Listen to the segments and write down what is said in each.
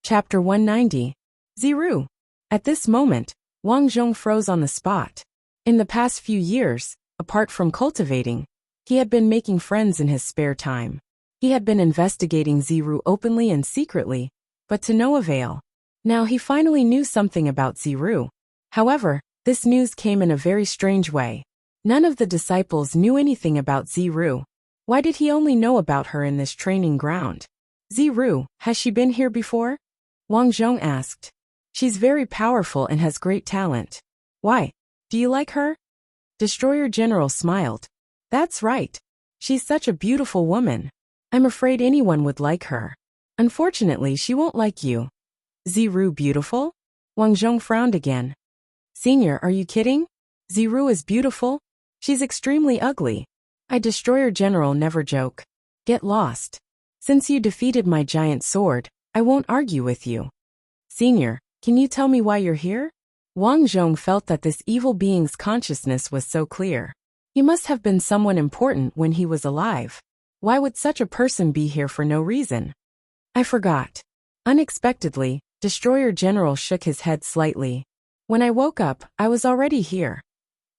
Chapter 190. Ziru. At this moment, Wang Zhong froze on the spot. In the past few years, apart from cultivating, he had been making friends in his spare time. He had been investigating Ziru openly and secretly, but to no avail. Now he finally knew something about Ziru. However, this news came in a very strange way. None of the disciples knew anything about Ziru. Why did he only know about her in this training ground? Ziru, has she been here before? Wang Zhong asked. She's very powerful and has great talent. Why? Do you like her? Destroyer General smiled. That's right. She's such a beautiful woman. I'm afraid anyone would like her. Unfortunately, she won't like you. Ziru beautiful? Wang Zhong frowned again. Senior, are you kidding? Ziru is beautiful? She's extremely ugly. Destroyer General never joke. Get lost. Since you defeated my giant sword, I won't argue with you. Senior, can you tell me why you're here? Wang Zhong felt that this evil being's consciousness was so clear. He must have been someone important when he was alive. Why would such a person be here for no reason? I forgot. Unexpectedly, Destroyer General shook his head slightly. When I woke up, I was already here.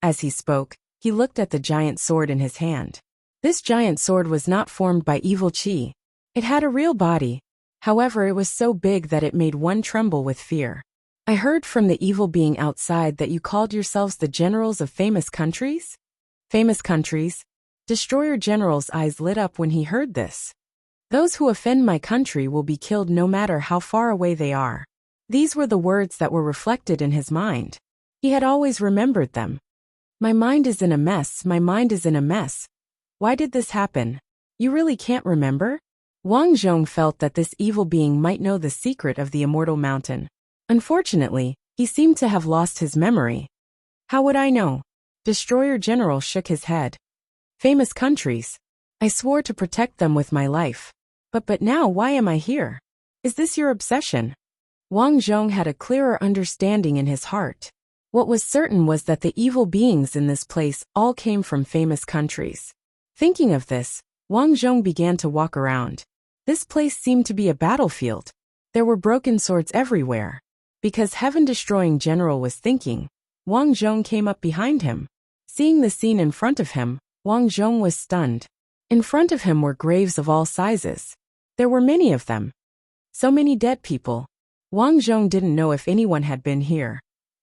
As he spoke, he looked at the giant sword in his hand. This giant sword was not formed by evil chi. It had a real body. However, it was so big that it made one tremble with fear. I heard from the evil being outside that you called yourselves the generals of famous countries? Famous countries? Destroyer General's eyes lit up when he heard this. Those who offend my country will be killed no matter how far away they are. These were the words that were reflected in his mind. He had always remembered them. My mind is in a mess, my mind is in a mess. Why did this happen? You really can't remember? Wang Zhong felt that this evil being might know the secret of the immortal mountain. Unfortunately, he seemed to have lost his memory. How would I know? Destroyer General shook his head. Famous countries. I swore to protect them with my life. But now why am I here? Is this your obsession? Wang Zhong had a clearer understanding in his heart. What was certain was that the evil beings in this place all came from famous countries. Thinking of this, Wang Zhong began to walk around. This place seemed to be a battlefield. There were broken swords everywhere. Because heaven-destroying general was thinking, Wang Zhong came up behind him. Seeing the scene in front of him, Wang Zhong was stunned. In front of him were graves of all sizes. There were many of them. So many dead people. Wang Zhong didn't know if anyone had been here.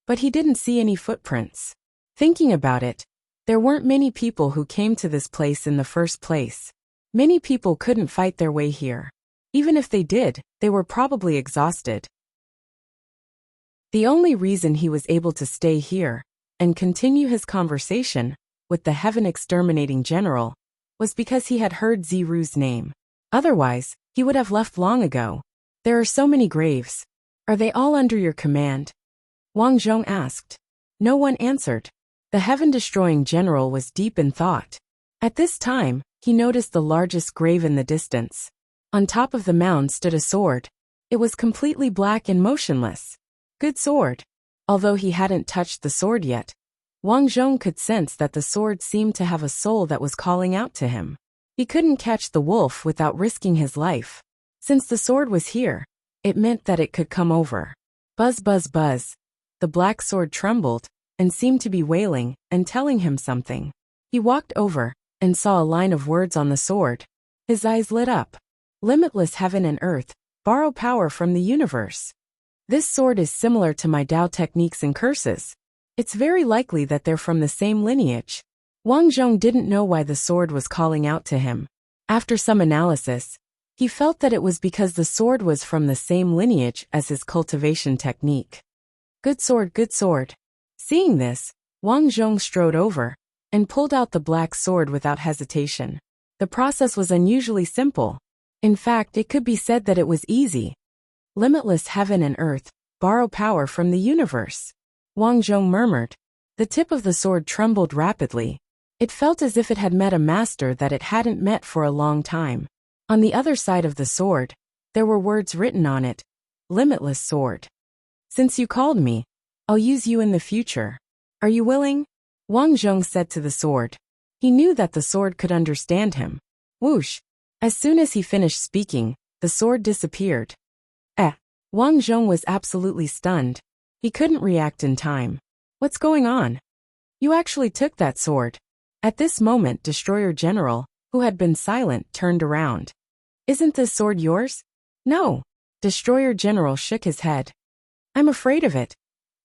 But he didn't see any footprints. Thinking about it, there weren't many people who came to this place in the first place. Many people couldn't fight their way here. Even if they did, they were probably exhausted. The only reason he was able to stay here and continue his conversation with the heaven-exterminating general was because he had heard Ziru's name. Otherwise, he would have left long ago. There are so many graves. Are they all under your command? Wang Zhong asked. No one answered. The heaven-destroying general was deep in thought. At this time, he noticed the largest grave in the distance. On top of the mound stood a sword. It was completely black and motionless. Good sword. Although he hadn't touched the sword yet, Wang Zhong could sense that the sword seemed to have a soul that was calling out to him. He couldn't catch the wolf without risking his life. Since the sword was here, it meant that it could come over. Buzz, buzz, buzz. The black sword trembled and seemed to be wailing and telling him something. He walked over and saw a line of words on the sword. His eyes lit up. Limitless heaven and earth, borrow power from the universe. This sword is similar to my Tao techniques and curses. It's very likely that they're from the same lineage. Wang Zhong didn't know why the sword was calling out to him. After some analysis, he felt that it was because the sword was from the same lineage as his cultivation technique. Good sword, good sword. Seeing this, Wang Zhong strode over and pulled out the black sword without hesitation. The process was unusually simple. In fact, it could be said that it was easy. Limitless heaven and earth, borrow power from the universe. Wang Zhong murmured. The tip of the sword trembled rapidly. It felt as if it had met a master that it hadn't met for a long time. On the other side of the sword, there were words written on it. Limitless sword. Since you called me, I'll use you in the future. Are you willing? Wang Zhong said to the sword. He knew that the sword could understand him. Whoosh! As soon as he finished speaking, the sword disappeared. Wang Zhong was absolutely stunned. He couldn't react in time. What's going on? You actually took that sword. At this moment, Destroyer General, who had been silent, turned around. Isn't this sword yours? No. Destroyer General shook his head. I'm afraid of it.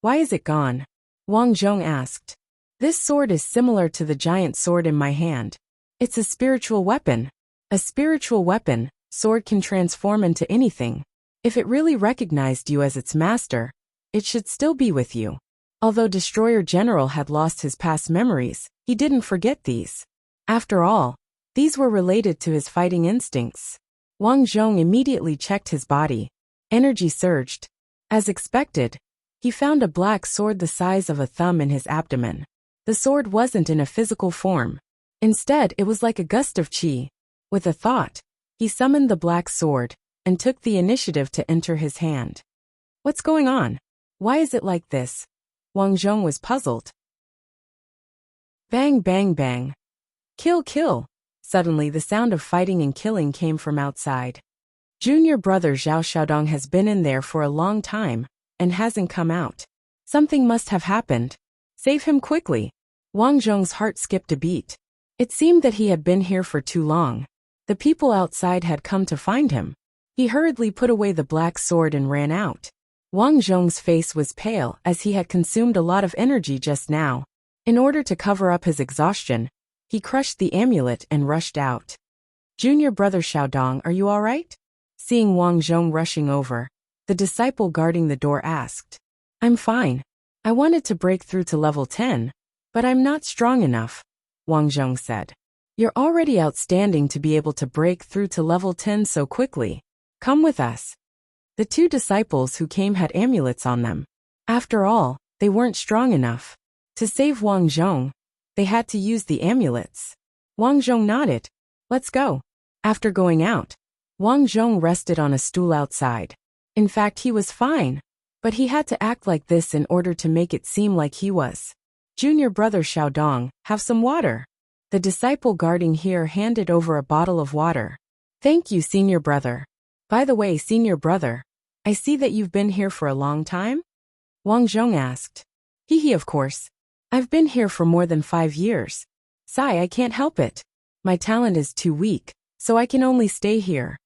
Why is it gone? Wang Zhong asked. This sword is similar to the giant sword in my hand. It's a spiritual weapon. A spiritual weapon, sword can transform into anything. If it really recognized you as its master, it should still be with you. Although Destroyer General had lost his past memories, he didn't forget these. After all, these were related to his fighting instincts. Wang Zhong immediately checked his body. Energy surged. As expected, he found a black sword the size of a thumb in his abdomen. The sword wasn't in a physical form. Instead, it was like a gust of qi. With a thought, he summoned the black sword and took the initiative to enter his hand. What's going on? Why is it like this? Wang Zhong was puzzled. Bang, bang, bang. Kill, kill. Suddenly the sound of fighting and killing came from outside. Junior brother Zhao Xiaodong has been in there for a long time and hasn't come out. Something must have happened. Save him quickly. Wang Zhong's heart skipped a beat. It seemed that he had been here for too long. The people outside had come to find him. He hurriedly put away the black sword and ran out. Wang Zhong's face was pale as he had consumed a lot of energy just now. In order to cover up his exhaustion, he crushed the amulet and rushed out. Junior brother Xiaodong, are you all right? Seeing Wang Zhong rushing over, the disciple guarding the door asked. I'm fine. I wanted to break through to level 10, but I'm not strong enough, Wang Zhong said. You're already outstanding to be able to break through to level 10 so quickly. Come with us. The two disciples who came had amulets on them. After all, they weren't strong enough. To save Wang Zhong, they had to use the amulets. Wang Zhong nodded. Let's go. After going out, Wang Zhong rested on a stool outside. In fact, he was fine, but he had to act like this in order to make it seem like he was. Junior brother Xiaodong, have some water. The disciple guarding here handed over a bottle of water. Thank you, senior brother. By the way, senior brother, I see that you've been here for a long time? Wang Zhong asked. Hee, of course. I've been here for more than 5 years. Sigh, I can't help it. My talent is too weak, so I can only stay here.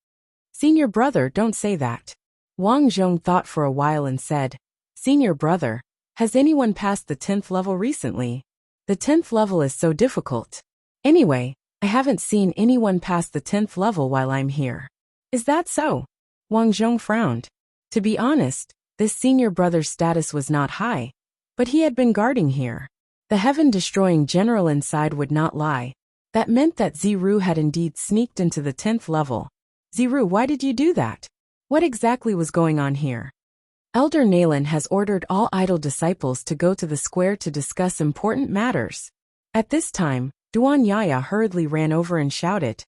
Senior brother, don't say that. Wang Zhong thought for a while and said, Senior brother, has anyone passed the 10th level recently? The 10th level is so difficult. Anyway, I haven't seen anyone pass the 10th level while I'm here. Is that so? Wang Zhong frowned. To be honest, this senior brother's status was not high, but he had been guarding here. The heaven-destroying general inside would not lie. That meant that Ziru had indeed sneaked into the 10th level. Ziru, why did you do that? What exactly was going on here? Elder Nalen has ordered all idle disciples to go to the square to discuss important matters. At this time, Duan Yaya hurriedly ran over and shouted.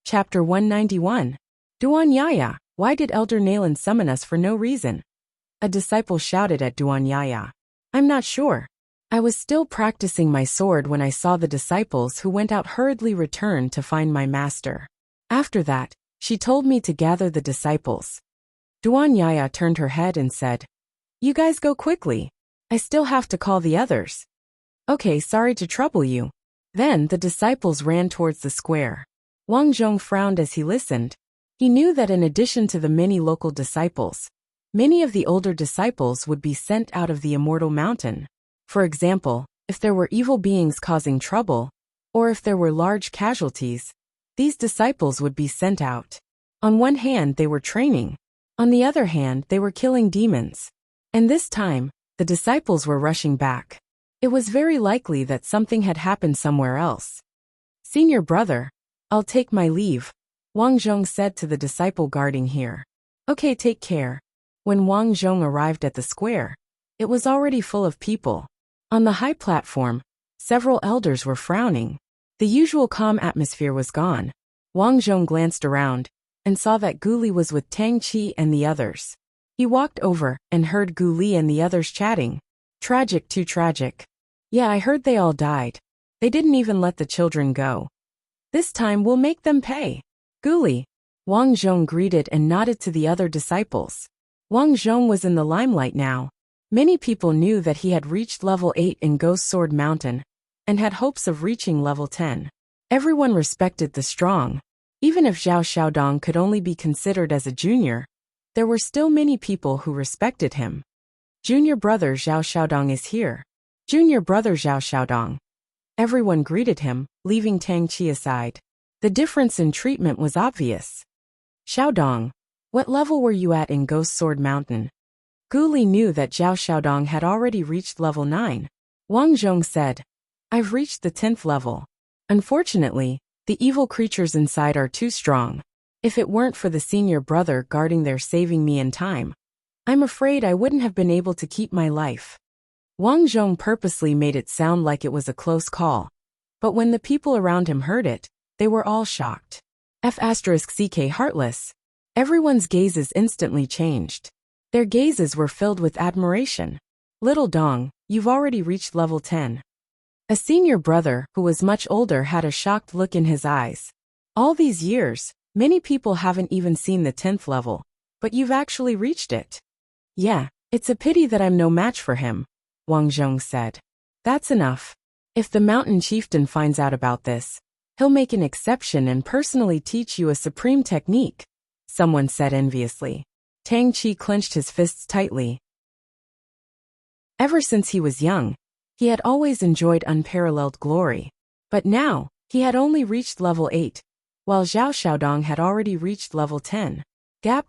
Chapter 191. Duan Yaya, why did Elder Nalen summon us for no reason? A disciple shouted at Duan Yaya. I'm not sure. I was still practicing my sword when I saw the disciples who went out hurriedly return to find my master. After that, she told me to gather the disciples. Duan Yaya turned her head and said, You guys go quickly. I still have to call the others. Okay, sorry to trouble you. Then the disciples ran towards the square. Wang Zhong frowned as he listened. He knew that in addition to the many local disciples, many of the older disciples would be sent out of the Immortal Mountain. For example, if there were evil beings causing trouble, or if there were large casualties, these disciples would be sent out. On one hand, they were training. On the other hand, they were killing demons. And this time, the disciples were rushing back. It was very likely that something had happened somewhere else. Senior brother, I'll take my leave, Wang Zhong said to the disciple guarding here. Okay, take care. When Wang Zhong arrived at the square, it was already full of people. On the high platform, several elders were frowning. The usual calm atmosphere was gone. Wang Zhong glanced around and saw that Gu Li was with Tang Qi and the others. He walked over and heard Gu Li and the others chatting. Tragic, too tragic. Yeah, I heard they all died. They didn't even let the children go. This time we'll make them pay. Gu Li, Wang Zhong greeted and nodded to the other disciples. Wang Zhong was in the limelight now. Many people knew that he had reached level 8 in Ghost Sword Mountain and had hopes of reaching level 10. Everyone respected the strong. Even if Zhao Xiaodong could only be considered as a junior, there were still many people who respected him. Junior brother Zhao Xiaodong is here. Junior brother Zhao Xiaodong. Everyone greeted him, leaving Tang Qi aside. The difference in treatment was obvious. Xiaodong, what level were you at in Ghost Sword Mountain? Gu Li knew that Zhao Xiaodong had already reached level 9. Wang Zhong said, I've reached the 10th level. Unfortunately, the evil creatures inside are too strong. If it weren't for the senior brother guarding there saving me in time, I'm afraid I wouldn't have been able to keep my life. Wang Zhong purposely made it sound like it was a close call. But when the people around him heard it, they were all shocked. F*CK heartless. Everyone's gazes instantly changed. Their gazes were filled with admiration. Little Dong, you've already reached level 10. A senior brother, who was much older, had a shocked look in his eyes. All these years, many people haven't even seen the 10th level, but you've actually reached it. Yeah, it's a pity that I'm no match for him, Wang Zhong said. That's enough. If the mountain chieftain finds out about this, he'll make an exception and personally teach you a supreme technique, someone said enviously. Tang Qi clenched his fists tightly. Ever since he was young, he had always enjoyed unparalleled glory. But now, he had only reached level 8, while Zhao Xiaodong had already reached level 10.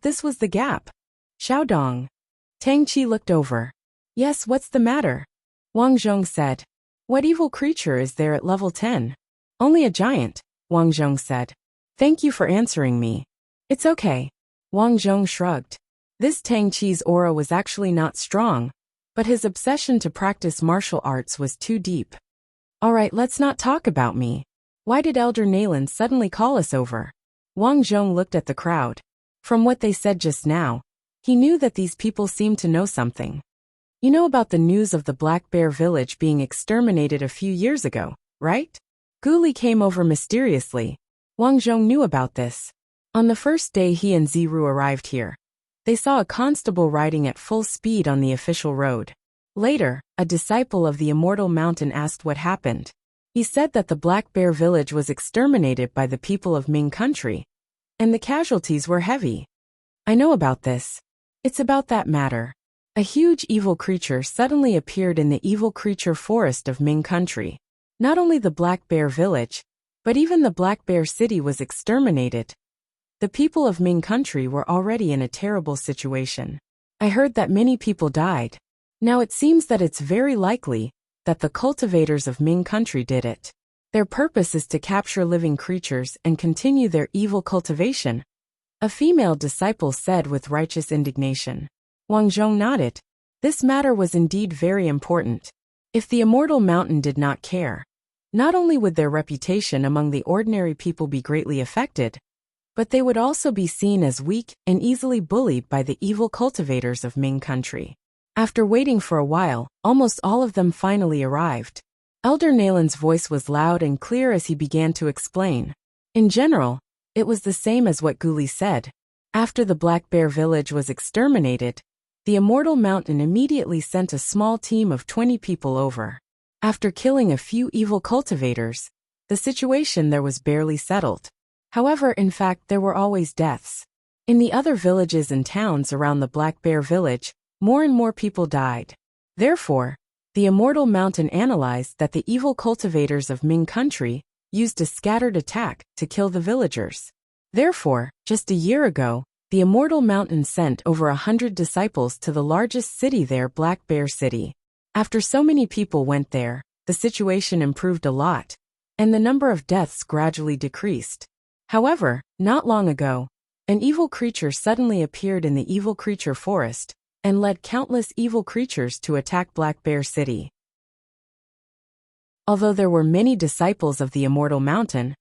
This was the gap. Xiaodong. Tang Qi looked over. Yes, what's the matter? Wang Zhong said. What evil creature is there at level 10? Only a giant, Wang Zhong said. Thank you for answering me. It's okay. Wang Zhong shrugged. This Tang Qi's aura was actually not strong, but his obsession to practice martial arts was too deep. Alright, let's not talk about me. Why did Elder Nayland suddenly call us over? Wang Zhong looked at the crowd. From what they said just now, he knew that these people seemed to know something. You know about the news of the Black Bear village being exterminated a few years ago, right? Gu Li came over mysteriously. Wang Zhong knew about this. On the first day he and Ziru arrived here, they saw a constable riding at full speed on the official road. Later, a disciple of the Immortal Mountain asked what happened. He said that the Black Bear village was exterminated by the people of Ming country, and the casualties were heavy. I know about this. It's about that matter. A huge evil creature suddenly appeared in the evil creature forest of Ming country. Not only the Black Bear village, but even the Black Bear city was exterminated. The people of Ming country were already in a terrible situation. I heard that many people died. Now it seems that it's very likely that the cultivators of Ming country did it. Their purpose is to capture living creatures and continue their evil cultivation, a female disciple said with righteous indignation. Wang Zhong nodded. This matter was indeed very important. If the Immortal Mountain did not care, not only would their reputation among the ordinary people be greatly affected, but they would also be seen as weak and easily bullied by the evil cultivators of Ming country. After waiting for a while, almost all of them finally arrived. Elder Nayland's voice was loud and clear as he began to explain. In general, it was the same as what Gu Li said. After the Black Bear village was exterminated, the Immortal Mountain immediately sent a small team of 20 people over. After killing a few evil cultivators, the situation there was barely settled. However, in fact, there were always deaths. In the other villages and towns around the Black Bear village, more and more people died. Therefore, the Immortal Mountain analyzed that the evil cultivators of Ming country used a scattered attack to kill the villagers. Therefore, just a year ago, the Immortal Mountain sent over 100 disciples to the largest city there, Black Bear City. After so many people went there, the situation improved a lot, and the number of deaths gradually decreased. However, not long ago, an evil creature suddenly appeared in the evil creature forest and led countless evil creatures to attack Black Bear City. Although there were many disciples of the Immortal Mountain,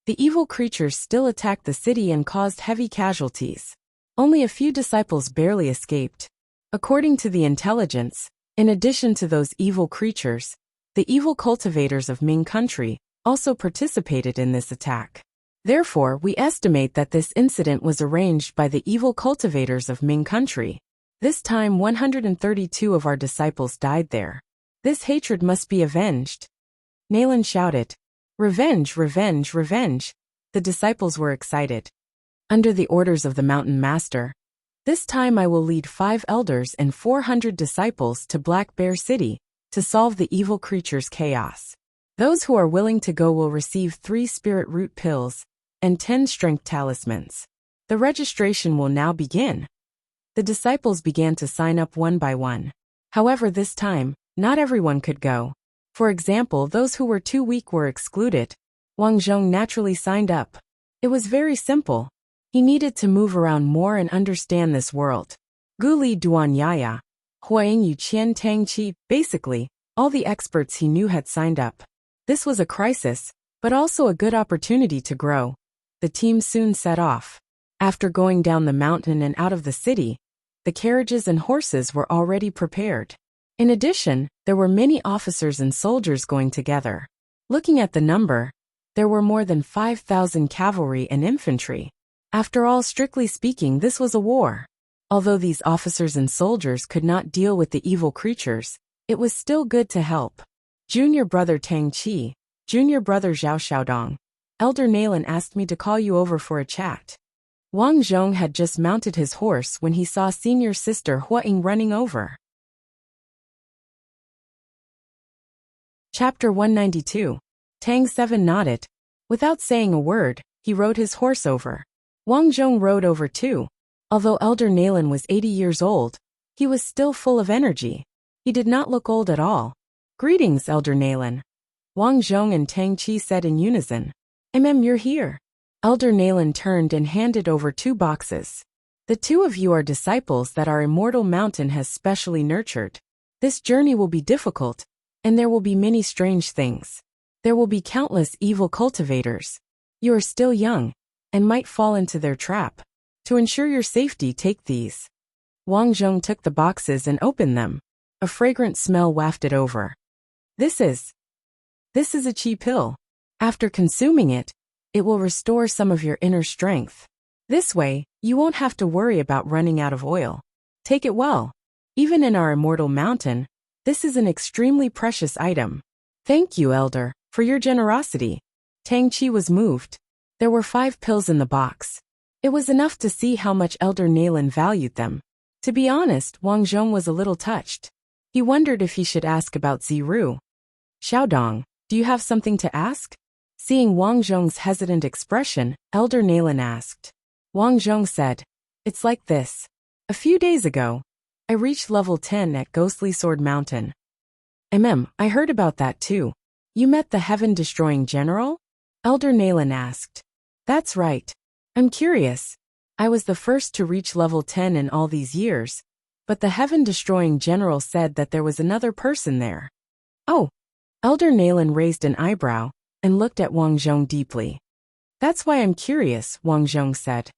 the evil creatures still attacked the city and caused heavy casualties. Only a few disciples barely escaped. According to the intelligence, in addition to those evil creatures, the evil cultivators of Ming country also participated in this attack. Therefore, we estimate that this incident was arranged by the evil cultivators of Ming country. This time 132 of our disciples died there. This hatred must be avenged. Nalan shouted. Revenge, revenge, revenge. The disciples were excited. Under the orders of the mountain master, this time I will lead 5 elders and 400 disciples to Black Bear City to solve the evil creature's chaos. Those who are willing to go will receive 3 spirit root pills and 10 strength talismans. The registration will now begin. The disciples began to sign up one by one. However, this time, not everyone could go. For example, those who were too weak were excluded. Wang Zhong naturally signed up. It was very simple. He needed to move around more and understand this world. Guli Duan Yaya, Huang Yu Qian Tang Qi, basically, all the experts he knew had signed up. This was a crisis, but also a good opportunity to grow. The team soon set off. After going down the mountain and out of the city, the carriages and horses were already prepared. In addition, there were many officers and soldiers going together. Looking at the number, there were more than 5,000 cavalry and infantry. After all, strictly speaking, this was a war. Although these officers and soldiers could not deal with the evil creatures, it was still good to help. Junior brother Tang Qi, junior brother Zhao Xiaodong, Elder Nalan asked me to call you over for a chat. Wang Zhong had just mounted his horse when he saw senior sister Hua Ying running over. Chapter 192. Tang 7 nodded. Without saying a word, he rode his horse over. Wang Zhong rode over too. Although Elder Nalan was 80 years old, he was still full of energy. He did not look old at all. Greetings, Elder Nalan. Wang Zhong and Tang Qi said in unison. You're here. Elder Nalan turned and handed over 2 boxes. The 2 of you are disciples that our immortal mountain has specially nurtured. This journey will be difficult, and there will be many strange things. There will be countless evil cultivators. You are still young, and might fall into their trap. To ensure your safety, take these. Wang Zhong took the boxes and opened them. A fragrant smell wafted over. This is a qi pill. After consuming it, it will restore some of your inner strength. This way, you won't have to worry about running out of oil. Take it well. Even in our immortal mountain, this is an extremely precious item. Thank you, Elder, for your generosity. Tang Qi was moved. There were 5 pills in the box. It was enough to see how much Elder Nalan valued them. To be honest, Wang Zhong was a little touched. He wondered if he should ask about Ziru. Xiaodong, do you have something to ask? Seeing Wang Zhong's hesitant expression, Elder Nalan asked. Wang Zhong said, It's like this. A few days ago, I reached level 10 at Ghostly Sword Mountain. I heard about that too. You met the heaven-destroying general? Elder Nalan asked. That's right. I'm curious. I was the first to reach level 10 in all these years, but the heaven-destroying general said that there was another person there. Oh. Elder Nalan raised an eyebrow and looked at Wang Zhong deeply. That's why I'm curious, Wang Zhong said.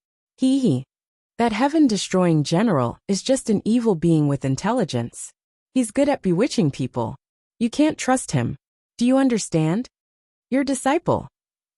That heaven-destroying general is just an evil being with intelligence. He's good at bewitching people. You can't trust him. Do you understand? Your disciple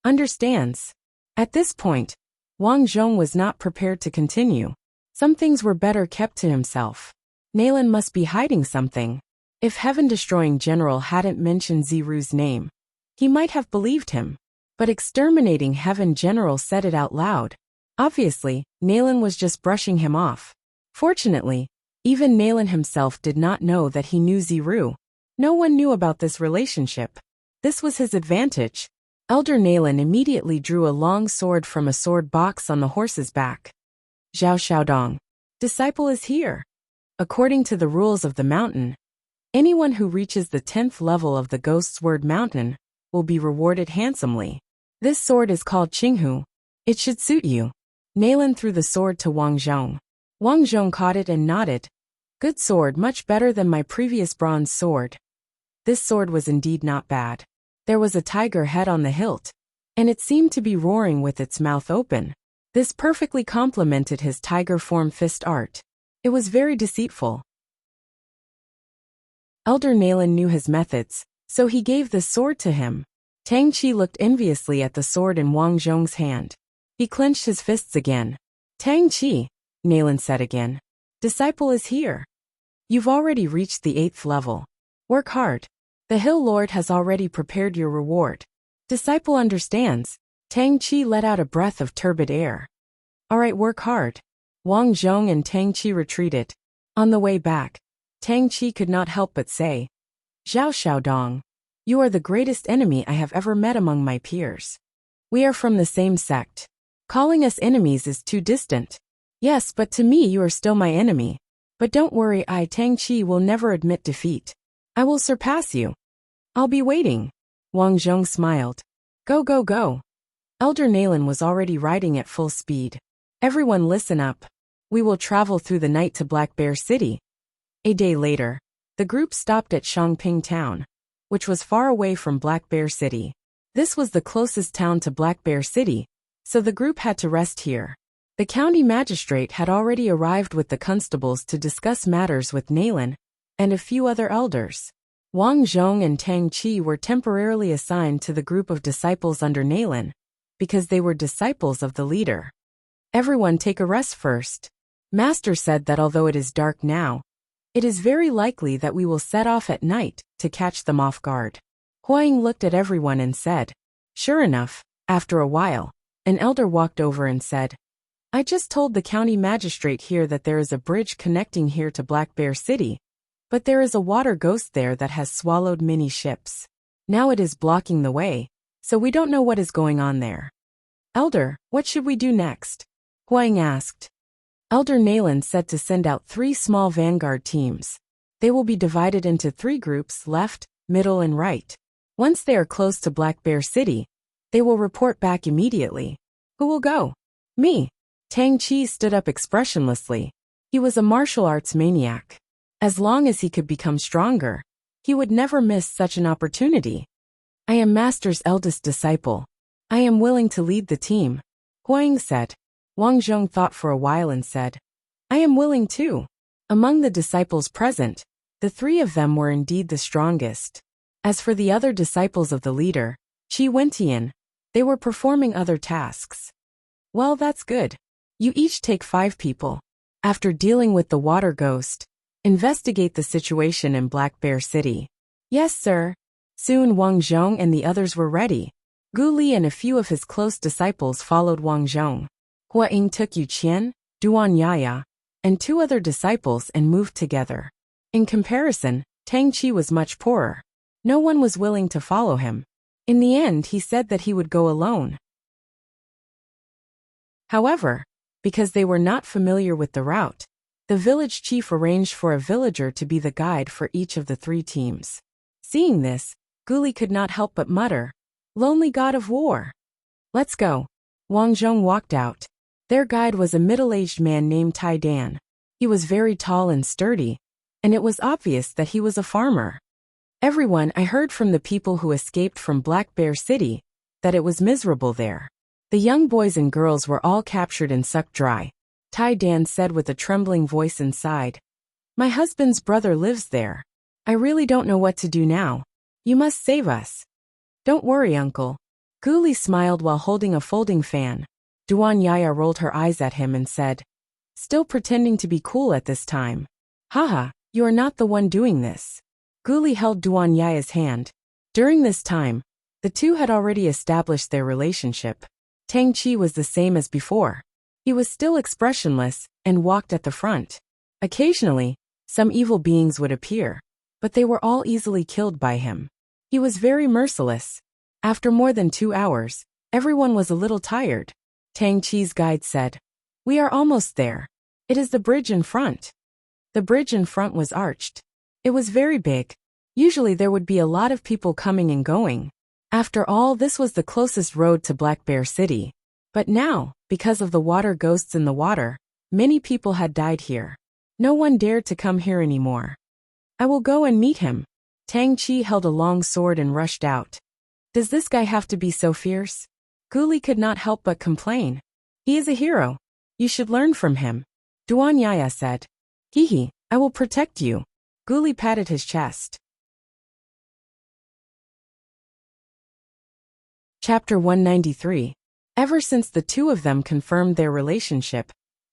understands. At this point, Wang Zhong was not prepared to continue. Some things were better kept to himself. Nalan must be hiding something. If heaven-destroying general hadn't mentioned Ziru's name, he might have believed him. But exterminating heaven general said it out loud. Obviously, Nalan was just brushing him off. Fortunately, even Nalan himself did not know that he knew Ziru. No one knew about this relationship. This was his advantage. Elder Nalan immediately drew a long sword from a sword box on the horse's back. Zhao Xiaodong, disciple is here. According to the rules of the mountain, anyone who reaches the 10th level of the Ghost's Word Mountain will be rewarded handsomely. This sword is called Qinghu. It should suit you. Nalan threw the sword to Wang Zhong. Wang Zhong caught it and nodded. Good sword, much better than my previous bronze sword. This sword was indeed not bad. There was a tiger head on the hilt, and it seemed to be roaring with its mouth open. This perfectly complemented his tiger form fist art. It was very deceitful. Elder Nalan knew his methods, so he gave the sword to him. Tang Chi looked enviously at the sword in Wang Zhong's hand. He clenched his fists again. Tang Chi, Naylan said again. Disciple is here. You've already reached the 8th level. Work hard. The Hill Lord has already prepared your reward. Disciple understands. Tang Chi let out a breath of turbid air. Alright, work hard. Wang Zhong and Tang Chi retreated. On the way back, Tang Chi could not help but say, Zhao Xiaodong, you are the greatest enemy I have ever met among my peers. We are from the same sect. Calling us enemies is too distant. Yes, but to me you are still my enemy. But don't worry, Tang Chi, will never admit defeat. I will surpass you. I'll be waiting. Wang Zhong smiled. Go, go, go. Elder Naylan was already riding at full speed. Everyone listen up. We will travel through the night to Black Bear City. A day later, the group stopped at Shangping Town, which was far away from Black Bear City. This was the closest town to Black Bear City, so the group had to rest here. The county magistrate had already arrived with the constables to discuss matters with Naylan and a few other elders. Wang Zhong and Tang Chi were temporarily assigned to the group of disciples under Naylan, because they were disciples of the leader. Everyone take a rest first. Master said that although it is dark now, it is very likely that we will set off at night to catch them off guard. Huang looked at everyone and said, Sure enough, after a while, an elder walked over and said, I just told the county magistrate here that there is a bridge connecting here to Black Bear City, but there is a water ghost there that has swallowed many ships. Now it is blocking the way, so we don't know what is going on there. Elder, what should we do next? Huang asked. Elder Naylan said to send out 3 small vanguard teams. They will be divided into 3 groups, left, middle and right. Once they are close to Black Bear City, they will report back immediately. Who will go? Me. Tang Chi stood up expressionlessly. He was a martial arts maniac. As long as he could become stronger, he would never miss such an opportunity. I am Master's eldest disciple. I am willing to lead the team, Huang said. Wang Zhong thought for a while and said, I am willing too. Among the disciples present, the 3 of them were indeed the strongest. As for the other disciples of the leader, Qi Wentian, they were performing other tasks. Well, that's good. You each take 5 people. After dealing with the water ghost, investigate the situation in Black Bear City. Yes, sir. Soon Wang Zhong and the others were ready. Gu Li and a few of his close disciples followed Wang Zhong. Hua Ying took Yu Qian, Duan Yaya, and 2 other disciples and moved together. In comparison, Tang Chi was much poorer. No one was willing to follow him. In the end, he said that he would go alone. However, because they were not familiar with the route, the village chief arranged for a villager to be the guide for each of the 3 teams. Seeing this, Gu Li could not help but mutter, Lonely god of war. Let's go. Wang Zhong walked out. Their guide was a middle-aged man named Tai Dan. He was very tall and sturdy, and it was obvious that he was a farmer. Everyone, I heard from the people who escaped from Black Bear City that it was miserable there. The young boys and girls were all captured and sucked dry. Tai Dan said with a trembling voice inside. My husband's brother lives there. I really don't know what to do now. You must save us. Don't worry, uncle. Gu Li smiled while holding a folding fan. Duan Yaya rolled her eyes at him and said, Still pretending to be cool at this time. Haha, you are not the one doing this. Gu Li held Duan Yaya's hand. During this time, the 2 had already established their relationship. Tang Chi was the same as before. He was still expressionless and walked at the front. Occasionally, some evil beings would appear, but they were all easily killed by him. He was very merciless. After more than 2 hours, everyone was a little tired. Tang Chi's guide said, We are almost there. It is the bridge in front. The bridge in front was arched. It was very big. Usually there would be a lot of people coming and going. After all, this was the closest road to Black Bear City. But now, because of the water ghosts in the water, many people had died here. No one dared to come here anymore. I will go and meet him. Tang Chi held a long sword and rushed out. Does this guy have to be so fierce? Gu Li could not help but complain. He is a hero. You should learn from him. Duan Yaya said. Hee, I will protect you. Gu Li patted his chest. Chapter 193. Ever since the two of them confirmed their relationship,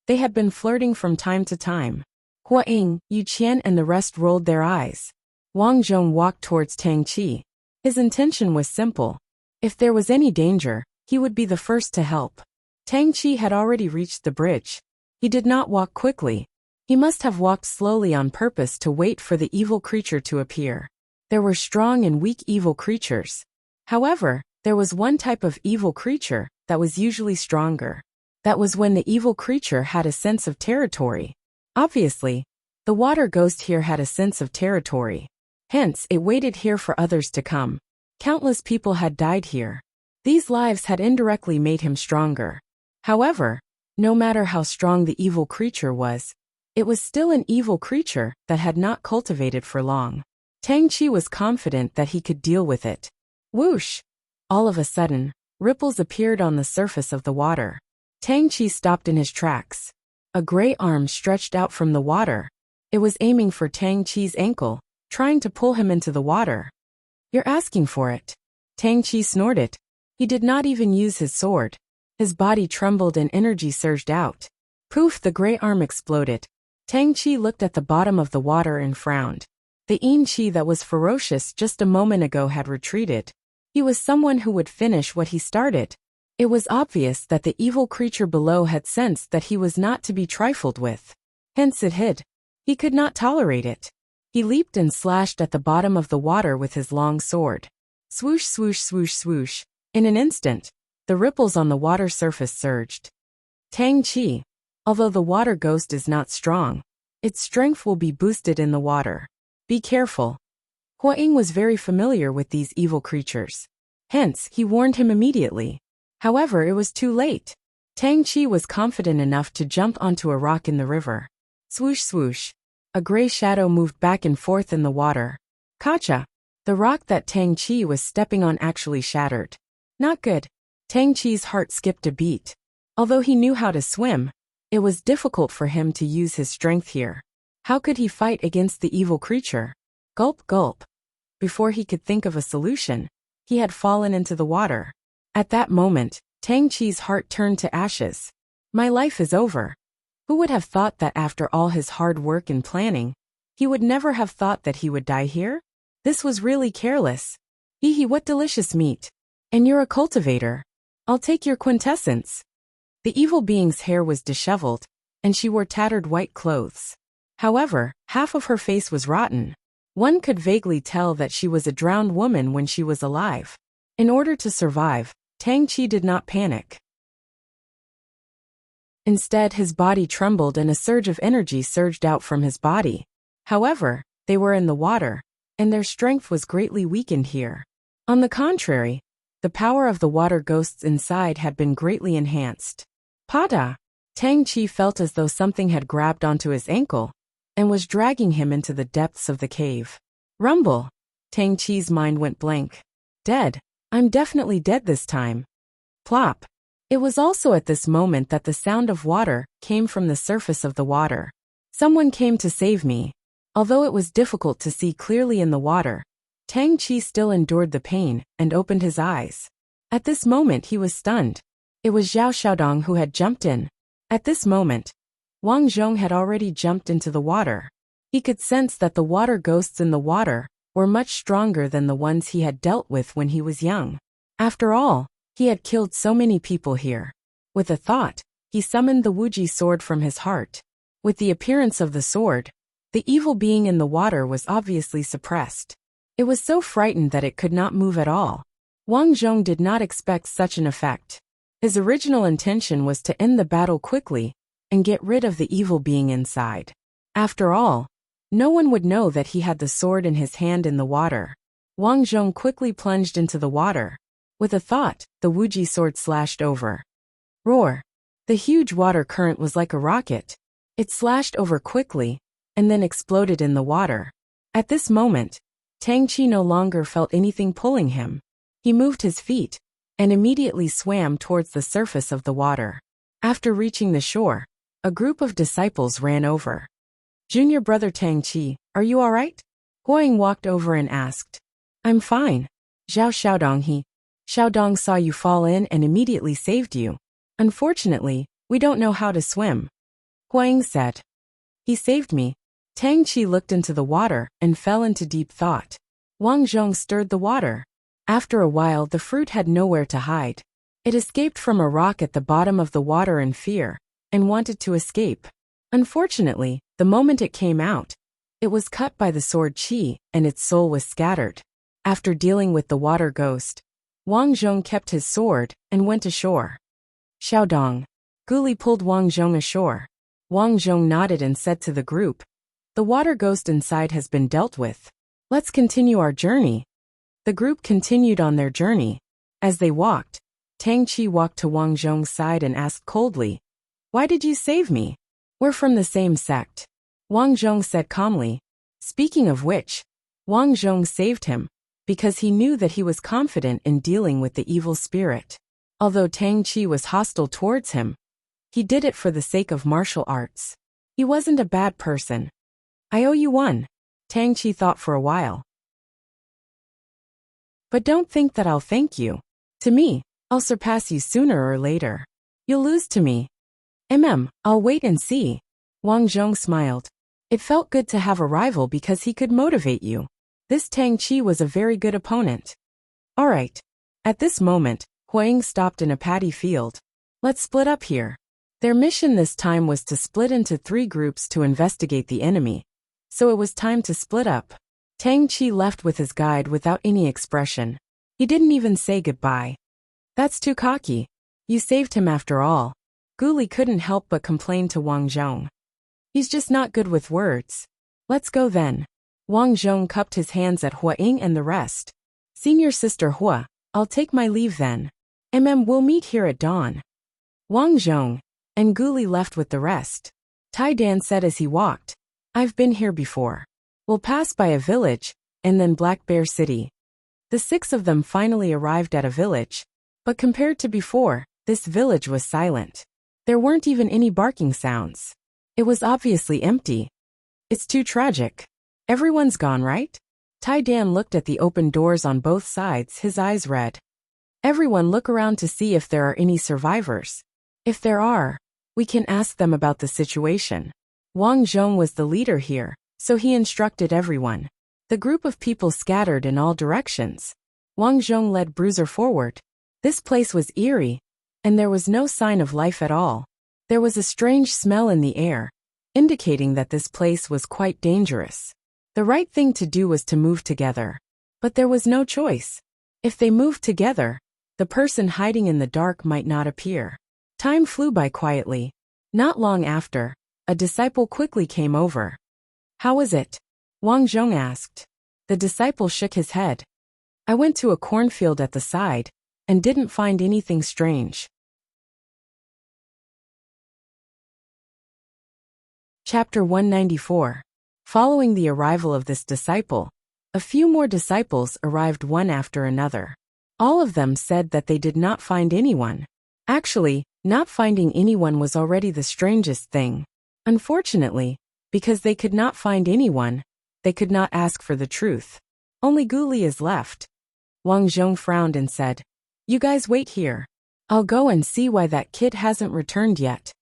they had been flirting from time to time. Hua Ying, Yu Qian and the rest rolled their eyes. Wang Zhong walked towards Tang Qi. His intention was simple. If there was any danger, he would be the first to help. Tang Qi had already reached the bridge. He did not walk quickly. He must have walked slowly on purpose to wait for the evil creature to appear. There were strong and weak evil creatures. However, there was one type of evil creature that was usually stronger. That was when the evil creature had a sense of territory. Obviously, the water ghost here had a sense of territory. Hence, it waited here for others to come. Countless people had died here. These lives had indirectly made him stronger. However, no matter how strong the evil creature was, it was still an evil creature that had not cultivated for long. Tang Qi was confident that he could deal with it. Whoosh! All of a sudden, ripples appeared on the surface of the water. Tang Qi stopped in his tracks. A gray arm stretched out from the water. It was aiming for Tang Qi's ankle, trying to pull him into the water. You're asking for it. Tang Qi snorted. He did not even use his sword. His body trembled and energy surged out. Poof! The gray arm exploded. Tang Qi looked at the bottom of the water and frowned. The Yin Qi that was ferocious just a moment ago had retreated. He was someone who would finish what he started. It was obvious that the evil creature below had sensed that he was not to be trifled with. Hence it hid. He could not tolerate it. He leaped and slashed at the bottom of the water with his long sword. Swoosh, swoosh, swoosh, swoosh. In an instant, the ripples on the water surface surged. Tang Qi, although the water ghost is not strong, its strength will be boosted in the water. Be careful. Hua Ying was very familiar with these evil creatures. Hence, he warned him immediately. However, it was too late. Tang Qi was confident enough to jump onto a rock in the river. Swoosh, swoosh. A gray shadow moved back and forth in the water. Kacha! The rock that Tang Qi was stepping on actually shattered. Not good. Tang Qi's heart skipped a beat. Although he knew how to swim, it was difficult for him to use his strength here. How could he fight against the evil creature? Gulp, gulp. Before he could think of a solution, he had fallen into the water. At that moment, Tang Qi's heart turned to ashes. My life is over. Who would have thought that after all his hard work and planning, he would never have thought that he would die here? This was really careless. Hee, what delicious meat. And you're a cultivator. I'll take your quintessence. The evil being's hair was disheveled, and she wore tattered white clothes. However, half of her face was rotten. One could vaguely tell that she was a drowned woman when she was alive. In order to survive, Tang Qi did not panic. Instead, his body trembled and a surge of energy surged out from his body. However, they were in the water, and their strength was greatly weakened here. On the contrary, the power of the water ghosts inside had been greatly enhanced. Pada! Tang Qi felt as though something had grabbed onto his ankle and was dragging him into the depths of the cave. Rumble! Tang Qi's mind went blank. Dead. I'm definitely dead this time. Plop! It was also at this moment that the sound of water came from the surface of the water. Someone came to save me. Although it was difficult to see clearly in the water, Tang Qi still endured the pain and opened his eyes. At this moment he was stunned. It was Zhao Xiaodong who had jumped in. At this moment, Wang Zhong had already jumped into the water. He could sense that the water ghosts in the water were much stronger than the ones he had dealt with when he was young. After all, he had killed so many people here. With a thought, he summoned the Wuji sword from his heart. With the appearance of the sword, the evil being in the water was obviously suppressed. It was so frightened that it could not move at all. Wang Zhong did not expect such an effect. His original intention was to end the battle quickly and get rid of the evil being inside. After all, no one would know that he had the sword in his hand in the water. Wang Zhong quickly plunged into the water. With a thought, the Wuji sword slashed over. Roar! The huge water current was like a rocket. It slashed over quickly and then exploded in the water. At this moment, Tang Qi no longer felt anything pulling him. He moved his feet and immediately swam towards the surface of the water. After reaching the shore, a group of disciples ran over. Junior brother Tang Qi, are you all right? Hua Ying walked over and asked. I'm fine. Zhao Xiaodong he. Xiaodong saw you fall in and immediately saved you. Unfortunately, we don't know how to swim. Huang said. He saved me. Tang Qi looked into the water and fell into deep thought. Wang Zhong stirred the water. After a while, the fruit had nowhere to hide. It escaped from a rock at the bottom of the water in fear, and wanted to escape. Unfortunately, the moment it came out, it was cut by the sword Qi, and its soul was scattered. After dealing with the water ghost, Wang Zhong kept his sword and went ashore. Xiaodong. Guli pulled Wang Zhong ashore. Wang Zhong nodded and said to the group, "The water ghost inside has been dealt with. Let's continue our journey." The group continued on their journey. As they walked, Tang Qi walked to Wang Zhong's side and asked coldly, "Why did you save me?" "We're from the same sect," Wang Zhong said calmly. Speaking of which, Wang Zhong saved him because he knew that he was confident in dealing with the evil spirit. Although Tang Qi was hostile towards him, he did it for the sake of martial arts. He wasn't a bad person. "I owe you one," Tang Qi thought for a while. "But don't think that I'll thank you. To me, I'll surpass you sooner or later. You'll lose to me. I'll wait and see." Wang Zhong smiled. It felt good to have a rival because he could motivate you. This Tang Qi was a very good opponent. All right. At this moment, Huang stopped in a paddy field. "Let's split up here." Their mission this time was to split into 3 groups to investigate the enemy. So it was time to split up. Tang Qi left with his guide without any expression. He didn't even say goodbye. "That's too cocky. You saved him after all." Guli couldn't help but complain to Wang Zhong. "He's just not good with words. Let's go then." Wang Zhong cupped his hands at Huang and the rest. "Senior sister Hua, I'll take my leave then. We'll meet here at dawn." Wang Zhong and Guli left with the rest. Tai Dan said as he walked, "I've been here before. We'll pass by a village, and then Black Bear City." The 6 of them finally arrived at a village, but compared to before, this village was silent. There weren't even any barking sounds. It was obviously empty. "It's too tragic. Everyone's gone, right?" Tai Dan looked at the open doors on both sides, his eyes red. "Everyone look around to see if there are any survivors. If there are, we can ask them about the situation." Wang Zhong was the leader here, so he instructed everyone. The group of people scattered in all directions. Wang Zhong led Bruiser forward. This place was eerie, and there was no sign of life at all. There was a strange smell in the air, indicating that this place was quite dangerous. The right thing to do was to move together. But there was no choice. If they moved together, the person hiding in the dark might not appear. Time flew by quietly. Not long after, a disciple quickly came over. "How was it?" Wang Zhong asked. The disciple shook his head. "I went to a cornfield at the side, and didn't find anything strange." Chapter 194. Following the arrival of this disciple, a few more disciples arrived one after another. All of them said that they did not find anyone. Actually, not finding anyone was already the strangest thing. Unfortunately, because they could not find anyone, they could not ask for the truth. Only Guli is left. Wang Zhong frowned and said, "You guys wait here. I'll go and see why that kid hasn't returned yet."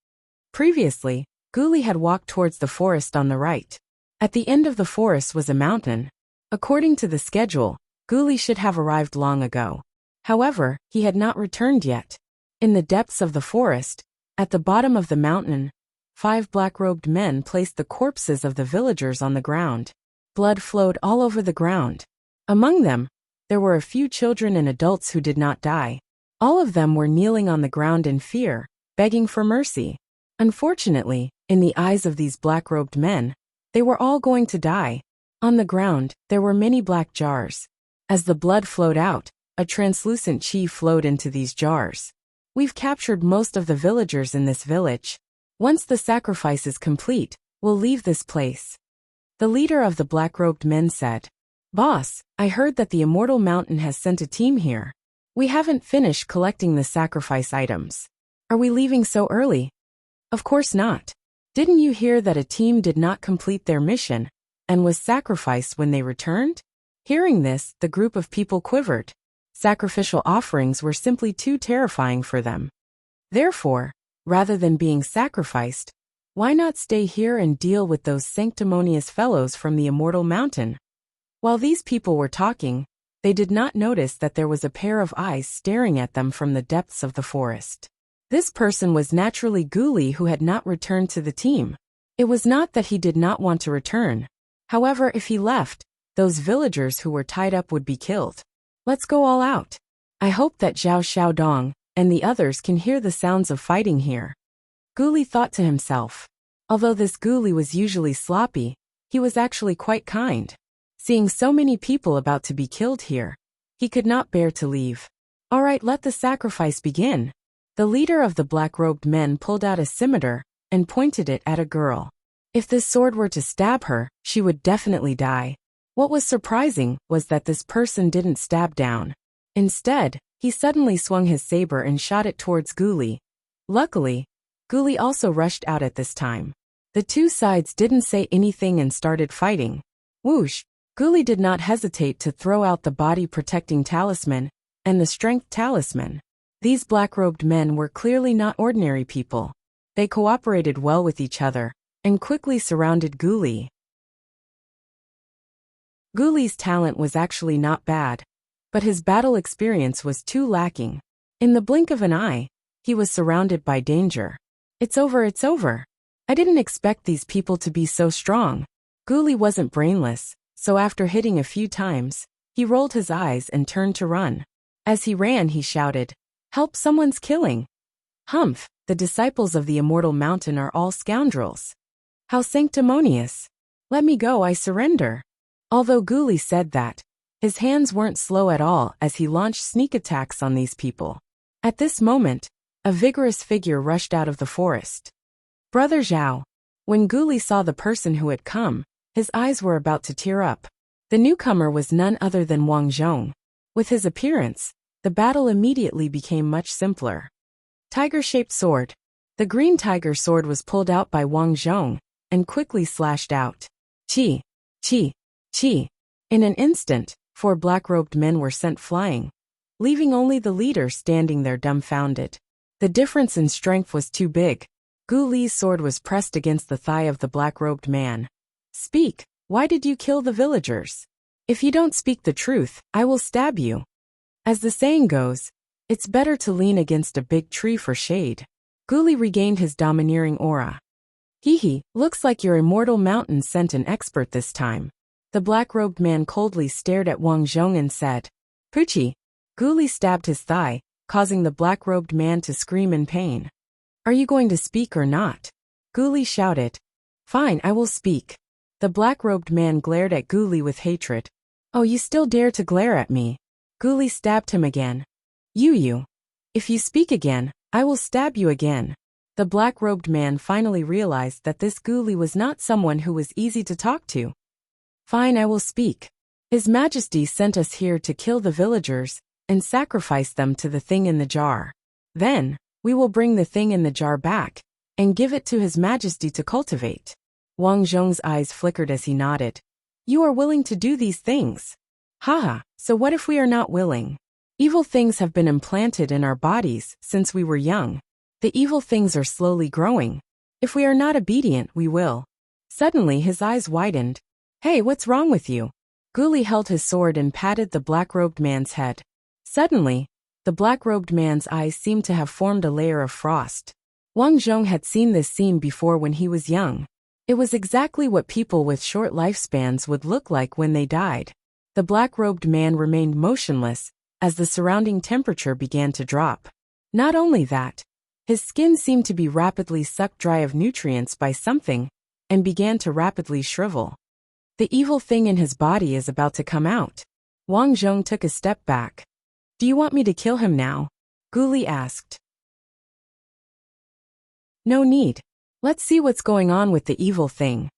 Previously, Guli had walked towards the forest on the right. At the end of the forest was a mountain. According to the schedule, Guli should have arrived long ago. However, he had not returned yet. In the depths of the forest, at the bottom of the mountain, 5 black-robed men placed the corpses of the villagers on the ground. Blood flowed all over the ground. Among them, there were a few children and adults who did not die. All of them were kneeling on the ground in fear, begging for mercy. Unfortunately, in the eyes of these black-robed men, they were all going to die. On the ground, there were many black jars. As the blood flowed out, a translucent qi flowed into these jars. "We've captured most of the villagers in this village. Once the sacrifice is complete, we'll leave this place." The leader of the black-robed men said, "Boss, I heard that the Immortal Mountain has sent a team here. We haven't finished collecting the sacrifice items. Are we leaving so early?" "Of course not. Didn't you hear that a team did not complete their mission and was sacrificed when they returned?" Hearing this, the group of people quivered. Sacrificial offerings were simply too terrifying for them. Therefore, rather than being sacrificed, why not stay here and deal with those sanctimonious fellows from the immortal mountain? While these people were talking, they did not notice that there was a pair of eyes staring at them from the depths of the forest. This person was naturally Ghoulie, who had not returned to the team. It was not that he did not want to return. However, if he left, those villagers who were tied up would be killed. Let's go all out. I hope that Zhao Xiaodong and the others can hear the sounds of fighting here. Ghoulie thought to himself. Although this Ghoulie was usually sloppy, he was actually quite kind. Seeing so many people about to be killed here, he could not bear to leave. All right, let the sacrifice begin. The leader of the black-robed men pulled out a scimitar and pointed it at a girl. If this sword were to stab her, she would definitely die. What was surprising was that this person didn't stab down. Instead, he suddenly swung his saber and shot it towards Ghoulie. Luckily, Ghoulie also rushed out at this time. The two sides didn't say anything and started fighting. Whoosh! Ghoulie did not hesitate to throw out the body-protecting talisman and the strength talisman. These black-robed men were clearly not ordinary people. They cooperated well with each other and quickly surrounded Ghoulie. Ghoulie's talent was actually not bad, but his battle experience was too lacking. In the blink of an eye, he was surrounded by danger. It's over, it's over. I didn't expect these people to be so strong. Ghoulie wasn't brainless, so after hitting a few times, he rolled his eyes and turned to run. As he ran, he shouted, "Help, someone's killing!" Humph, the disciples of the immortal mountain are all scoundrels. How sanctimonious! Let me go, I surrender. Although Ghoulie said that, his hands weren't slow at all as he launched sneak attacks on these people. At this moment, a vigorous figure rushed out of the forest. Brother Zhao. When Ghoulie saw the person who had come, his eyes were about to tear up. The newcomer was none other than Wang Zhong. With his appearance, the battle immediately became much simpler. Tiger-shaped sword. The green tiger sword was pulled out by Wang Zhong and quickly slashed out. Chi, chi, chi. In an instant, 4 black-robed men were sent flying, leaving only the leader standing there dumbfounded. The difference in strength was too big. Ghoulie's sword was pressed against the thigh of the black-robed man. Speak, why did you kill the villagers? If you don't speak the truth, I will stab you. As the saying goes, it's better to lean against a big tree for shade. Ghoulie regained his domineering aura. Hee, looks like your immortal mountain sent an expert this time. The black-robed man coldly stared at Wang Zhong and said, Puchi. Ghoulie stabbed his thigh, causing the black-robed man to scream in pain. Are you going to speak or not? Ghoulie shouted. Fine, I will speak. The black-robed man glared at Ghoulie with hatred. Oh, you still dare to glare at me? Ghoulie stabbed him again. You. If you speak again, I will stab you again. The black-robed man finally realized that this Ghoulie was not someone who was easy to talk to. Fine, I will speak. His Majesty sent us here to kill the villagers and sacrifice them to the thing in the jar. Then, we will bring the thing in the jar back and give it to His Majesty to cultivate. Wang Zhong's eyes flickered as he nodded. You are willing to do these things? Haha, so what if we are not willing? Evil things have been implanted in our bodies since we were young. The evil things are slowly growing. If we are not obedient, we will. Suddenly his eyes widened. Hey, what's wrong with you? Ghoulie held his sword and patted the black-robed man's head. Suddenly, the black-robed man's eyes seemed to have formed a layer of frost. Wang Zhong had seen this scene before when he was young. It was exactly what people with short lifespans would look like when they died. The black-robed man remained motionless as the surrounding temperature began to drop. Not only that, his skin seemed to be rapidly sucked dry of nutrients by something and began to rapidly shrivel. The evil thing in his body is about to come out. Wang Zhong took a step back. Do you want me to kill him now? Ghoulie asked. No need. Let's see what's going on with the evil thing.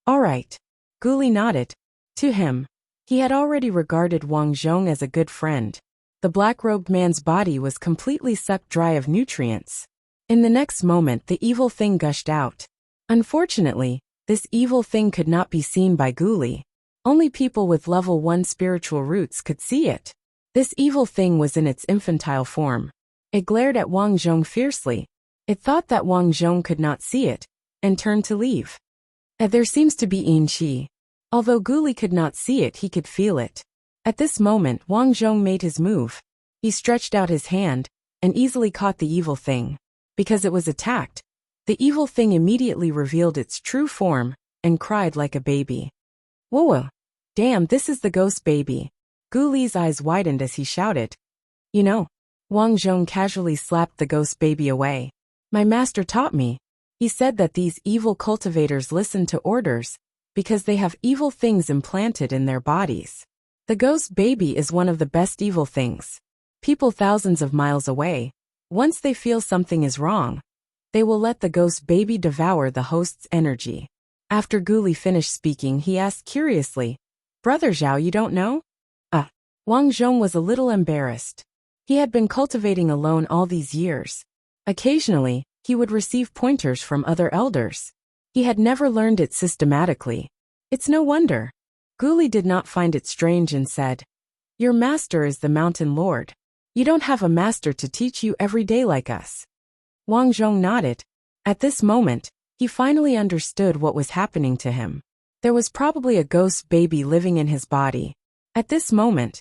All right. Ghoulie nodded. To him, he had already regarded Wang Zhong as a good friend. The black-robed man's body was completely sucked dry of nutrients. In the next moment, the evil thing gushed out. Unfortunately, this evil thing could not be seen by Ghoulie. Only people with level 1 spiritual roots could see it. This evil thing was in its infantile form. It glared at Wang Zhong fiercely. It thought that Wang Zhong could not see it, and turned to leave. There seems to be Yin Qi. Although Guli could not see it, he could feel it. At this moment, Wang Zhong made his move. He stretched out his hand, and easily caught the evil thing. Because it was attacked, the evil thing immediately revealed its true form, and cried like a baby. Whoa! Damn, this is the ghost baby. Guli's eyes widened as he shouted. You know, Wang Zhong casually slapped the ghost baby away. My master taught me. He said that these evil cultivators listen to orders, because they have evil things implanted in their bodies. The ghost baby is one of the best evil things. People thousands of miles away, once they feel something is wrong, they will let the ghost baby devour the host's energy. After Guli finished speaking, he asked curiously, Brother Zhao, you don't know? Wang Zhong was a little embarrassed. He had been cultivating alone all these years. Occasionally, he would receive pointers from other elders. He had never learned it systematically. It's no wonder. Guli did not find it strange and said, Your master is the mountain lord. You don't have a master to teach you every day like us. Wang Zhong nodded. At this moment, he finally understood what was happening to him. There was probably a ghost baby living in his body. At this moment,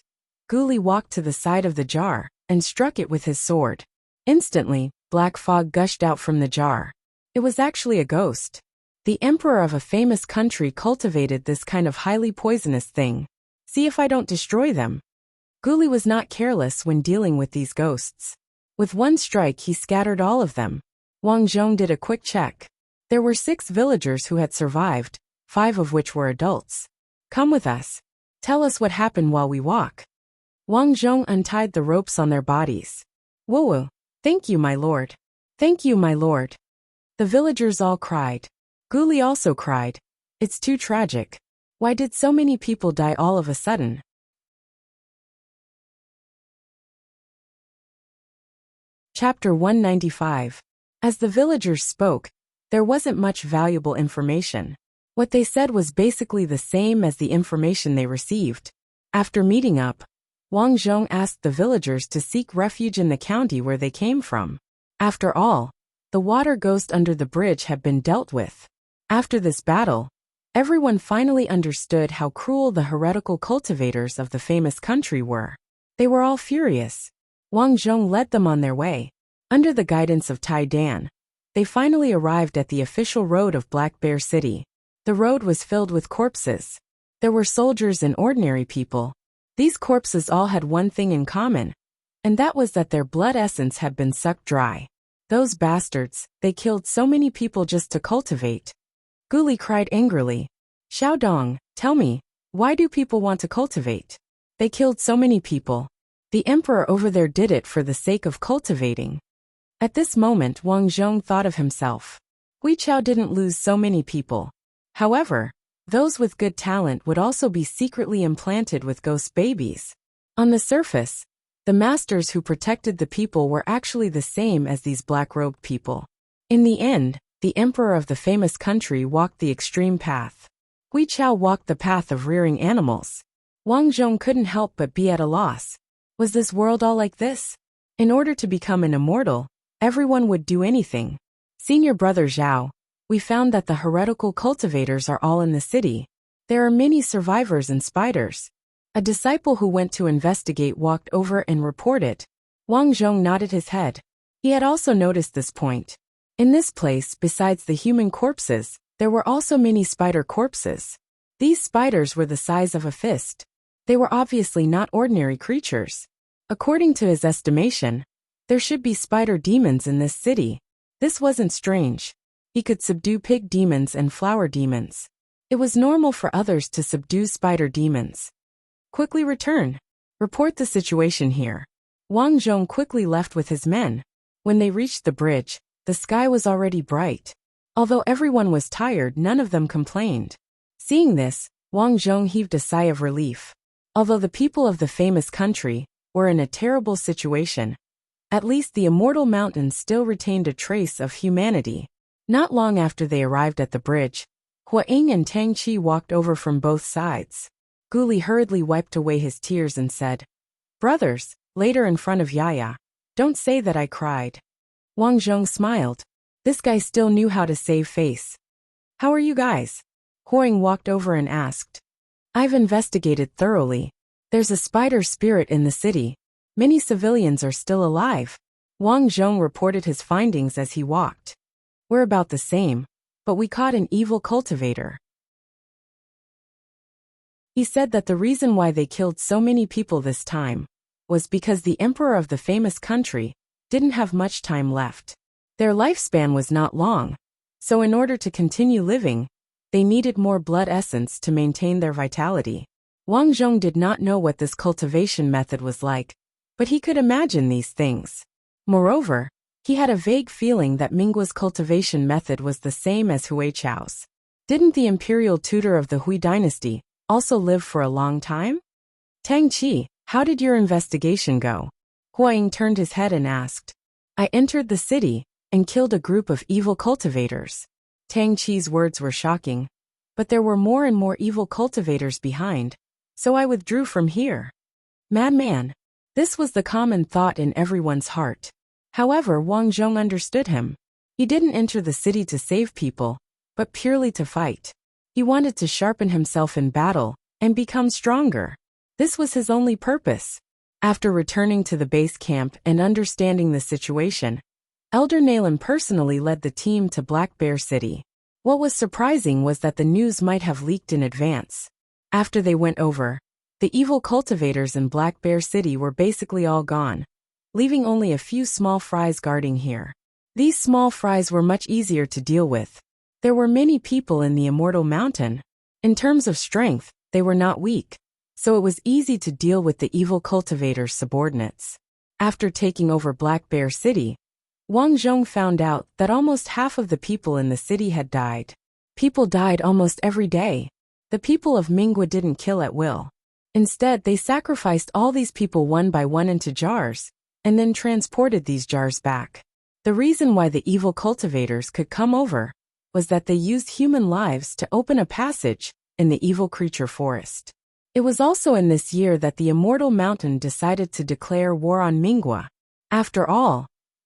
Guli walked to the side of the jar and struck it with his sword. Instantly, black fog gushed out from the jar. It was actually a ghost. The emperor of a famous country cultivated this kind of highly poisonous thing. See if I don't destroy them. Guli was not careless when dealing with these ghosts. With one strike, he scattered all of them. Wang Zhong did a quick check. There were 6 villagers who had survived, 5 of which were adults. Come with us. Tell us what happened while we walk. Wang Zhong untied the ropes on their bodies. Whoa! Thank you, my lord. Thank you, my lord. The villagers all cried. Guli also cried. It's too tragic. Why did so many people die all of a sudden? Chapter 195. As the villagers spoke, there wasn't much valuable information. What they said was basically the same as the information they received. After meeting up, Wang Zhong asked the villagers to seek refuge in the county where they came from. After all, the water ghost under the bridge had been dealt with. After this battle, everyone finally understood how cruel the heretical cultivators of the famous country were. They were all furious. Wang Zhong led them on their way. Under the guidance of Tai Dan, they finally arrived at the official road of Black Bear City. The road was filled with corpses. There were soldiers and ordinary people. These corpses all had one thing in common, and that was that their blood essence had been sucked dry. Those bastards, they killed so many people just to cultivate. Guli cried angrily. Xiaodong, tell me, why do people want to cultivate? They killed so many people. The emperor over there did it for the sake of cultivating. At this moment, Wang Zhong thought of himself. Hui Chao didn't lose so many people. However, those with good talent would also be secretly implanted with ghost babies. On the surface, the masters who protected the people were actually the same as these black-robed people. In the end, the emperor of the famous country walked the extreme path. Hui Chao walked the path of rearing animals. Wang Zhong couldn't help but be at a loss. Was this world all like this? In order to become an immortal, everyone would do anything. Senior brother Zhao, we found that the heretical cultivators are all in the city. There are many survivors and spiders. A disciple who went to investigate walked over and reported. Wang Zhong nodded his head. He had also noticed this point. In this place, besides the human corpses, there were also many spider corpses. These spiders were the size of a fist. They were obviously not ordinary creatures. According to his estimation, there should be spider demons in this city. This wasn't strange. He could subdue pig demons and flower demons. It was normal for others to subdue spider demons. Quickly return. Report the situation here. Wang Zhong quickly left with his men. When they reached the bridge, the sky was already bright. Although everyone was tired, none of them complained. Seeing this, Wang Zhong heaved a sigh of relief. Although the people of the famous country were in a terrible situation, at least the immortal mountain still retained a trace of humanity. Not long after they arrived at the bridge, Hua Ying and Tang Qi walked over from both sides. Guli hurriedly wiped away his tears and said, Brothers, later in front of Yaya. Don't say that I cried. Wang Zhong smiled. This guy still knew how to save face. How are you guys? Huang walked over and asked. I've investigated thoroughly. There's a spider spirit in the city. Many civilians are still alive. Wang Zhong reported his findings as he walked. We're about the same, but we caught an evil cultivator. He said that the reason why they killed so many people this time was because the emperor of the famous country didn't have much time left. Their lifespan was not long, so in order to continue living, they needed more blood essence to maintain their vitality. Wang Zhong did not know what this cultivation method was like, but he could imagine these things. Moreover, he had a vague feeling that Minggua's cultivation method was the same as Hui Chao's. Didn't the imperial tutor of the Hui dynasty also live for a long time? Tang Qi, how did your investigation go? Huang turned his head and asked. I entered the city and killed a group of evil cultivators. Tang Qi's words were shocking, but there were more and more evil cultivators behind, so I withdrew from here. Madman. This was the common thought in everyone's heart. However, Wang Zhong understood him. He didn't enter the city to save people, but purely to fight. He wanted to sharpen himself in battle and become stronger. This was his only purpose. After returning to the base camp and understanding the situation, Elder Naylan personally led the team to Black Bear City. What was surprising was that the news might have leaked in advance. After they went over, the evil cultivators in Black Bear City were basically all gone, leaving only a few small fries guarding here. These small fries were much easier to deal with. There were many people in the Immortal Mountain. In terms of strength, they were not weak, so it was easy to deal with the evil cultivators' subordinates. After taking over Black Bear City, Wang Zhong found out that almost half of the people in the city had died. People died almost every day. The people of Mingwa didn't kill at will. Instead, they sacrificed all these people one by one into jars, and then transported these jars back. The reason why the evil cultivators could come over was that they used human lives to open a passage in the evil creature forest. It was also in this year that the Immortal Mountain decided to declare war on Mingwa. After all,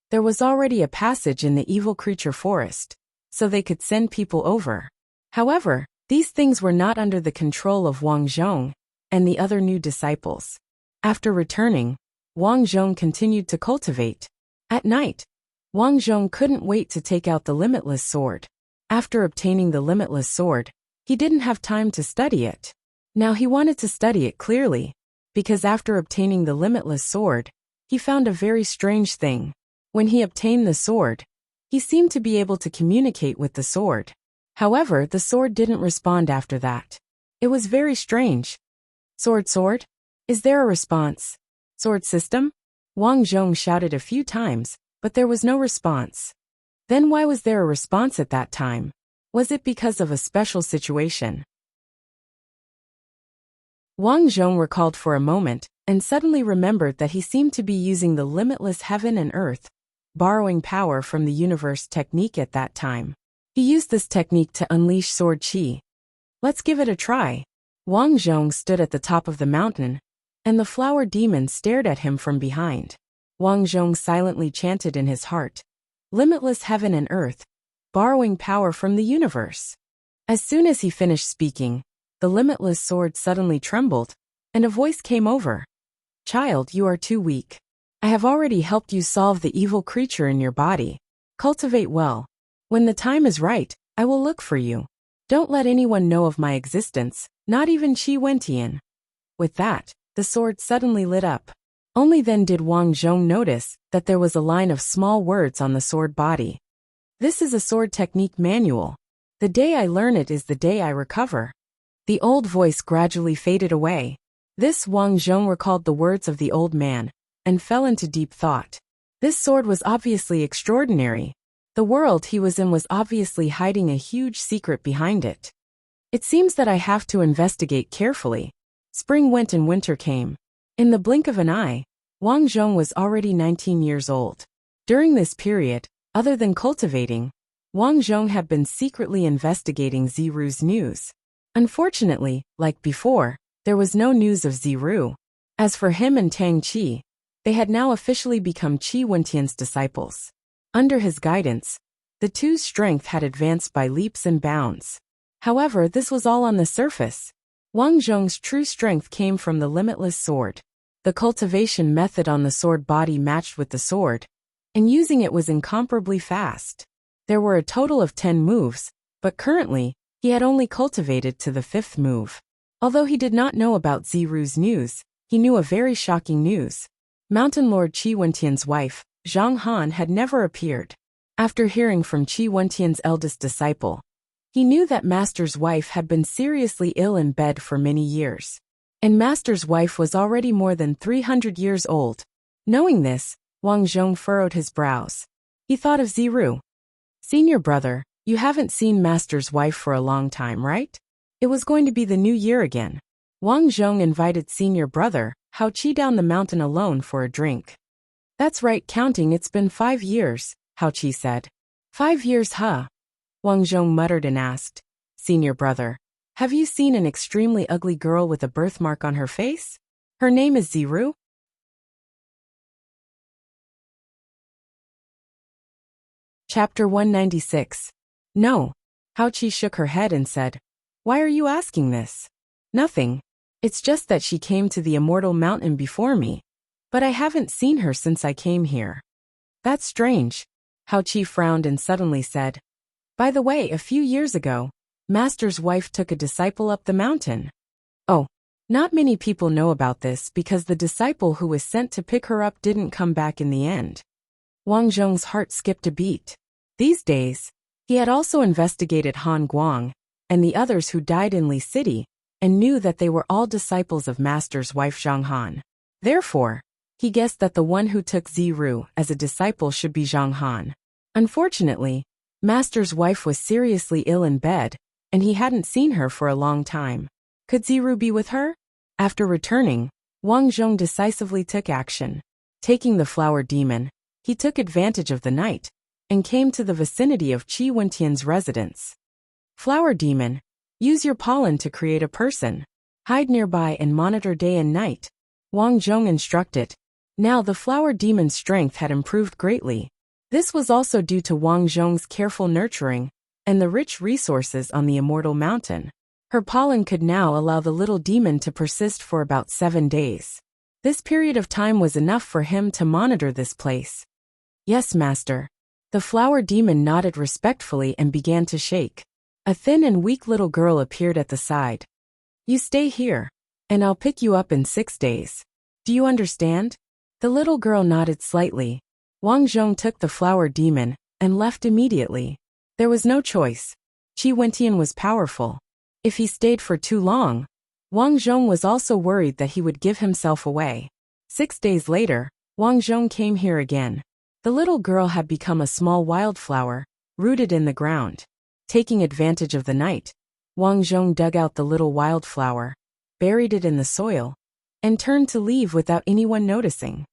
there was already a passage in the evil creature forest, so they could send people over. However, these things were not under the control of Wang Zhong and the other new disciples. After returning, Wang Zhong continued to cultivate. At night, Wang Zhong couldn't wait to take out the limitless sword. After obtaining the limitless sword, he didn't have time to study it. Now he wanted to study it clearly, because after obtaining the limitless sword, he found a very strange thing. When he obtained the sword, he seemed to be able to communicate with the sword. However, the sword didn't respond after that. It was very strange. Sword? Is there a response? Sword system? Wang Zhong shouted a few times, but there was no response. Then why was there a response at that time? Was it because of a special situation? Wang Zhong recalled for a moment, and suddenly remembered that he seemed to be using the limitless heaven and earth, borrowing power from the universe technique at that time. He used this technique to unleash sword chi. Let's give it a try. Wang Zhong stood at the top of the mountain, and the flower demon stared at him from behind. Wang Zhong silently chanted in his heart, limitless heaven and earth, borrowing power from the universe. As soon as he finished speaking, the limitless sword suddenly trembled, and a voice came over. Child, you are too weak. I have already helped you solve the evil creature in your body. Cultivate well. When the time is right, I will look for you. Don't let anyone know of my existence, not even Qi Wentian. With that, the sword suddenly lit up. Only then did Wang Zhong notice that there was a line of small words on the sword body. This is a sword technique manual. The day I learn it is the day I recover. The old voice gradually faded away. This Wang Zhong recalled the words of the old man, and fell into deep thought. This sword was obviously extraordinary. The world he was in was obviously hiding a huge secret behind it. It seems that I have to investigate carefully. Spring went and winter came. In the blink of an eye, Wang Zhong was already 19 years old. During this period, other than cultivating, Wang Zhong had been secretly investigating Ziru's news. Unfortunately, like before, there was no news of Ziru. As for him and Tang Qi, they had now officially become Qi Wentian's disciples. Under his guidance, the two's strength had advanced by leaps and bounds. However, this was all on the surface. Wang Zhong's true strength came from the limitless sword. The cultivation method on the sword body matched with the sword, and using it was incomparably fast. There were a total of 10 moves, but currently, he had only cultivated to the 5th move. Although he did not know about Ziru's news, he knew a very shocking news. Mountain Lord Qi Wentian's wife, Zhang Han, had never appeared. After hearing from Qi Wentian's eldest disciple, he knew that Master's wife had been seriously ill in bed for many years. And Master's wife was already more than 300 years old. Knowing this, Wang Zhong furrowed his brows. He thought of Ziru. Senior brother, you haven't seen Master's wife for a long time, right? It was going to be the new year again. Wang Zhong invited senior brother, Hao Qi, down the mountain alone for a drink. That's right, counting it's been 5 years, Hao Qi said. 5 years, huh? Wang Zhong muttered and asked, Senior brother, have you seen an extremely ugly girl with a birthmark on her face? Her name is Ziru? Chapter 196. No. Hao Qi shook her head and said, Why are you asking this? Nothing. It's just that she came to the immortal mountain before me, but I haven't seen her since I came here. That's strange. Hao Qi frowned and suddenly said, By the way, a few years ago, Master's wife took a disciple up the mountain. Oh, not many people know about this because the disciple who was sent to pick her up didn't come back in the end. Wang Zhong's heart skipped a beat. These days, he had also investigated Han Guang and the others who died in Li City and knew that they were all disciples of Master's wife Zhang Han. Therefore, he guessed that the one who took Ziru as a disciple should be Zhang Han. Unfortunately, Master's wife was seriously ill in bed, and he hadn't seen her for a long time. Could Ziru be with her? After returning, Wang Zhong decisively took action. Taking the flower demon, he took advantage of the night and came to the vicinity of Qi Wentian's residence. Flower demon, use your pollen to create a person. Hide nearby and monitor day and night, Wang Zhong instructed. Now the flower demon's strength had improved greatly. This was also due to Wang Zhong's careful nurturing and the rich resources on the immortal mountain. Her pollen could now allow the little demon to persist for about 7 days. This period of time was enough for him to monitor this place. Yes, master. The flower demon nodded respectfully and began to shake. A thin and weak little girl appeared at the side. You stay here, and I'll pick you up in 6 days. Do you understand? The little girl nodded slightly. Wang Zhong took the flower demon and left immediately. There was no choice. Qi Wentian was powerful. If he stayed for too long, Wang Zhong was also worried that he would give himself away. 6 days later, Wang Zhong came here again. The little girl had become a small wildflower, rooted in the ground. Taking advantage of the night, Wang Zhong dug out the little wildflower, buried it in the soil, and turned to leave without anyone noticing.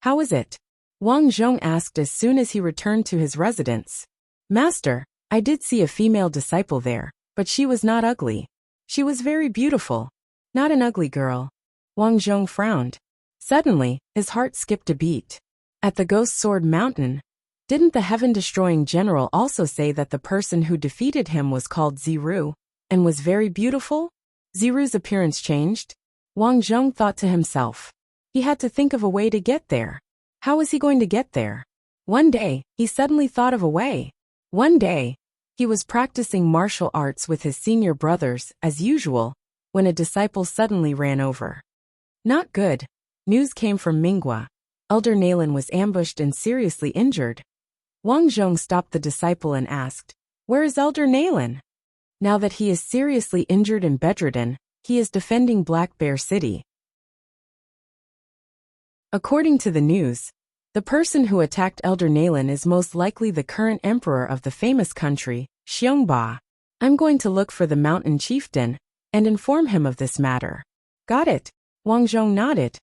How is it? Wang Zhong asked as soon as he returned to his residence. Master, I did see a female disciple there, but she was not ugly. She was very beautiful. Not an ugly girl. Wang Zhong frowned. Suddenly, his heart skipped a beat. At the Ghost Sword Mountain, didn't the heaven-destroying general also say that the person who defeated him was called Ziru, and was very beautiful? Ziru's appearance changed? Wang Zhong thought to himself. He had to think of a way to get there. How was he going to get there? One day, he suddenly thought of a way. One day, he was practicing martial arts with his senior brothers, as usual, when a disciple suddenly ran over. Not good. News came from Minghua. Elder Nalen was ambushed and seriously injured. Wang Zhong stopped the disciple and asked, Where is Elder Nalen? Now that he is seriously injured and bedridden, he is defending Black Bear City. According to the news, the person who attacked Elder Nalen is most likely the current emperor of the famous country, Xiongba. I'm going to look for the mountain chieftain and inform him of this matter. Got it? Wang Zhong nodded.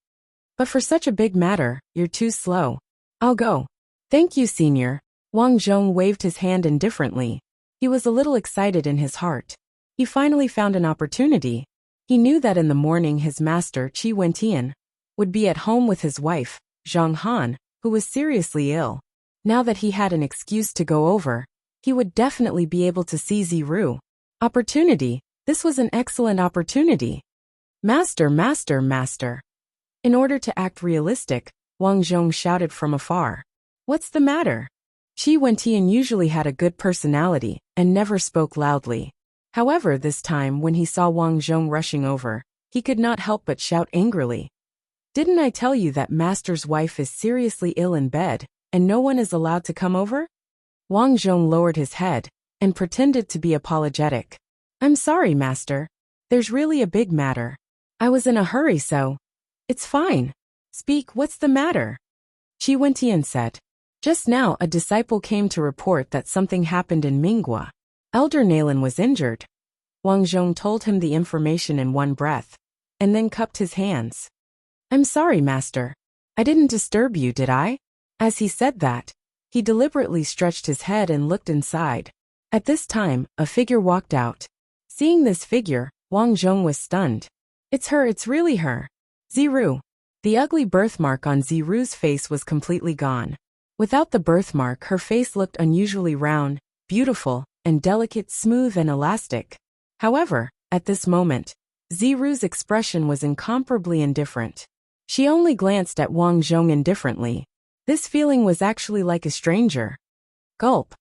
But for such a big matter, you're too slow. I'll go. Thank you, senior. Wang Zhong waved his hand indifferently. He was a little excited in his heart. He finally found an opportunity. He knew that in the morning his master, Qi Wentian, would be at home with his wife, Zhang Han, who was seriously ill. Now that he had an excuse to go over, he would definitely be able to see Ziru. Opportunity. This was an excellent opportunity. Master, master, master. In order to act realistic, Wang Zhong shouted from afar. What's the matter? Qi Wentian usually had a good personality and never spoke loudly. However, this time when he saw Wang Zhong rushing over, he could not help but shout angrily. Didn't I tell you that master's wife is seriously ill in bed, and no one is allowed to come over? Wang Zhong lowered his head and pretended to be apologetic. I'm sorry, master. There's really a big matter. I was in a hurry, so. It's fine. Speak, what's the matter? Qi Wentian said. Just now a disciple came to report that something happened in Minghua. Elder Nalan was injured. Wang Zhong told him the information in one breath, and then cupped his hands. I'm sorry, master. I didn't disturb you, did I? As he said that, he deliberately stretched his head and looked inside. At this time, a figure walked out. Seeing this figure, Wang Zhong was stunned. It's her, it's really her. Ziru. The ugly birthmark on Ziru's face was completely gone. Without the birthmark, her face looked unusually round, beautiful, and delicate, smooth and elastic. However, at this moment, Ziru's expression was incomparably indifferent. She only glanced at Wang Zhong indifferently. This feeling was actually like a stranger. Gulp.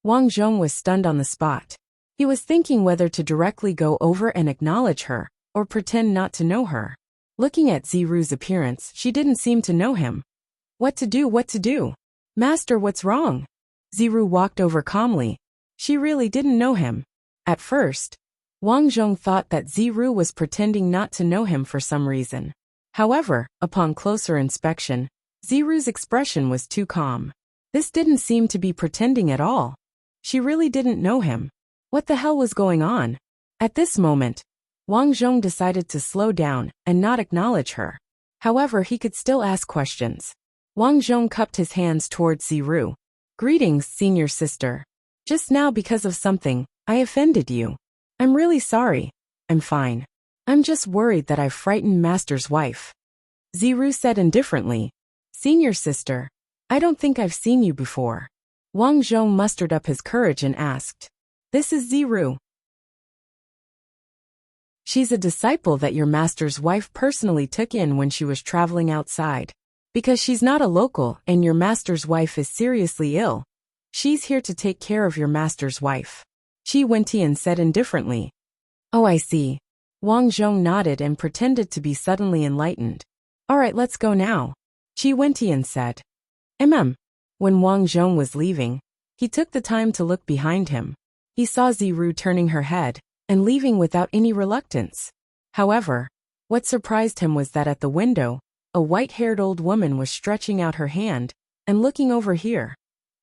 Wang Zhong was stunned on the spot. He was thinking whether to directly go over and acknowledge her, or pretend not to know her. Looking at Ziru's appearance, she didn't seem to know him. What to do, what to do? Master, what's wrong? Ziru walked over calmly. She really didn't know him. At first, Wang Zhong thought that Ziru was pretending not to know him for some reason. However, upon closer inspection, Ziru's expression was too calm. This didn't seem to be pretending at all. She really didn't know him. What the hell was going on? At this moment, Wang Zhong decided to slow down and not acknowledge her. However, he could still ask questions. Wang Zhong cupped his hands towards Ziru. Greetings, senior sister. Just now because of something, I offended you. I'm really sorry. I'm fine. I'm just worried that I've frightened master's wife. Ziru said indifferently. Senior sister, I don't think I've seen you before. Wang Zhong mustered up his courage and asked. This is Ziru. She's a disciple that your master's wife personally took in when she was traveling outside. Because she's not a local and your master's wife is seriously ill. She's here to take care of your master's wife. Qi Wentian said indifferently. Oh, I see. Wang Zhong nodded and pretended to be suddenly enlightened. Alright, let's go now. Qi Wentian said. When Wang Zhong was leaving, he took the time to look behind him. He saw Ziru turning her head and leaving without any reluctance. However, what surprised him was that at the window, a white-haired old woman was stretching out her hand and looking over here.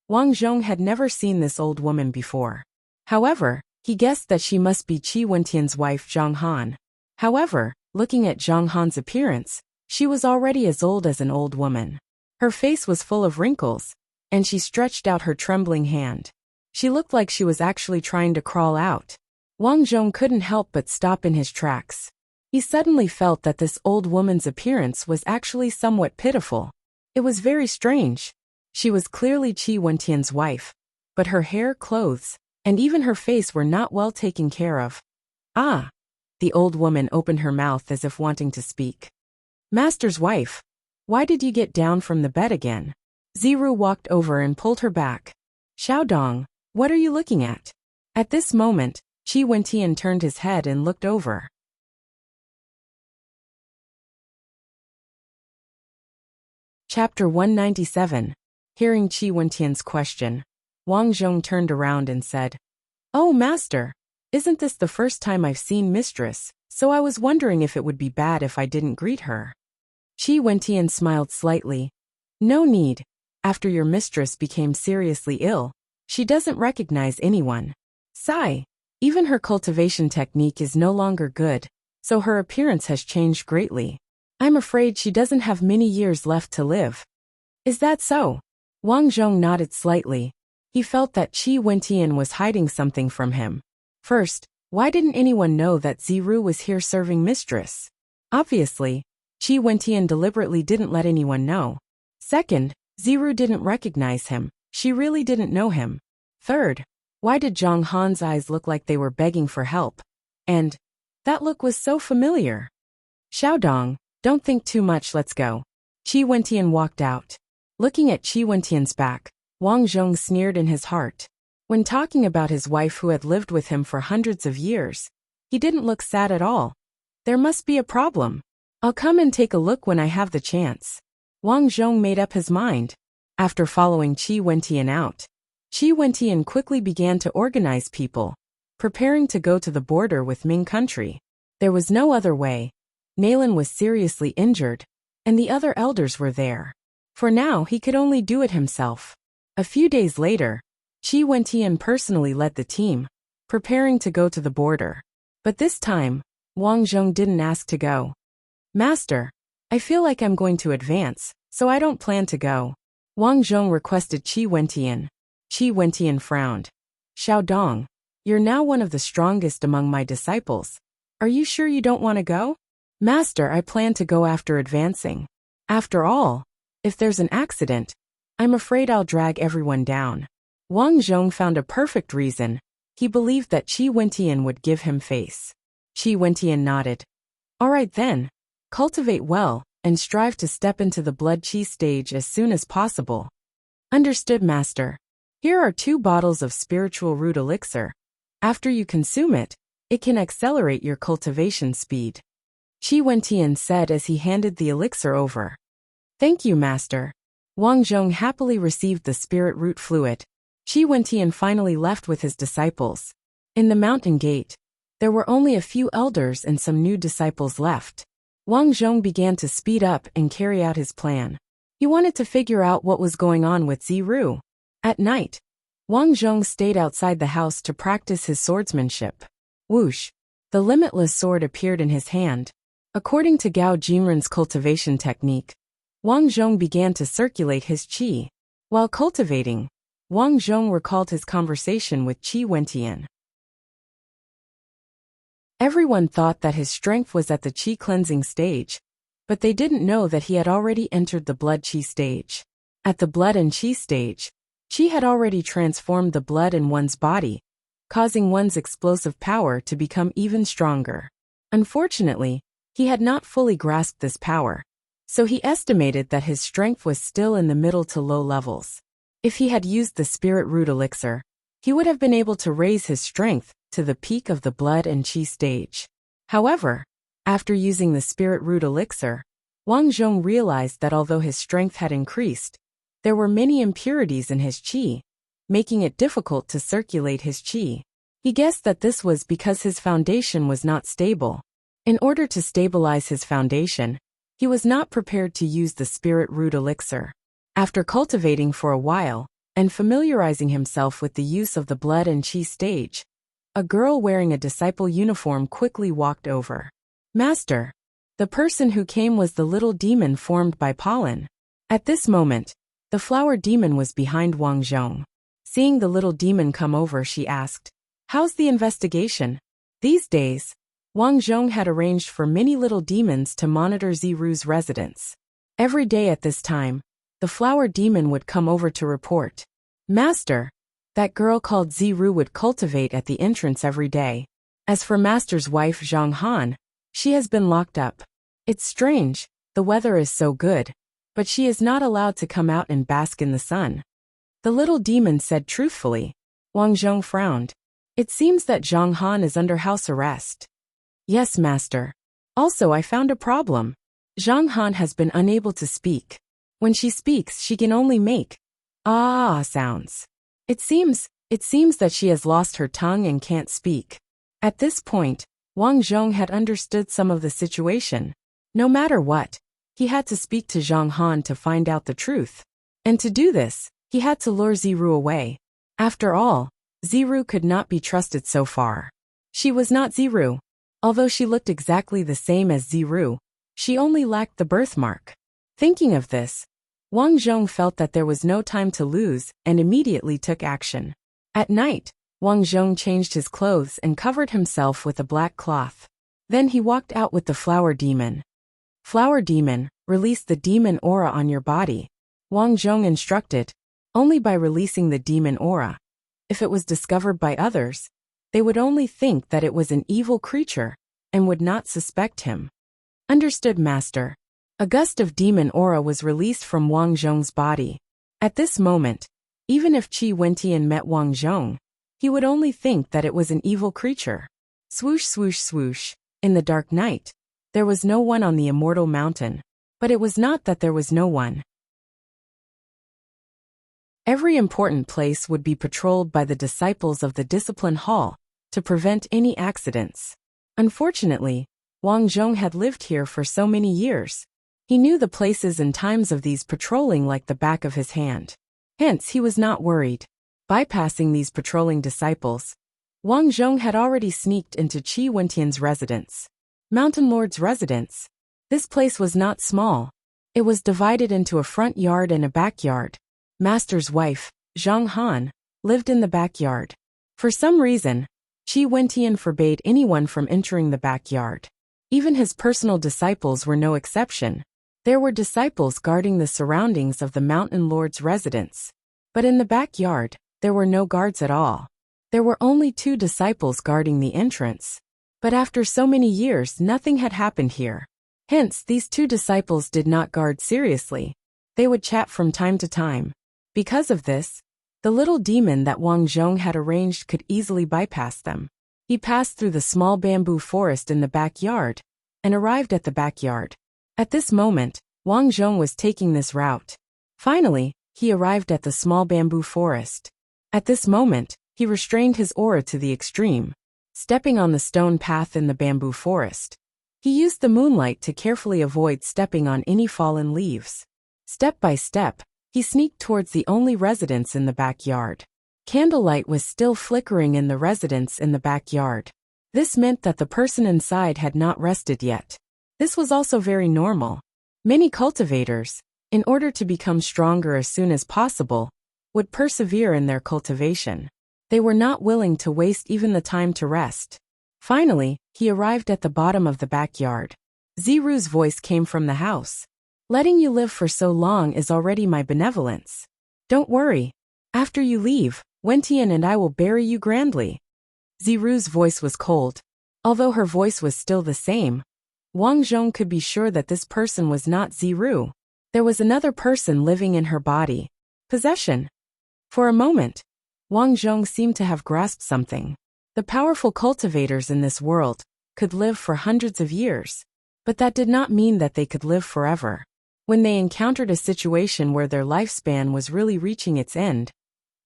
Wang Zhong had never seen this old woman before. However, he guessed that she must be Qi Wentian's wife Zhang Han. However, looking at Zhang Han's appearance, she was already as old as an old woman. Her face was full of wrinkles, and she stretched out her trembling hand. She looked like she was actually trying to crawl out. Wang Zhong couldn't help but stop in his tracks. He suddenly felt that this old woman's appearance was actually somewhat pitiful. It was very strange. She was clearly Qi Wentian's wife, but her hair, clothes, and even her face were not well taken care of. Ah! The old woman opened her mouth as if wanting to speak. Master's wife, why did you get down from the bed again? Ziru walked over and pulled her back. Xiaodong, what are you looking at? At this moment, Qi Wentian turned his head and looked over. Chapter 197. Hearing Qi Wentian's question, Wang Zhong turned around and said, Oh, master, isn't this the first time I've seen mistress, so I was wondering if it would be bad if I didn't greet her. Qi Wentian smiled slightly. No need. After your mistress became seriously ill, she doesn't recognize anyone. Sigh. Even her cultivation technique is no longer good, so her appearance has changed greatly. I'm afraid she doesn't have many years left to live. Is that so? Wang Zhong nodded slightly. He felt that Qi Wentian was hiding something from him. First, why didn't anyone know that Ziru was here serving mistress? Obviously, Qi Wentian deliberately didn't let anyone know. Second, Ziru didn't recognize him. She really didn't know him. Third, why did Zhang Han's eyes look like they were begging for help? And that look was so familiar. Xiaodong, don't think too much, let's go. Qi Wentian walked out. Looking at Qi Wentian's back, Wang Zhong sneered in his heart. When talking about his wife who had lived with him for hundreds of years, he didn't look sad at all. There must be a problem. I'll come and take a look when I have the chance. Wang Zhong made up his mind. After following Qi Wentian out, Qi Wentian quickly began to organize people, preparing to go to the border with Ming country. There was no other way. Nalan was seriously injured, and the other elders were there. For now, he could only do it himself. A few days later, Qi Wentian personally led the team, preparing to go to the border. But this time, Wang Zhong didn't ask to go. Master, I feel like I'm going to advance, so I don't plan to go. Wang Zhong requested Qi Wentian. Qi Wentian frowned. Xiaodong, you're now one of the strongest among my disciples. Are you sure you don't want to go? Master, I plan to go after advancing. After all, if there's an accident, I'm afraid I'll drag everyone down. Wang Zhong found a perfect reason. He believed that Qi Wentian would give him face. Qi Wentian nodded. All right then. Cultivate well, and strive to step into the blood qi stage as soon as possible. Understood, Master. Here are 2 bottles of spiritual root elixir. After you consume it, it can accelerate your cultivation speed. Qi Wentian said as he handed the elixir over. Thank you, Master. Wang Zhong happily received the spirit root fluid. Qi Wentian finally left with his disciples. In the mountain gate, there were only a few elders and some new disciples left. Wang Zhong began to speed up and carry out his plan. He wanted to figure out what was going on with Ziru. At night, Wang Zhong stayed outside the house to practice his swordsmanship. Whoosh! The limitless sword appeared in his hand. According to Gao Jinren's cultivation technique, Wang Zhong began to circulate his qi. While cultivating, Wang Zhong recalled his conversation with Qi Wentian. Everyone thought that his strength was at the qi cleansing stage, but they didn't know that he had already entered the blood qi stage. At the blood and qi stage, qi had already transformed the blood in one's body, causing one's explosive power to become even stronger. Unfortunately, he had not fully grasped this power, so he estimated that his strength was still in the middle to low levels. If he had used the spirit root elixir, he would have been able to raise his strength to the peak of the blood and qi stage. However, after using the spirit root elixir, Wang Zhong realized that although his strength had increased, there were many impurities in his qi, making it difficult to circulate his qi. He guessed that this was because his foundation was not stable. In order to stabilize his foundation, he was not prepared to use the spirit root elixir. After cultivating for a while, and familiarizing himself with the use of the blood and qi stage, a girl wearing a disciple uniform quickly walked over. Master, the person who came was the little demon formed by pollen. At this moment, the flower demon was behind Wang Zhong. Seeing the little demon come over, she asked, "How's the investigation?" These days, Wang Zhong had arranged for many little demons to monitor Ziru's residence. Every day at this time, the flower demon would come over to report. Master, that girl called Ziru would cultivate at the entrance every day. As for Master's wife Zhang Han, she has been locked up. It's strange, the weather is so good, but she is not allowed to come out and bask in the sun. The little demon said truthfully. Wang Zhong frowned. It seems that Zhang Han is under house arrest. Yes, Master. Also, I found a problem. Zhang Han has been unable to speak. When she speaks, she can only make ah sounds. It seems that she has lost her tongue and can't speak. At this point, Wang Zhong had understood some of the situation. No matter what, he had to speak to Zhang Han to find out the truth. And to do this, he had to lure Ziru away. After all, Ziru could not be trusted so far. She was not Ziru. Although she looked exactly the same as Ziru, she only lacked the birthmark. Thinking of this, Wang Zhong felt that there was no time to lose and immediately took action. At night, Wang Zhong changed his clothes and covered himself with a black cloth. Then he walked out with the flower demon. Flower demon, release the demon aura on your body. Wang Zhong instructed, only by releasing the demon aura. If it was discovered by others, they would only think that it was an evil creature and would not suspect him. Understood, master. A gust of demon aura was released from Wang Zhong's body. At this moment, even if Qi Wentian met Wang Zhong, he would only think that it was an evil creature. Swoosh swoosh swoosh. In the dark night, there was no one on the immortal mountain. But it was not that there was no one. Every important place would be patrolled by the disciples of the discipline hall to prevent any accidents. Unfortunately, Wang Zhong had lived here for so many years. He knew the places and times of these patrolling like the back of his hand. Hence, he was not worried. Bypassing these patrolling disciples, Wang Zhong had already sneaked into Qi Wentian's residence. Mountain Lord's residence. This place was not small. It was divided into a front yard and a backyard. Master's wife, Zhang Han, lived in the backyard. For some reason, Qi Wentian forbade anyone from entering the backyard. Even his personal disciples were no exception. There were disciples guarding the surroundings of the Mountain Lord's residence. But in the backyard, there were no guards at all. There were only 2 disciples guarding the entrance. But after so many years, nothing had happened here. Hence, these 2 disciples did not guard seriously. They would chat from time to time. Because of this, the little demon that Wang Zhong had arranged could easily bypass them. He passed through the small bamboo forest in the backyard and arrived at the backyard. At this moment, Wang Zhong was taking this route. Finally, he arrived at the small bamboo forest. At this moment, he restrained his aura to the extreme, stepping on the stone path in the bamboo forest. He used the moonlight to carefully avoid stepping on any fallen leaves. Step by step, he sneaked towards the only residence in the backyard. Candlelight was still flickering in the residence in the backyard. This meant that the person inside had not rested yet. This was also very normal. Many cultivators, in order to become stronger as soon as possible, would persevere in their cultivation. They were not willing to waste even the time to rest. Finally, he arrived at the bottom of the backyard. Ziru's voice came from the house. Letting you live for so long is already my benevolence. Don't worry. After you leave, Wentian and I will bury you grandly. Ziru's voice was cold. Although her voice was still the same, Wang Zhong could be sure that this person was not Ziru. There was another person living in her body. Possession. For a moment, Wang Zhong seemed to have grasped something. The powerful cultivators in this world could live for hundreds of years, but that did not mean that they could live forever. When they encountered a situation where their lifespan was really reaching its end,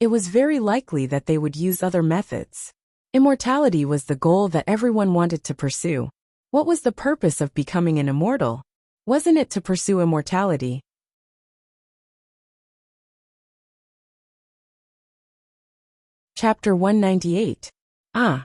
it was very likely that they would use other methods. Immortality was the goal that everyone wanted to pursue. What was the purpose of becoming an immortal? Wasn't it to pursue immortality? Chapter 198. Ah.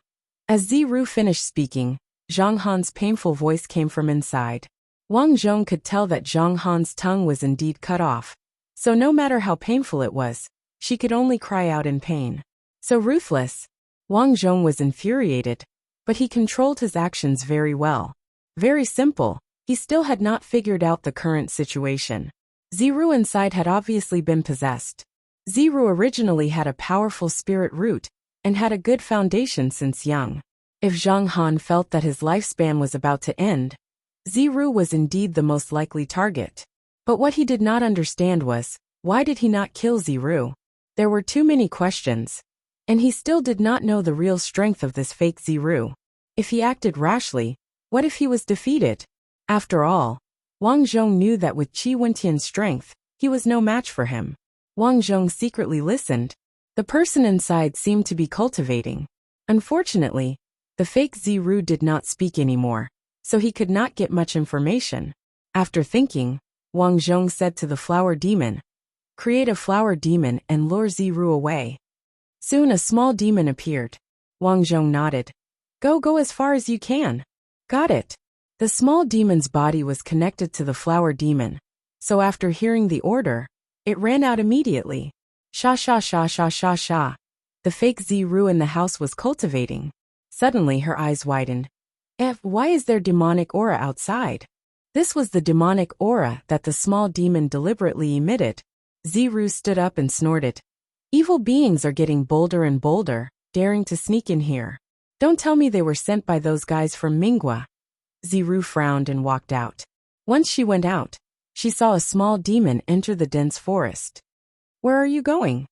As Ziru finished speaking, Zhang Han's painful voice came from inside. Wang Zhong could tell that Zhang Han's tongue was indeed cut off. So no matter how painful it was, she could only cry out in pain. So ruthless. Wang Zhong was infuriated, but he controlled his actions very well. Very simple. He still had not figured out the current situation. Ziru inside had obviously been possessed. Ziru originally had a powerful spirit root and had a good foundation since young. If Zhang Han felt that his lifespan was about to end, Ziru was indeed the most likely target. But what he did not understand was, why did he not kill Ziru? There were too many questions. And he still did not know the real strength of this fake Ziru. If he acted rashly, what if he was defeated? After all, Wang Zhong knew that with Qi Wentian's strength, he was no match for him. Wang Zhong secretly listened. The person inside seemed to be cultivating. Unfortunately, the fake Ziru did not speak anymore, so he could not get much information. After thinking, Wang Zhong said to the flower demon, "Create a flower demon and lure Ziru away." Soon a small demon appeared. Wang Zhong nodded. Go as far as you can." "Got it." The small demon's body was connected to the flower demon, so after hearing the order, it ran out immediately. Sha sha sha sha sha sha. The fake Ziru in the house was cultivating. Suddenly her eyes widened. Why is there demonic aura outside? This was the demonic aura that the small demon deliberately emitted. Ziru stood up and snorted. Evil beings are getting bolder and bolder, daring to sneak in here. Don't tell me they were sent by those guys from Mingwa. Ziru frowned and walked out. Once she went out, she saw a small demon enter the dense forest. Where are you going?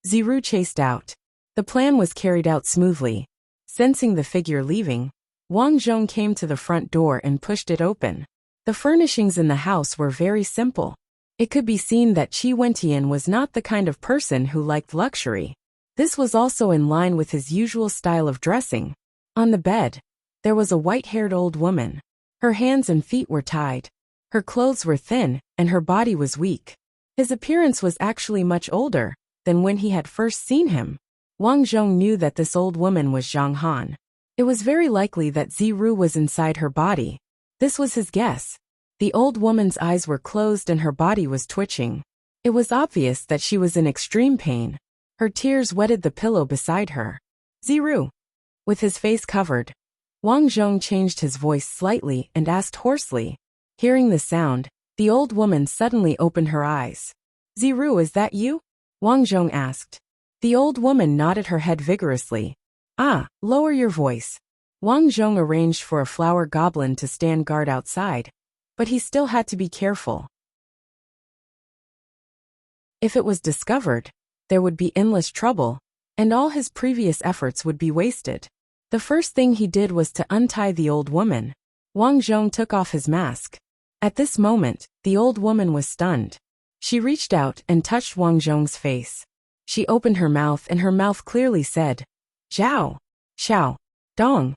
Ziru chased out. The plan was carried out smoothly. Sensing the figure leaving, Wang Zhong came to the front door and pushed it open. The furnishings in the house were very simple. It could be seen that Qi Wentian was not the kind of person who liked luxury. This was also in line with his usual style of dressing. On the bed, there was a white-haired old woman. Her hands and feet were tied. Her clothes were thin, and her body was weak. His appearance was actually much older than when he had first seen him. Wang Zhong knew that this old woman was Zhang Han. It was very likely that Ziru was inside her body. This was his guess. The old woman's eyes were closed and her body was twitching. It was obvious that she was in extreme pain. Her tears wetted the pillow beside her. Ziru. With his face covered, Wang Zhong changed his voice slightly and asked hoarsely. Hearing the sound, the old woman suddenly opened her eyes. Ziru, is that you? Wang Zhong asked. The old woman nodded her head vigorously. Ah, lower your voice. Wang Zhong arranged for a flower goblin to stand guard outside, but he still had to be careful. If it was discovered, there would be endless trouble, and all his previous efforts would be wasted. The first thing he did was to untie the old woman. Wang Zhong took off his mask. At this moment, the old woman was stunned. She reached out and touched Wang Zhong's face. She opened her mouth and her mouth clearly said, Zhao, Xiao, Dong.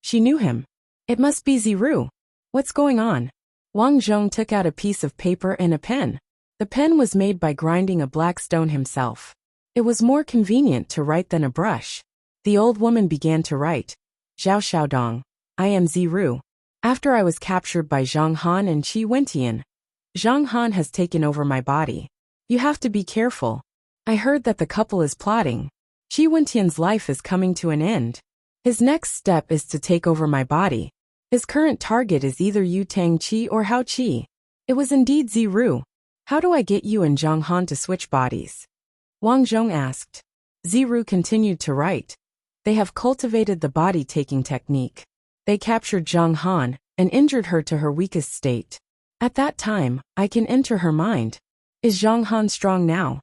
She knew him. It must be Ziru. What's going on? Wang Zhong took out a piece of paper and a pen. The pen was made by grinding a black stone himself. It was more convenient to write than a brush. The old woman began to write. Zhao Xiaodong. I am Ziru. After I was captured by Zhang Han and Qi Wentian, Zhang Han has taken over my body. You have to be careful. I heard that the couple is plotting. Qi Wentian's life is coming to an end. His next step is to take over my body. His current target is either Yu Tang Qi or Hao Qi. It was indeed Ziru. How do I get you and Zhang Han to switch bodies? Wang Zhong asked. Ziru continued to write. They have cultivated the body-taking technique. They captured Zhang Han and injured her to her weakest state. At that time, I can enter her mind. Is Zhang Han strong now?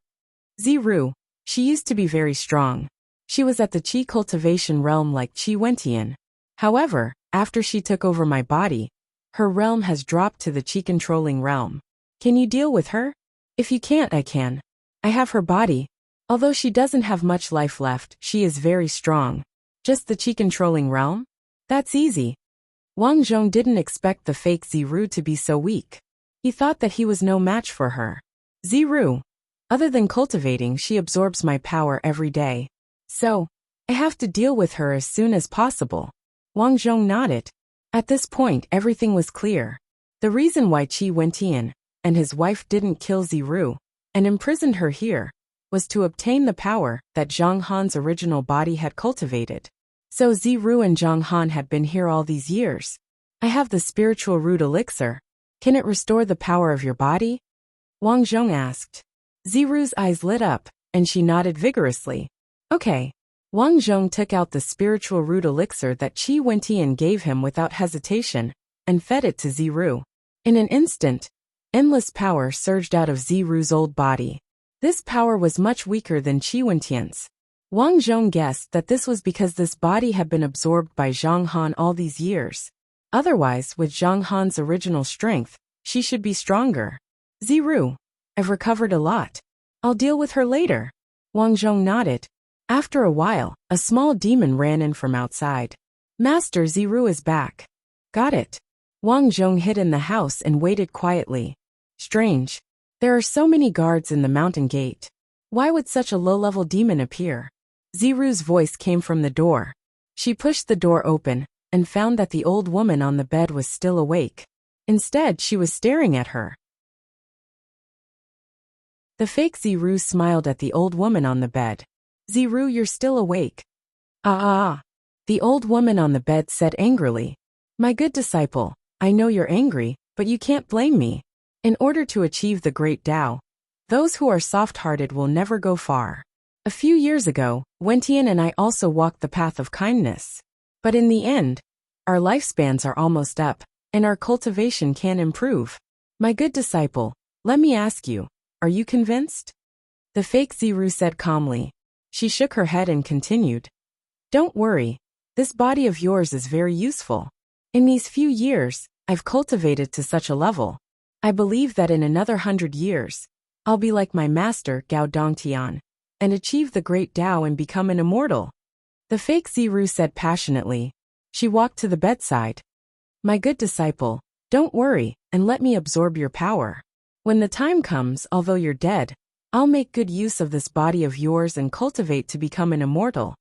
Ziru. She used to be very strong. She was at the Qi cultivation realm like Qi Wentian. However, after she took over my body, her realm has dropped to the Qi controlling realm. Can you deal with her? If you can't, I can. I have her body. Although she doesn't have much life left, she is very strong. Just the Qi controlling realm? That's easy. Wang Zhong didn't expect the fake Ziru to be so weak. He thought that he was no match for her. Ziru. Other than cultivating, she absorbs my power every day. So, I have to deal with her as soon as possible. Wang Zhong nodded. At this point, everything was clear. The reason why Qi Wentian and his wife didn't kill Ziru and imprisoned her here was to obtain the power that Zhang Han's original body had cultivated. So Ziru and Zhang Han had been here all these years. I have the spiritual root elixir. Can it restore the power of your body? Wang Zhong asked. Ziru's eyes lit up, and she nodded vigorously. Okay. Wang Zhong took out the spiritual root elixir that Qi Wentian gave him without hesitation, and fed it to Ziru. In an instant, endless power surged out of Ziru's old body. This power was much weaker than Qi Wentian's. Wang Zhong guessed that this was because this body had been absorbed by Zhang Han all these years. Otherwise, with Zhang Han's original strength, she should be stronger. Ziru. I've recovered a lot. I'll deal with her later. Wang Zhong nodded. After a while, a small demon ran in from outside. Master, Ziru is back. Got it. Wang Zhong hid in the house and waited quietly. Strange. There are so many guards in the mountain gate. Why would such a low-level demon appear? Ziru's voice came from the door. She pushed the door open and found that the old woman on the bed was still awake. Instead, she was staring at her. The fake Ziru smiled at the old woman on the bed. Ziru, you're still awake. Ah. The old woman on the bed said angrily. My good disciple, I know you're angry, But you can't blame me. In order to achieve the great Tao, those who are soft-hearted will never go far. A few years ago, Wentian and I also walked the path of kindness. But in the end, our lifespans are almost up, and our cultivation can improve. My good disciple, let me ask you, are you convinced? The fake Ziru said calmly. She shook her head and continued. Don't worry, this body of yours is very useful. In these few years, I've cultivated to such a level. I believe that in another 100 years, I'll be like my master Gao Dongtian, and achieve the great Tao and become an immortal. The fake Ziru said passionately. She walked to the bedside. My good disciple, don't worry, and let me absorb your power. When the time comes, although you're dead, I'll make good use of this body of yours and cultivate to become an immortal.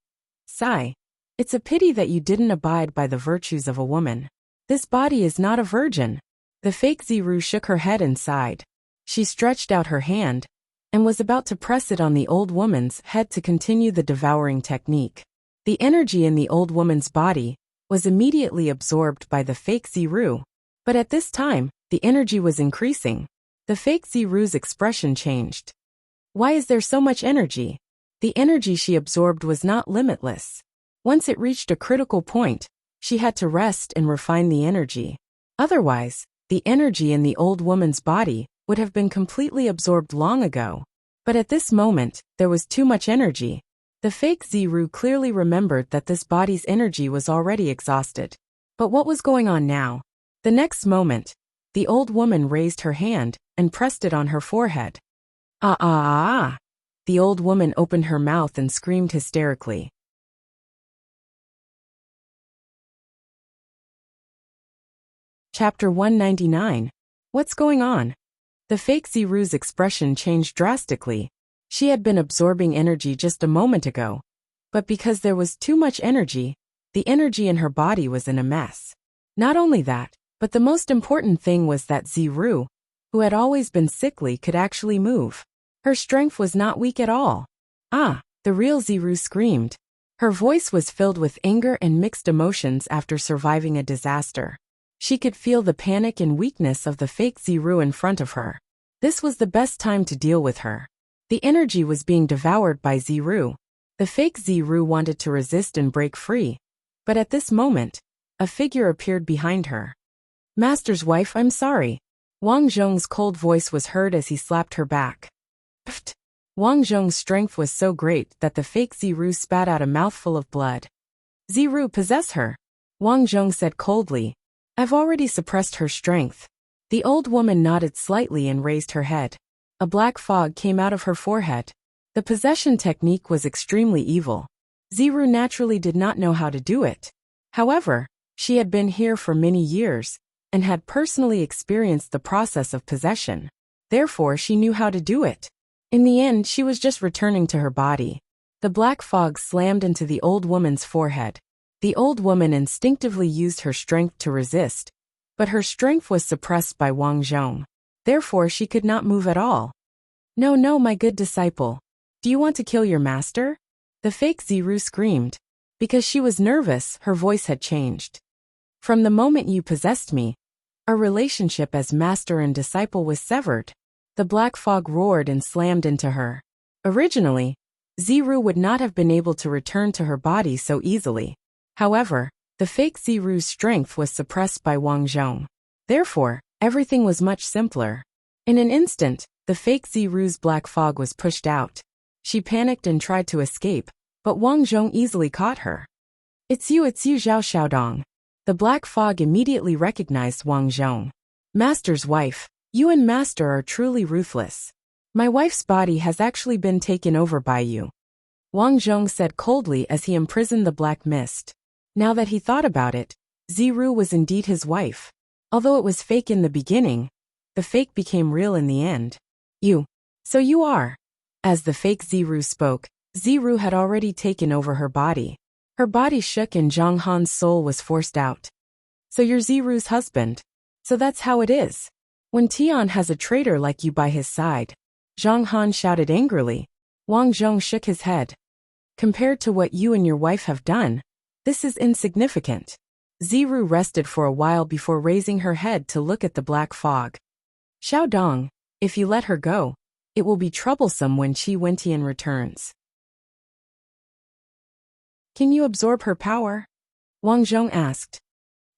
Sigh. It's a pity that you didn't abide by the virtues of a woman. This body is not a virgin. The fake Ziru shook her head and sighed. She stretched out her hand, and was about to press it on the old woman's head to continue the devouring technique. The energy in the old woman's body was immediately absorbed by the fake Ziru. But at this time, the energy was increasing. The fake Ziru's expression changed. Why is there so much energy? The energy she absorbed was not limitless. Once it reached a critical point, she had to rest and refine the energy. Otherwise, the energy in the old woman's body would have been completely absorbed long ago. But at this moment, there was too much energy. The fake Ziru clearly remembered that this body's energy was already exhausted. But what was going on now? The next moment, the old woman raised her hand and pressed it on her forehead. Ah ah ah ah! The old woman opened her mouth and screamed hysterically. Chapter 199. What's going on? The fake Ziru's expression changed drastically. She had been absorbing energy just a moment ago, but because there was too much energy, the energy in her body was in a mess. Not only that, but the most important thing was that Ziru, who had always been sickly, could actually move. Her strength was not weak at all. Ah, the real Ziru screamed. Her voice was filled with anger and mixed emotions after surviving a disaster. She could feel the panic and weakness of the fake Ziru in front of her. This was the best time to deal with her. The energy was being devoured by Ziru. The fake Ziru wanted to resist and break free. But at this moment, a figure appeared behind her. Master's wife, I'm sorry. Wang Zhong's cold voice was heard as he slapped her back. Pfft. Wang Zhong's strength was so great that the fake Ziru spat out a mouthful of blood. Ziru, possess her. Wang Zhong said coldly. I've already suppressed her strength. The old woman nodded slightly and raised her head. A black fog came out of her forehead. The possession technique was extremely evil. Ziru naturally did not know how to do it. However, she had been here for many years, and had personally experienced the process of possession. Therefore, she knew how to do it. In the end, she was just returning to her body. The black fog slammed into the old woman's forehead. The old woman instinctively used her strength to resist, but her strength was suppressed by Wang Zhong. Therefore, she could not move at all. No, no, my good disciple. Do you want to kill your master? The fake Ziru screamed. Because she was nervous, her voice had changed. From the moment you possessed me, our relationship as master and disciple was severed. The black fog roared and slammed into her. Originally, Ziru would not have been able to return to her body so easily. However, the fake Ziru's strength was suppressed by Wang Zhong. Therefore, everything was much simpler. In an instant, the fake Ziru's black fog was pushed out. She panicked and tried to escape, but Wang Zhong easily caught her. It's you, Zhao Xiaodong. The black fog immediately recognized Wang Zhong. Master's wife, you and Master are truly ruthless. My wife's body has actually been taken over by you. Wang Zhong said coldly as he imprisoned the black mist. Now that he thought about it, Ziru was indeed his wife. Although it was fake in the beginning, the fake became real in the end. So you are. As the fake Ziru spoke, Ziru had already taken over her body. Her body shook and Zhang Han's soul was forced out. So you're Ziru's husband. So that's how it is. When Tian has a traitor like you by his side. Zhang Han shouted angrily. Wang Zhong shook his head. Compared to what you and your wife have done, this is insignificant. Ziru rested for a while before raising her head to look at the black fog. Xiaodong, if you let her go, it will be troublesome when Qi Wentian returns. Can you absorb her power? Wang Zhong asked.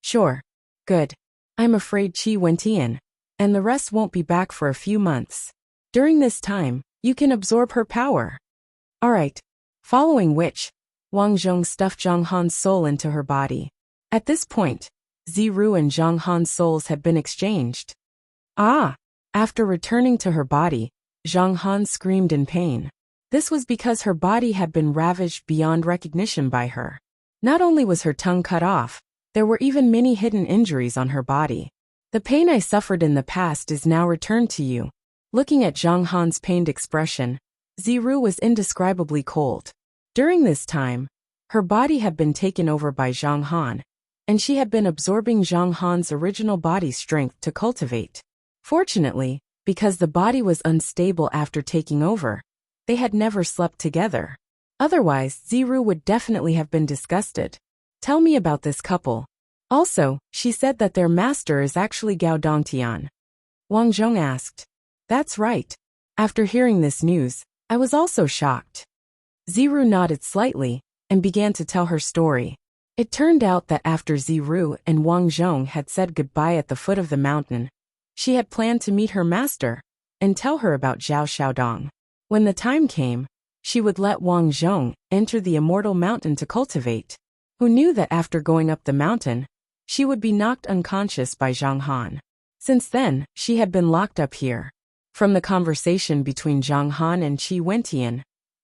Sure. Good. I'm afraid Qi Wentian and the rest won't be back for a few months. During this time, you can absorb her power. All right. Following which, Wang Zhong stuffed Zhang Han's soul into her body. At this point, Ziru and Zhang Han's souls had been exchanged. After returning to her body, Zhang Han screamed in pain. This was because her body had been ravaged beyond recognition by her. Not only was her tongue cut off, there were even many hidden injuries on her body. The pain I suffered in the past is now returned to you. Looking at Zhang Han's pained expression, Ziru was indescribably cold. During this time, her body had been taken over by Zhang Han, and she had been absorbing Zhang Han's original body strength to cultivate. Fortunately, because the body was unstable after taking over, they had never slept together. Otherwise, Ziru would definitely have been disgusted. Tell me about this couple. Also, she said that their master is actually Gao Dongtian. Wang Zhong asked. That's right. After hearing this news, I was also shocked. Ziru nodded slightly and began to tell her story. It turned out that after Ziru and Wang Zhong had said goodbye at the foot of the mountain, she had planned to meet her master and tell her about Zhao Xiaodong. When the time came, she would let Wang Zhong enter the immortal mountain to cultivate. Who knew that after going up the mountain, she would be knocked unconscious by Zhang Han. Since then, she had been locked up here. From the conversation between Zhang Han and Qi Wentian,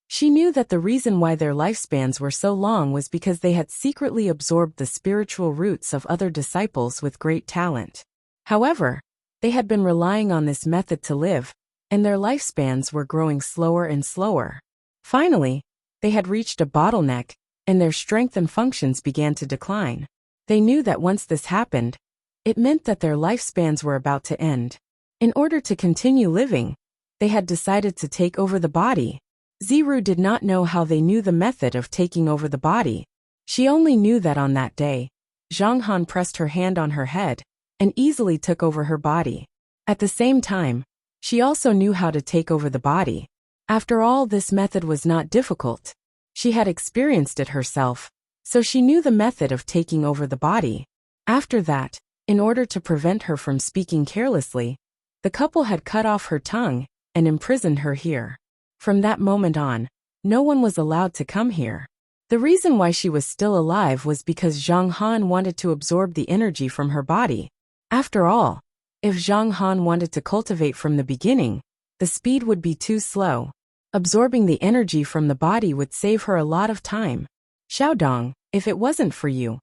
she knew that the reason why their lifespans were so long was because they had secretly absorbed the spiritual roots of other disciples with great talent. However, they had been relying on this method to live, and their lifespans were growing slower and slower. Finally, they had reached a bottleneck, and their strength and functions began to decline. They knew that once this happened, it meant that their lifespans were about to end. In order to continue living, they had decided to take over the body. Ziru did not know how they knew the method of taking over the body. She only knew that on that day, Zhang Han pressed her hand on her head and easily took over her body. At the same time, she also knew how to take over the body. After all, this method was not difficult. She had experienced it herself, so she knew the method of taking over the body. After that, in order to prevent her from speaking carelessly, the couple had cut off her tongue and imprisoned her here. From that moment on, no one was allowed to come here. The reason why she was still alive was because Zhang Han wanted to absorb the energy from her body. After all, if Zhang Han wanted to cultivate from the beginning, the speed would be too slow. Absorbing the energy from the body would save her a lot of time. Xiaodong, if it wasn't for you,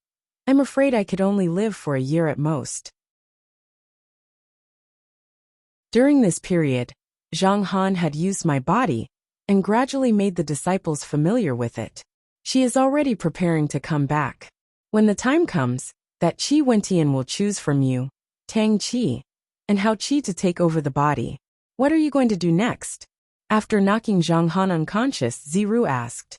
I'm afraid I could only live for a year at most. During this period, Zhang Han had used my body and gradually made the disciples familiar with it. She is already preparing to come back. When the time comes, that Qi Wentian will choose from you, Tang Qi, and how Qi to take over the body. What are you going to do next? After knocking Zhang Han unconscious, Ziru asked.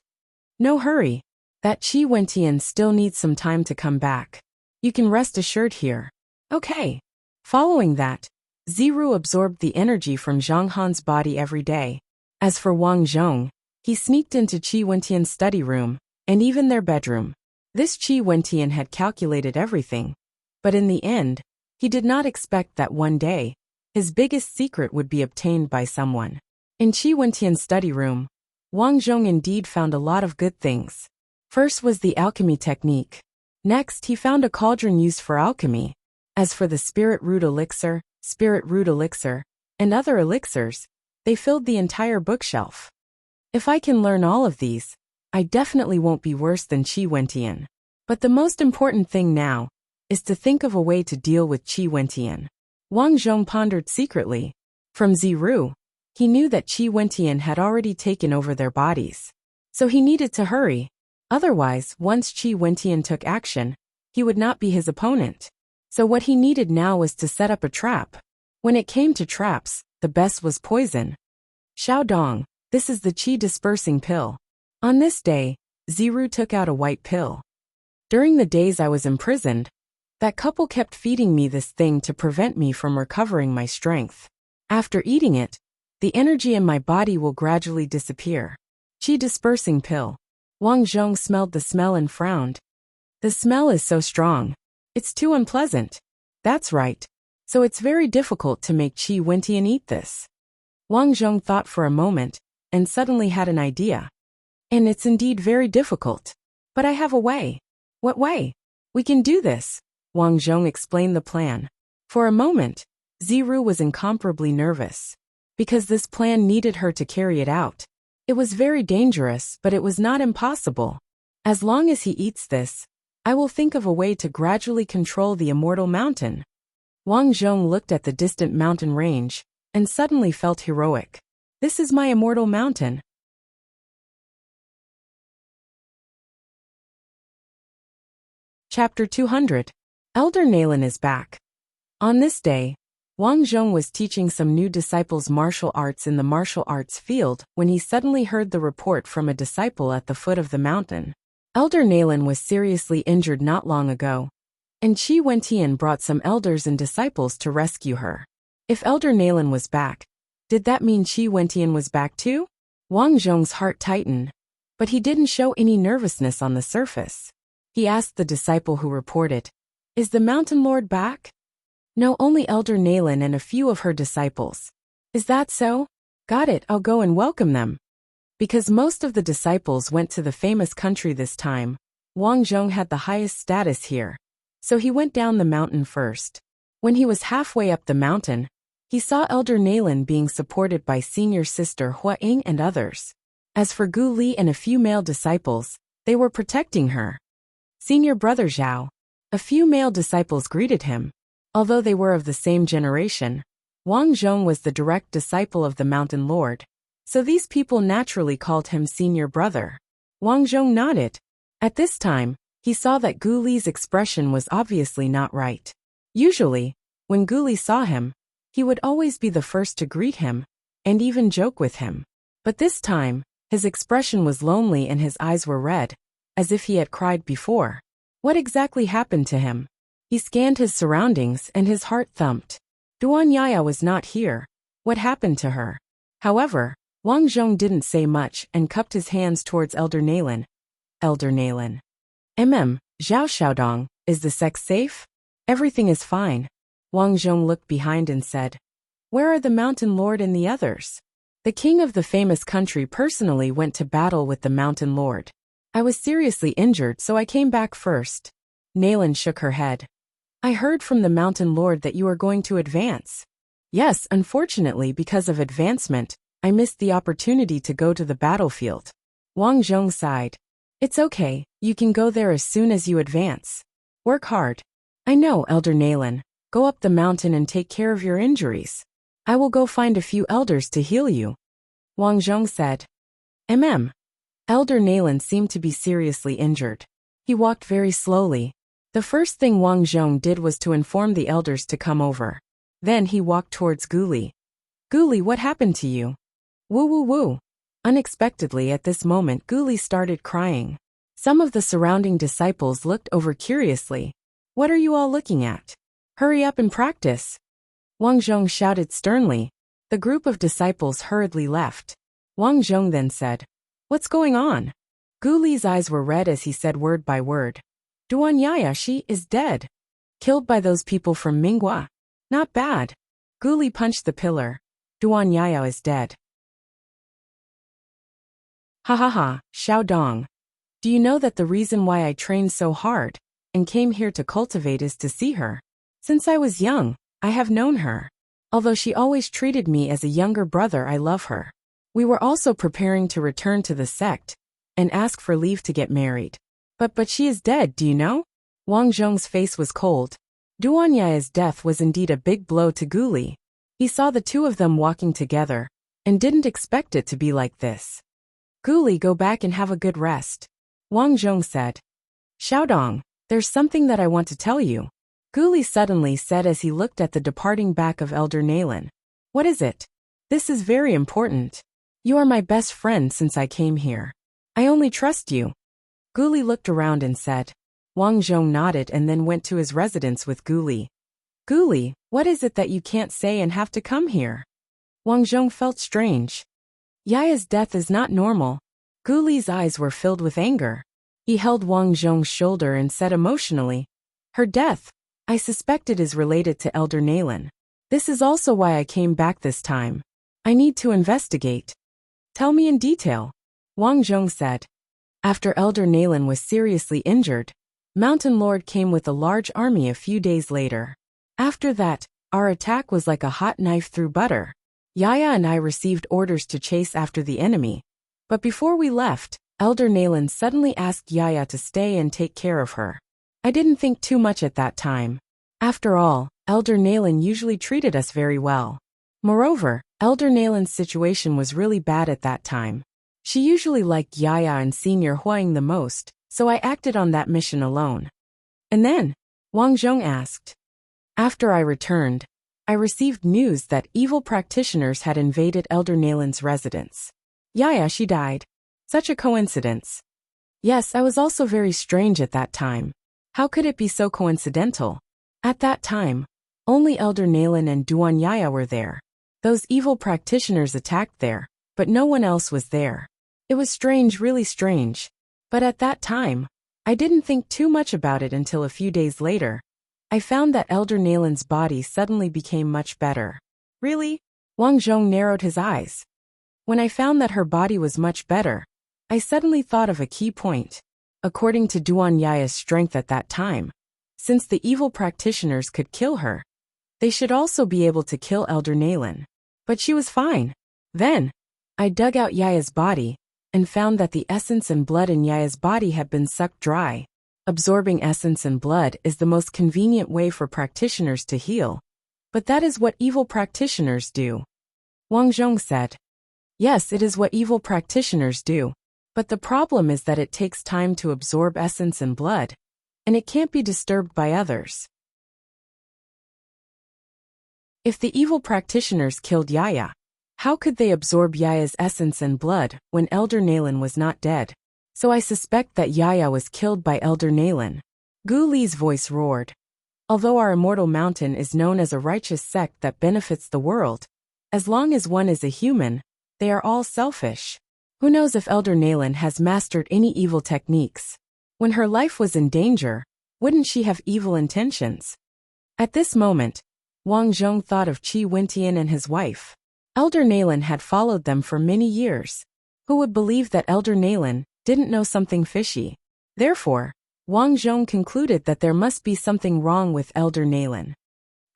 No hurry. That Qi Wentian still needs some time to come back. You can rest assured here. Okay. Following that, Ziru absorbed the energy from Zhang Han's body every day. As for Wang Zhong, he sneaked into Qi Wentian's study room, and even their bedroom. This Qi Wentian had calculated everything. But in the end, he did not expect that one day, his biggest secret would be obtained by someone. In Qi Wentian's study room, Wang Zhong indeed found a lot of good things. First was the alchemy technique. Next, he found a cauldron used for alchemy. As for the spirit root elixir, and other elixirs, they filled the entire bookshelf. If I can learn all of these, I definitely won't be worse than Qi Wentian. But the most important thing now is to think of a way to deal with Qi Wentian. Wang Zhong pondered secretly. From Ziru, he knew that Qi Wentian had already taken over their bodies. So he needed to hurry. Otherwise, once Qi Wentian took action, he would not be his opponent. So what he needed now was to set up a trap. When it came to traps, the best was poison. Xiaodong, this is the qi dispersing pill. On this day, Ziru took out a white pill. During the days I was imprisoned, that couple kept feeding me this thing to prevent me from recovering my strength. After eating it, the energy in my body will gradually disappear. Qi dispersing pill. Wang Zhong smelled the smell and frowned. The smell is so strong. It's too unpleasant. That's right. So it's very difficult to make Qi Wenti and eat this. Wang Zhong thought for a moment, and suddenly had an idea. And it's indeed very difficult. But I have a way. What way? We can do this. Wang Zhong explained the plan. For a moment, Ziru was incomparably nervous. Because this plan needed her to carry it out. It was very dangerous, but it was not impossible. As long as he eats this, I will think of a way to gradually control the immortal mountain. Wang Zhong looked at the distant mountain range, and suddenly felt heroic. This is my immortal mountain. Chapter 200. Elder Nalan is back. On this day, Wang Zhong was teaching some new disciples martial arts in the martial arts field when he suddenly heard the report from a disciple at the foot of the mountain. Elder Nalan was seriously injured not long ago, and Qi Wentian brought some elders and disciples to rescue her. If Elder Nalan was back, did that mean Qi Wentian was back too? Wang Zhong's heart tightened, but he didn't show any nervousness on the surface. He asked the disciple who reported, "Is the mountain lord back?" "No, only Elder Nalan and a few of her disciples." "Is that so? Got it, I'll go and welcome them." Because most of the disciples went to the famous country this time, Wang Zhong had the highest status here. So he went down the mountain first. When he was halfway up the mountain, he saw Elder Nalan being supported by senior sister Hua Ying and others. As for Gu Li and a few male disciples, they were protecting her. Senior brother Zhao. A few male disciples greeted him. Although they were of the same generation, Wang Zhong was the direct disciple of the mountain lord. So these people naturally called him senior brother. Wang Zhong nodded. At this time, he saw that Gu Li's expression was obviously not right. Usually, when Gu Li saw him, he would always be the first to greet him, and even joke with him. But this time, his expression was lonely and his eyes were red, as if he had cried before. What exactly happened to him? He scanned his surroundings and his heart thumped. Duan Yaya was not here. What happened to her? However, Wang Zhong didn't say much and cupped his hands towards Elder Nalan. Elder Nalan. Zhao Xiaodong, is the sex safe? Everything is fine. Wang Zhong looked behind and said, "Where are the mountain lord and the others?" The king of the famous country personally went to battle with the mountain lord. I was seriously injured, so I came back first. Nalan shook her head. I heard from the mountain lord that you are going to advance. Yes, unfortunately, because of advancement, I missed the opportunity to go to the battlefield. Wang Zhong sighed. It's okay, you can go there as soon as you advance. Work hard. I know, Elder Nalan. Go up the mountain and take care of your injuries. I will go find a few elders to heal you. Wang Zhong said. Elder Nalan seemed to be seriously injured. He walked very slowly. The first thing Wang Zhong did was to inform the elders to come over. Then he walked towards Gu Li. Gu Li, what happened to you? Woo woo woo. Unexpectedly at this moment Gu Li started crying. Some of the surrounding disciples looked over curiously. What are you all looking at? Hurry up and practice. Wang Zhong shouted sternly. The group of disciples hurriedly left. Wang Zhong then said, What's going on? Gu Li's eyes were red as he said word by word. Duan Yaya, she is dead. Killed by those people from Minghua. Not bad. Gu Li punched the pillar. Duan Yaya is dead. Ha ha ha, Xiao Dong. Do you know that the reason why I trained so hard and came here to cultivate is to see her? Since I was young, I have known her. Although she always treated me as a younger brother, I love her. We were also preparing to return to the sect and ask for leave to get married. But she is dead, do you know? Wang Zhong's face was cold. Duan Yaya's death was indeed a big blow to Gu Li. He saw the two of them walking together and didn't expect it to be like this. Gu Li, go back and have a good rest. Wang Zhong said. Xiaodong, there's something that I want to tell you. Gu Li suddenly said as he looked at the departing back of Elder Nalan. What is it? This is very important. You are my best friend since I came here. I only trust you. Gu Li looked around and said. Wang Zhong nodded and then went to his residence with Guli. Guli, what is it that you can't say and have to come here? Wang Zhong felt strange. Yaya's death is not normal. Guli's eyes were filled with anger. He held Wang Zhong's shoulder and said emotionally, her death, I suspect it is related to Elder Nalen. This is also why I came back this time. I need to investigate. Tell me in detail, Wang Zhong said. After Elder Nalen was seriously injured, Mountain Lord came with a large army a few days later. After that, our attack was like a hot knife through butter. Yaya and I received orders to chase after the enemy. But before we left, Elder Nalen suddenly asked Yaya to stay and take care of her. I didn't think too much at that time. After all, Elder Nalen usually treated us very well. Moreover, Elder Nalen's situation was really bad at that time. She usually liked Yaya and Senior Huang the most, so I acted on that mission alone. And then, Wang Zhong asked. After I returned, I received news that evil practitioners had invaded Elder Nalen's residence. Yaya, she died. Such a coincidence. Yes, I was also very strange at that time. How could it be so coincidental? At that time, only Elder Nalen and Duan Yaya were there. Those evil practitioners attacked there, but no one else was there. It was strange, really strange. But at that time, I didn't think too much about it until a few days later. I found that Elder Nalen's body suddenly became much better. Really? Wang Zhong narrowed his eyes. When I found that her body was much better, I suddenly thought of a key point. According to Duan Yaya's strength at that time, since the evil practitioners could kill her, they should also be able to kill Elder Nalen. But she was fine. Then, I dug out Yaya's body, and found that the essence and blood in Yaya's body had been sucked dry. Absorbing essence and blood is the most convenient way for practitioners to heal. But that is what evil practitioners do. Wang Zhong said. Yes, it is what evil practitioners do. But the problem is that it takes time to absorb essence and blood, and it can't be disturbed by others. If the evil practitioners killed Yaya, how could they absorb Yaya's essence and blood when Elder Nalen was not dead? So I suspect that Yaya was killed by Elder Nalen. Gu Li's voice roared. Although our immortal mountain is known as a righteous sect that benefits the world, as long as one is a human, they are all selfish. Who knows if Elder Nalen has mastered any evil techniques? When her life was in danger, wouldn't she have evil intentions? At this moment, Wang Zhong thought of Qi Wentian and his wife. Elder Nalen had followed them for many years. Who would believe that Elder Nalen didn't know something fishy? Therefore, Wang Zhong concluded that there must be something wrong with Elder Nalen.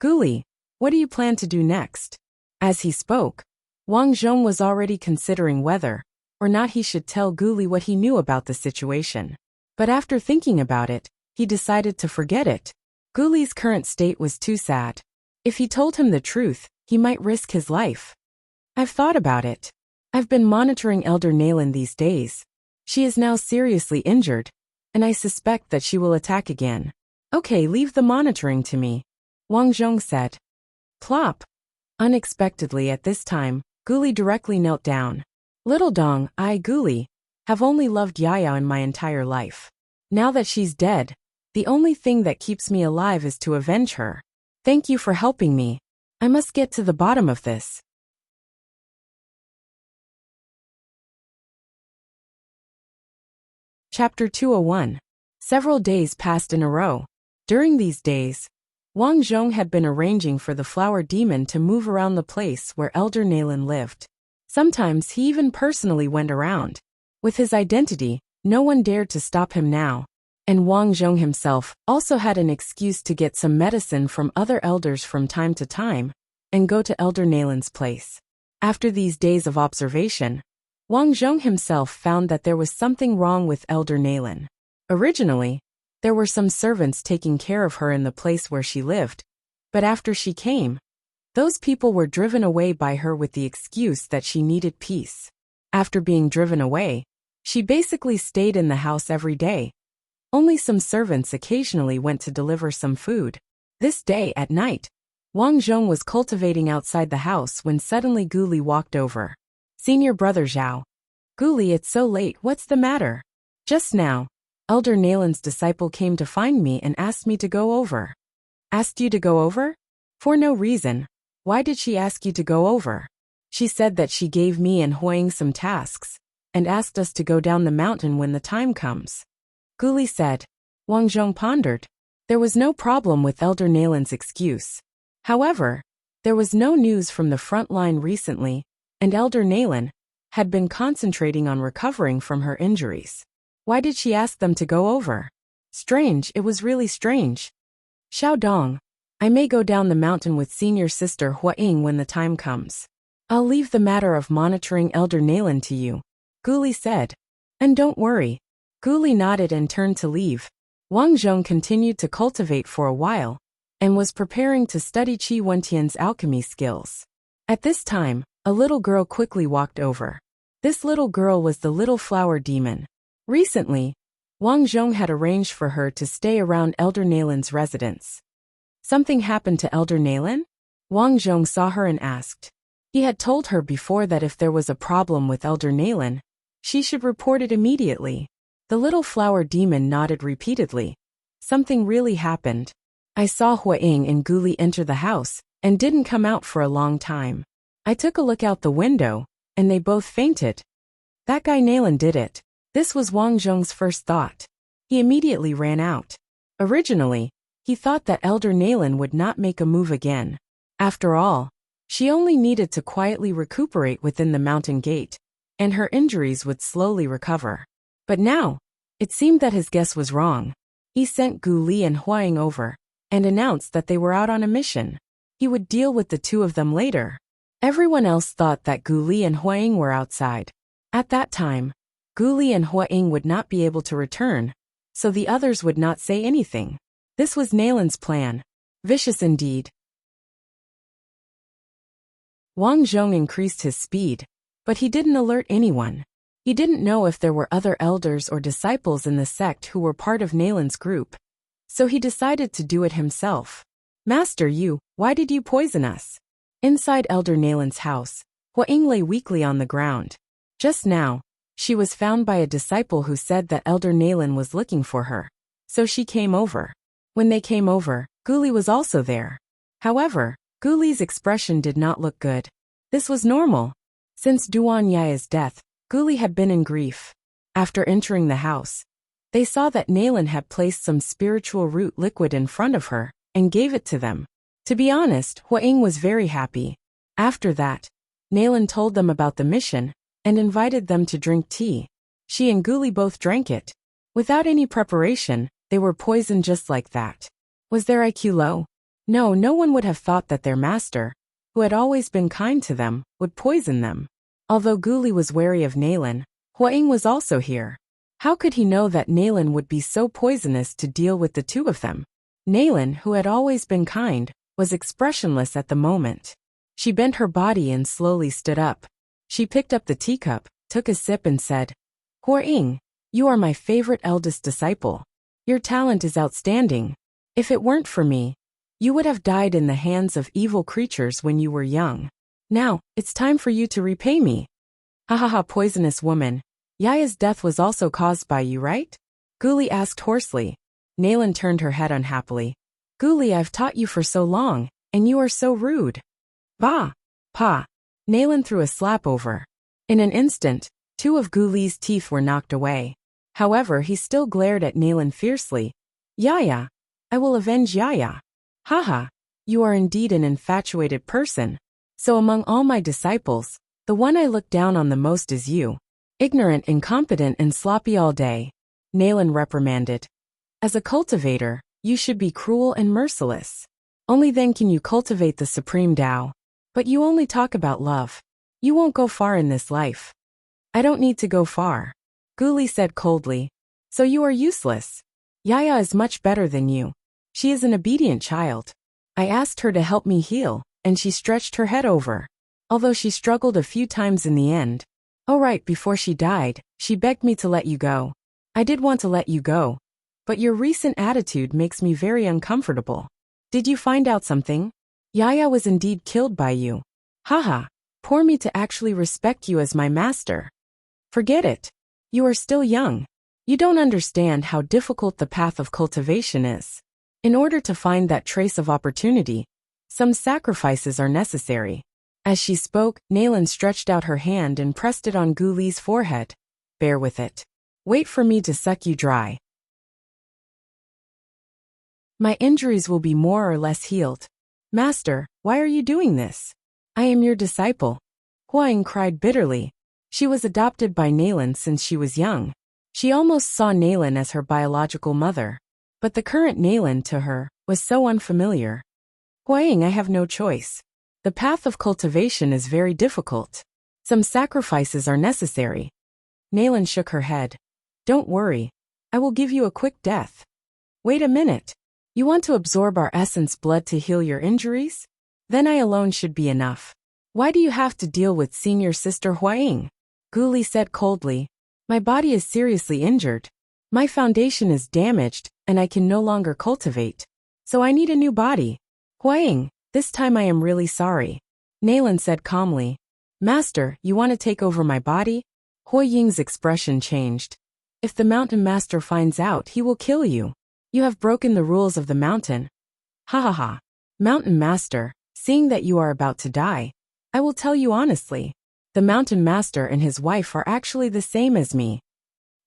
Guli, what do you plan to do next? As he spoke, Wang Zhong was already considering whether or not he should tell Guli what he knew about the situation. But after thinking about it, he decided to forget it. Guli's current state was too sad. If he told him the truth, he might risk his life. I've thought about it. I've been monitoring Elder Nalen these days. She is now seriously injured, and I suspect that she will attack again. Okay, leave the monitoring to me, Wang Zhong said. Plop. Unexpectedly at this time, Guli directly knelt down. Little Dong, I, Guli, have only loved Yaya in my entire life. Now that she's dead, the only thing that keeps me alive is to avenge her. Thank you for helping me. I must get to the bottom of this. Chapter 201. Several days passed in a row. During these days, Wang Zhong had been arranging for the flower demon to move around the place where Elder Nalen lived. Sometimes he even personally went around. With his identity, no one dared to stop him now. And Wang Zhong himself also had an excuse to get some medicine from other elders from time to time, and go to Elder Nalen's place. After these days of observation, Wang Zhong himself found that there was something wrong with Elder Nalen. Originally, there were some servants taking care of her in the place where she lived, but after she came, those people were driven away by her with the excuse that she needed peace. After being driven away, she basically stayed in the house every day. Only some servants occasionally went to deliver some food. This day at night, Wang Zhong was cultivating outside the house when suddenly Guli walked over. Senior brother Zhao. Guli, it's so late, what's the matter? Just now, Elder Nalan's disciple came to find me and asked me to go over. Asked you to go over? For no reason. Why did she ask you to go over? She said that she gave me and Huaying some tasks, and asked us to go down the mountain when the time comes. Guli said. Wang Zhong pondered. There was no problem with Elder Nalan's excuse. However, there was no news from the front line recently, and Elder Nalan had been concentrating on recovering from her injuries. Why did she ask them to go over? Strange, it was really strange. Xiao Dong, I may go down the mountain with senior sister Huaying when the time comes. I'll leave the matter of monitoring Elder Nalan to you, Guli said. And don't worry. Guli nodded and turned to leave. Wang Zhong continued to cultivate for a while, and was preparing to study Qi Wentian's alchemy skills. At this time, a little girl quickly walked over. This little girl was the little flower demon. Recently, Wang Zhong had arranged for her to stay around Elder Nalan's residence. Something happened to Elder Nalan? Wang Zhong saw her and asked. He had told her before that if there was a problem with Elder Nalan, she should report it immediately. The little flower demon nodded repeatedly. Something really happened. I saw Huaying and Guli enter the house, and didn't come out for a long time. I took a look out the window, and they both fainted. That guy Nalan did it. This was Wang Zhong's first thought. He immediately ran out. Originally, he thought that Elder Nalan would not make a move again. After all, she only needed to quietly recuperate within the mountain gate, and her injuries would slowly recover. But now, it seemed that his guess was wrong. He sent Guli and Huaying over, and announced that they were out on a mission. He would deal with the two of them later. Everyone else thought that Guli and Huaying were outside. At that time, Guli and Huaying would not be able to return, so the others would not say anything. This was Nalan's plan. Vicious indeed. Wang Zhong increased his speed, but he didn't alert anyone. He didn't know if there were other elders or disciples in the sect who were part of Nalan's group, so he decided to do it himself. Master Yu, why did you poison us? Inside Elder Nalan's house, Huaying lay weakly on the ground. Just now, she was found by a disciple who said that Elder Nalan was looking for her, so she came over. When they came over, Guli was also there. However, Guli's expression did not look good. This was normal. Since Duan Yaya's death, Guli had been in grief. After entering the house, they saw that Nalan had placed some spiritual root liquid in front of her, and gave it to them. To be honest, Huaying was very happy. After that, Nalan told them about the mission, and invited them to drink tea. She and Guli both drank it. Without any preparation, they were poisoned just like that. Was their IQ low? No, no one would have thought that their master, who had always been kind to them, would poison them. Although Guli was wary of Nalan, Huaying was also here. How could he know that Nalan would be so poisonous to deal with the two of them? Nalan, who had always been kind, was expressionless at the moment. She bent her body and slowly stood up. She picked up the teacup, took a sip and said, Huaying, you are my favorite eldest disciple. Your talent is outstanding. If it weren't for me, you would have died in the hands of evil creatures when you were young. Now, it's time for you to repay me. Ha ha ha, poisonous woman. Yaya's death was also caused by you, right? Guli asked hoarsely. Nalan turned her head unhappily. Guli, I've taught you for so long, and you are so rude. Bah! Pa! Nalan threw a slap over. In an instant, two of Guli's teeth were knocked away. However, he still glared at Nalan fiercely. Yaya! I will avenge Yaya. Haha! You are indeed an infatuated person. So among all my disciples, the one I look down on the most is you. Ignorant, incompetent, and sloppy all day. Nalan reprimanded. As a cultivator, you should be cruel and merciless. Only then can you cultivate the supreme Tao. But you only talk about love. You won't go far in this life. I don't need to go far. Guli said coldly. So you are useless. Yaya is much better than you. She is an obedient child. I asked her to help me heal, and she stretched her head over. Although she struggled a few times in the end. Oh right, before she died, she begged me to let you go. I did want to let you go. But your recent attitude makes me very uncomfortable. Did you find out something? Yaya was indeed killed by you. Haha, poor me to actually respect you as my master. Forget it. You are still young. You don't understand how difficult the path of cultivation is. In order to find that trace of opportunity, some sacrifices are necessary. As she spoke, Nalan stretched out her hand and pressed it on Gu Li's forehead. Bear with it. Wait for me to suck you dry. My injuries will be more or less healed. Master, why are you doing this? I am your disciple. Huang cried bitterly. She was adopted by Nalan since she was young. She almost saw Nalan as her biological mother. But the current Nalan to her was so unfamiliar. Huang, I have no choice. The path of cultivation is very difficult. Some sacrifices are necessary. Nalan shook her head. Don't worry. I will give you a quick death. Wait a minute. You want to absorb our essence blood to heal your injuries? Then I alone should be enough. Why do you have to deal with senior sister Huang? Gu Li said coldly. My body is seriously injured. My foundation is damaged, and I can no longer cultivate. So I need a new body. Huang, this time I am really sorry. Nalan said calmly. Master, you want to take over my body? Hui Ying's expression changed. If the mountain master finds out, he will kill you. You have broken the rules of the mountain. Ha ha ha. Mountain master, seeing that you are about to die, I will tell you honestly. The mountain master and his wife are actually the same as me.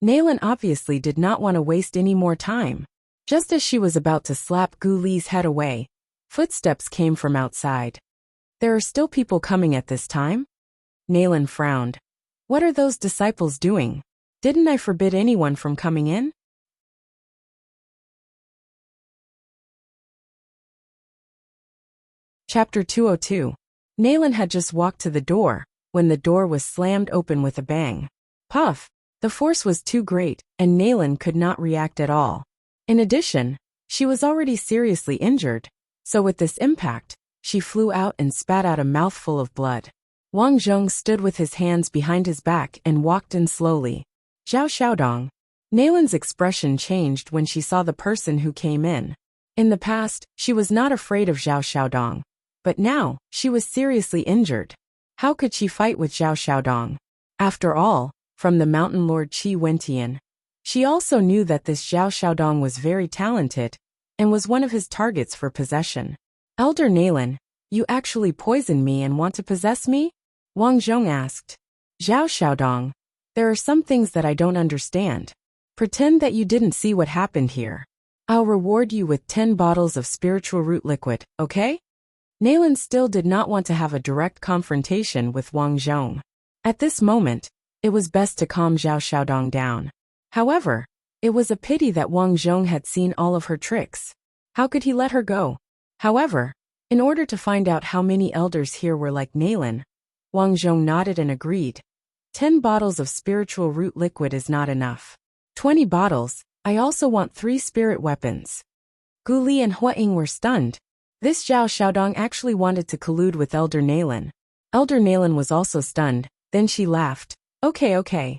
Nalan obviously did not want to waste any more time. Just as she was about to slap Gu Li's head away, footsteps came from outside. There are still people coming at this time? Nalan frowned. What are those disciples doing? Didn't I forbid anyone from coming in? Chapter 202. Nalan had just walked to the door, when the door was slammed open with a bang. Puff! The force was too great, and Nalan could not react at all. In addition, she was already seriously injured, so with this impact, she flew out and spat out a mouthful of blood. Wang Zhong stood with his hands behind his back and walked in slowly. Zhao Xiaodong. Nalan's expression changed when she saw the person who came in. In the past, she was not afraid of Zhao Xiaodong. But now, she was seriously injured. How could she fight with Zhao Xiaodong? After all, from the mountain lord Qi Wentian. She also knew that this Zhao Xiaodong was very talented, and was one of his targets for possession. Elder Nalan, you actually poisoned me and want to possess me? Wang Zhong asked. Zhao Xiaodong, there are some things that I don't understand. Pretend that you didn't see what happened here. I'll reward you with 10 bottles of spiritual root liquid, okay? Nalan still did not want to have a direct confrontation with Wang Zhong. At this moment, it was best to calm Zhao Xiaodong down. However, it was a pity that Wang Zhong had seen all of her tricks. How could he let her go? However, in order to find out how many elders here were like Nalan, Wang Zhong nodded and agreed. 10 bottles of spiritual root liquid is not enough. 20 bottles, I also want 3 spirit weapons. Gu Li and Huang were stunned. This Zhao Xiaodong actually wanted to collude with Elder Nalan. Elder Nalan was also stunned, then she laughed. Okay.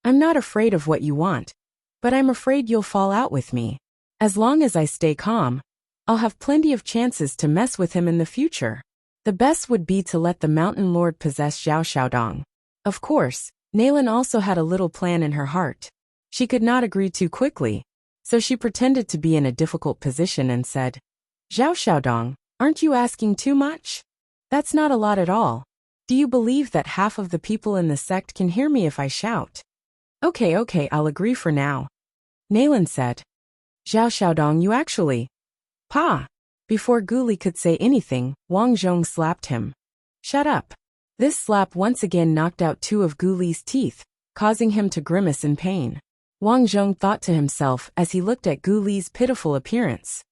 I'm not afraid of what you want, but I'm afraid you'll fall out with me. As long as I stay calm, I'll have plenty of chances to mess with him in the future. The best would be to let the mountain lord possess Zhao Xiaodong. Of course, Nalan also had a little plan in her heart. She could not agree too quickly, so she pretended to be in a difficult position and said, Zhao Xiaodong, aren't you asking too much? That's not a lot at all. Do you believe that half of the people in the sect can hear me if I shout? Okay, I'll agree for now. Nalan said. Zhao Xiaodong, you actually. Pa! Before Gu Li could say anything, Wang Zhong slapped him. Shut up. This slap once again knocked out 2 of Gu Li's teeth, causing him to grimace in pain. Wang Zhong thought to himself as he looked at Gu Li's pitiful appearance.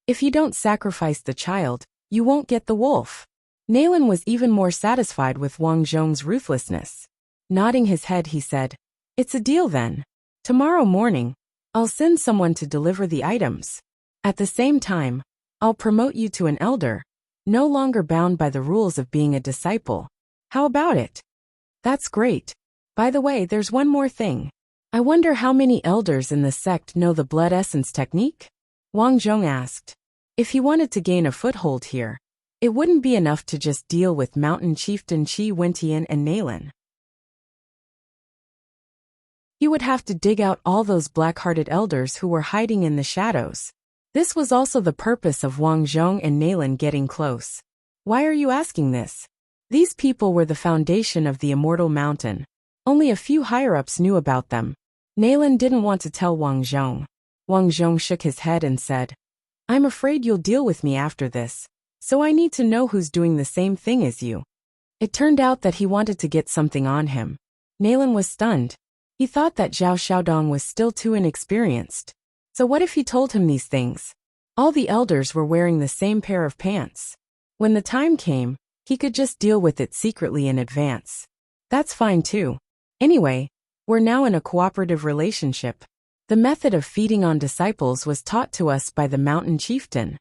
If you don't sacrifice the child, you won't get the wolf. Nalan was even more satisfied with Wang Zhong's ruthlessness. Nodding his head, he said, It's a deal then. Tomorrow morning, I'll send someone to deliver the items. At the same time, I'll promote you to an elder, no longer bound by the rules of being a disciple. How about it? That's great. By the way, there's one more thing. I wonder how many elders in the sect know the blood essence technique? Wang Zhong asked. If he wanted to gain a foothold here, it wouldn't be enough to just deal with Mountain Chieftain Qi Wentian and Nalan. He would have to dig out all those black-hearted elders who were hiding in the shadows. This was also the purpose of Wang Zhong and Nalan getting close. Why are you asking this? These people were the foundation of the Immortal Mountain. Only a few higher-ups knew about them. Nalan didn't want to tell Wang Zhong. Wang Zhong shook his head and said, I'm afraid you'll deal with me after this, so I need to know who's doing the same thing as you. It turned out that he wanted to get something on him. Nalan was stunned. He thought that Zhao Xiaodong was still too inexperienced. So what if he told him these things? All the elders were wearing the same pair of pants. When the time came, he could just deal with it secretly in advance. That's fine too. Anyway, we're now in a cooperative relationship. The method of feeding on disciples was taught to us by the mountain chieftain.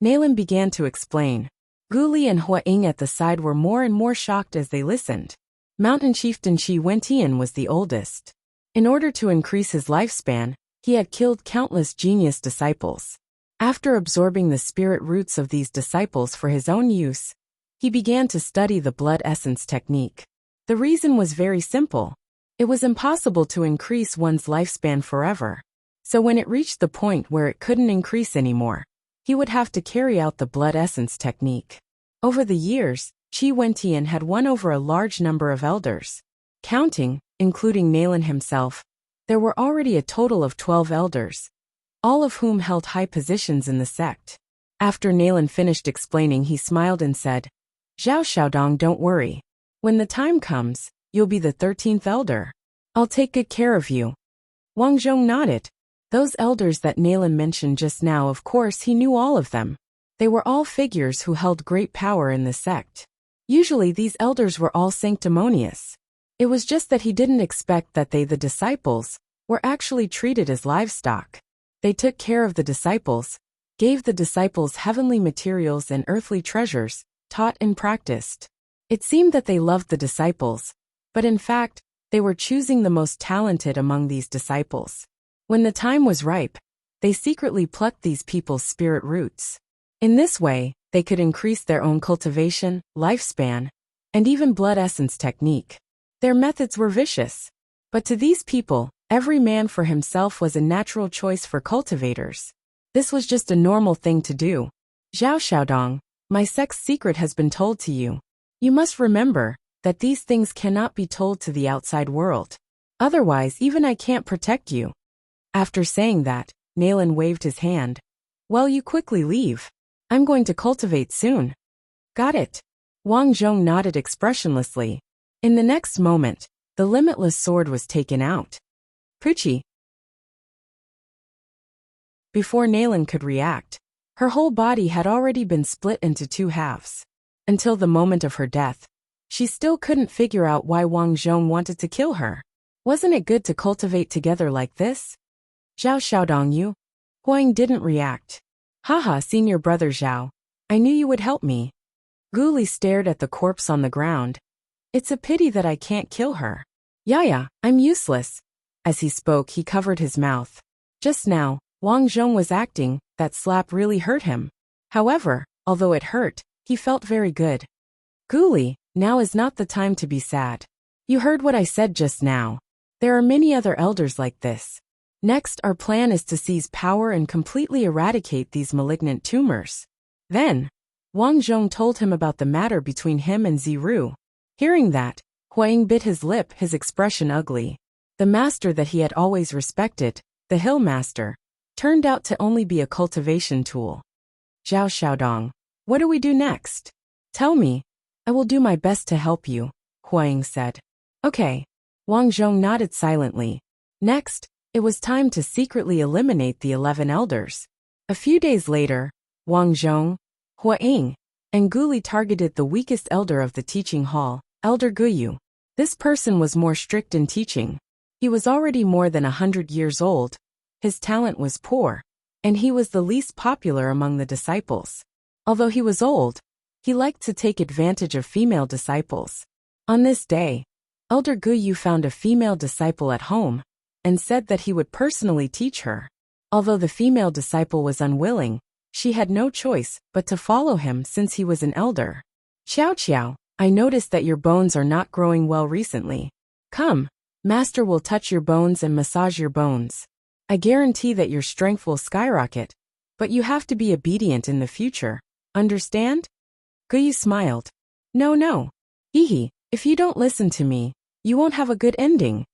Nalan began to explain. Guli and Hua Ying at the side were more and more shocked as they listened. Mountain chieftain Shi Wentian was the oldest. In order to increase his lifespan, he had killed countless genius disciples. After absorbing the spirit roots of these disciples for his own use, he began to study the blood essence technique. The reason was very simple. It was impossible to increase one's lifespan forever. So when it reached the point where it couldn't increase anymore, he would have to carry out the blood essence technique. Over the years, Shi Wentian had won over a large number of elders. Counting, including Nalan himself, there were already a total of 12 elders, all of whom held high positions in the sect. After Nalan finished explaining, he smiled and said, Zhao Xiaodong, don't worry. When the time comes, you'll be the 13th elder. I'll take good care of you. Wang Zhong nodded. Those elders that Nalan mentioned just now, of course he knew all of them. They were all figures who held great power in the sect. Usually these elders were all sanctimonious. It was just that he didn't expect that they, the disciples, were actually treated as livestock. They took care of the disciples, gave the disciples heavenly materials and earthly treasures, taught and practiced. It seemed that they loved the disciples, but in fact, they were choosing the most talented among these disciples. When the time was ripe, they secretly plucked these people's spirit roots. In this way, they could increase their own cultivation, lifespan, and even blood essence technique. Their methods were vicious. But to these people, every man for himself was a natural choice for cultivators. This was just a normal thing to do. Zhao Xiaodong, my sect's secret has been told to you. You must remember that these things cannot be told to the outside world. Otherwise, even I can't protect you. After saying that, Nalan waved his hand. Well, you quickly leave. I'm going to cultivate soon. Got it. Wang Zhong nodded expressionlessly. In the next moment, the limitless sword was taken out. Pucci. Before Nalan could react, her whole body had already been split into two halves. Until the moment of her death, she still couldn't figure out why Wang Zhong wanted to kill her. Wasn't it good to cultivate together like this? Zhao Xiaodong, you? Huang didn't react. Haha, senior brother Zhao. I knew you would help me. Guli stared at the corpse on the ground. It's a pity that I can't kill her. Yeah, I'm useless. As he spoke, he covered his mouth. Just now, Wang Zhong was acting, that slap really hurt him. However, although it hurt, he felt very good. Guli, now is not the time to be sad. You heard what I said just now. There are many other elders like this. Next, our plan is to seize power and completely eradicate these malignant tumors. Then, Wang Zhong told him about the matter between him and Ziru. Hearing that, Huang bit his lip, his expression ugly. The master that he had always respected, the hill master, turned out to only be a cultivation tool. Zhao Xiaodong, what do we do next? Tell me. I will do my best to help you, Huang said. Okay. Wang Zhong nodded silently. Next, it was time to secretly eliminate the 11 elders. A few days later, Wang Zhong, Huang, and Guli targeted the weakest elder of the teaching hall, Elder Guyu. This person was more strict in teaching. He was already more than 100 years old, his talent was poor, and he was the least popular among the disciples. Although he was old, he liked to take advantage of female disciples. On this day, Elder Guyu found a female disciple at home, and said that he would personally teach her. Although the female disciple was unwilling, she had no choice but to follow him since he was an elder. Xiao, I noticed that your bones are not growing well recently. Come, Master will touch your bones and massage your bones. I guarantee that your strength will skyrocket, but you have to be obedient in the future. Understand? Guyu smiled. No. Hehe, if you don't listen to me, you won't have a good ending.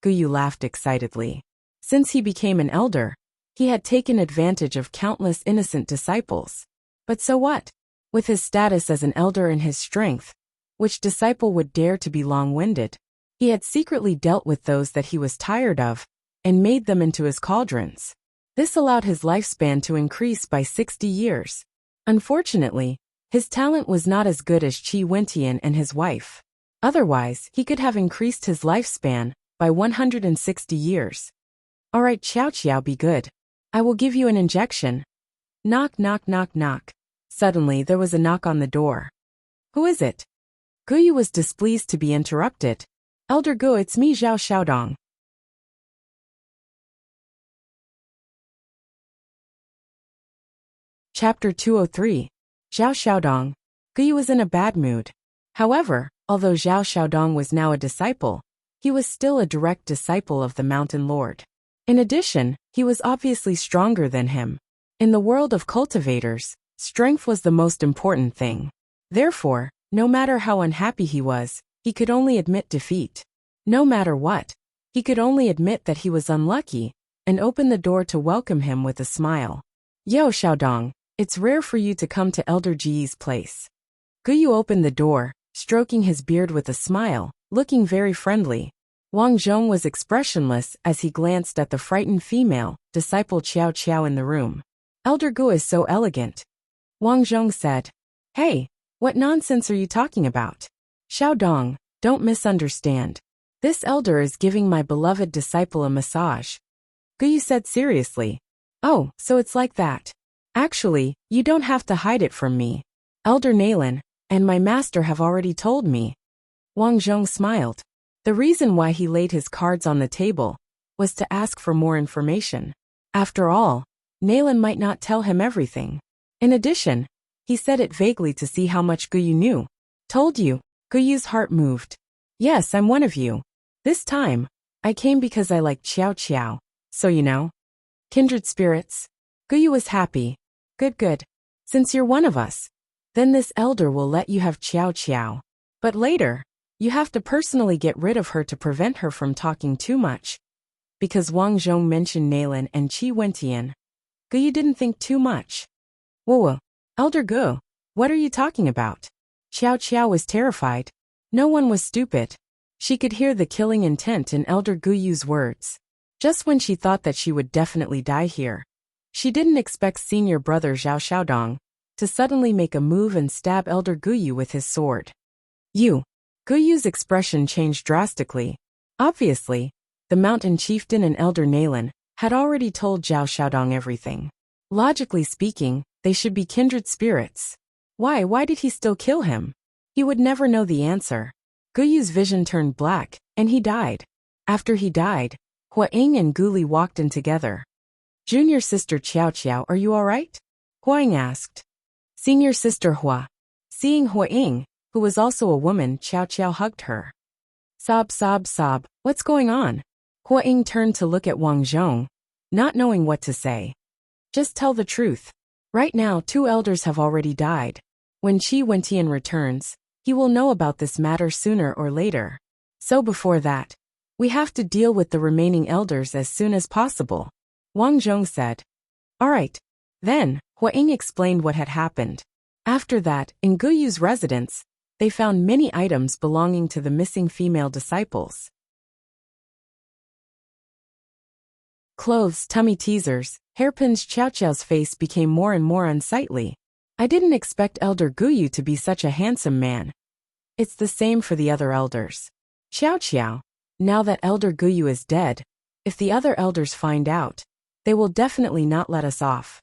Guyu laughed excitedly. Since he became an elder, he had taken advantage of countless innocent disciples. But so what? With his status as an elder and his strength, which disciple would dare to be long-winded? He had secretly dealt with those that he was tired of, and made them into his cauldrons. This allowed his lifespan to increase by 60 years. Unfortunately, his talent was not as good as Qi Wentian and his wife. Otherwise, he could have increased his lifespan by 160 years. Alright, Xiao, be good. I will give you an injection. Knock, knock, knock, knock. Suddenly there was a knock on the door. Who is it? Guyu was displeased to be interrupted. Elder Gu, it's me, Zhao Xiaodong. Chapter 203. Zhao Xiaodong. Guyu was in a bad mood. However, although Zhao Xiaodong was now a disciple, he was still a direct disciple of the Mountain Lord. In addition, he was obviously stronger than him. In the world of cultivators, strength was the most important thing. Therefore, no matter how unhappy he was, he could only admit defeat. No matter what, he could only admit that he was unlucky, and open the door to welcome him with a smile. Yo, Xiaodong, it's rare for you to come to Elder Ji's place. Guyu opened the door, stroking his beard with a smile, looking very friendly. Wang Zhong was expressionless as he glanced at the frightened female, disciple Qiao in the room. Elder Gu is so elegant. Wang Zhong said. Hey, what nonsense are you talking about? Xiaodong, don't misunderstand. This elder is giving my beloved disciple a massage. Guyu said seriously. Oh, so it's like that. Actually, you don't have to hide it from me. Elder Nalen and my master have already told me. Wang Zhong smiled. The reason why he laid his cards on the table was to ask for more information. After all, Nalen might not tell him everything. In addition, he said it vaguely to see how much Guyu knew. Told you. Guyu's heart moved. Yes, I'm one of you. This time, I came because I like Qiao, so you know. Kindred spirits. Guyu was happy. Good. Since you're one of us, then this elder will let you have Qiao. But later, you have to personally get rid of her to prevent her from talking too much. Because Wang Zhong mentioned Nalen and Qi Wentian, Guyu didn't think too much. Whoa, Elder Gu, what are you talking about? Qiao was terrified. No one was stupid. She could hear the killing intent in Elder Guyu's words. Just when she thought that she would definitely die here, she didn't expect senior brother Zhao Xiaodong to suddenly make a move and stab Elder Guyu with his sword. Guyu's expression changed drastically. Obviously, the mountain chieftain and Elder Nalen had already told Zhao Xiaodong everything. Logically speaking, they should be kindred spirits. Why did he still kill him? He would never know the answer. Guyu's vision turned black, and he died. After he died, Hua Ying and Guli walked in together. Junior sister Qiao, are you alright? Hua Ying asked. Senior sister Hua. Seeing Hua Ying, who was also a woman, Qiao hugged her. Sob. What's going on? Hua Ying turned to look at Wang Zhong, not knowing what to say. Just tell the truth. Right now 2 elders have already died. When Qi Wentian returns, he will know about this matter sooner or later. So before that, we have to deal with the remaining elders as soon as possible. Wang Zhong said. Alright. Then, Hua Ying explained what had happened. After that, in Guyu's residence, they found many items belonging to the missing female disciples. Clothes, tummy teasers, hairpins. Qiao's face became more and more unsightly. I didn't expect Elder Guyu to be such a handsome man. It's the same for the other elders. Qiao, now that Elder Guyu is dead, if the other elders find out, they will definitely not let us off.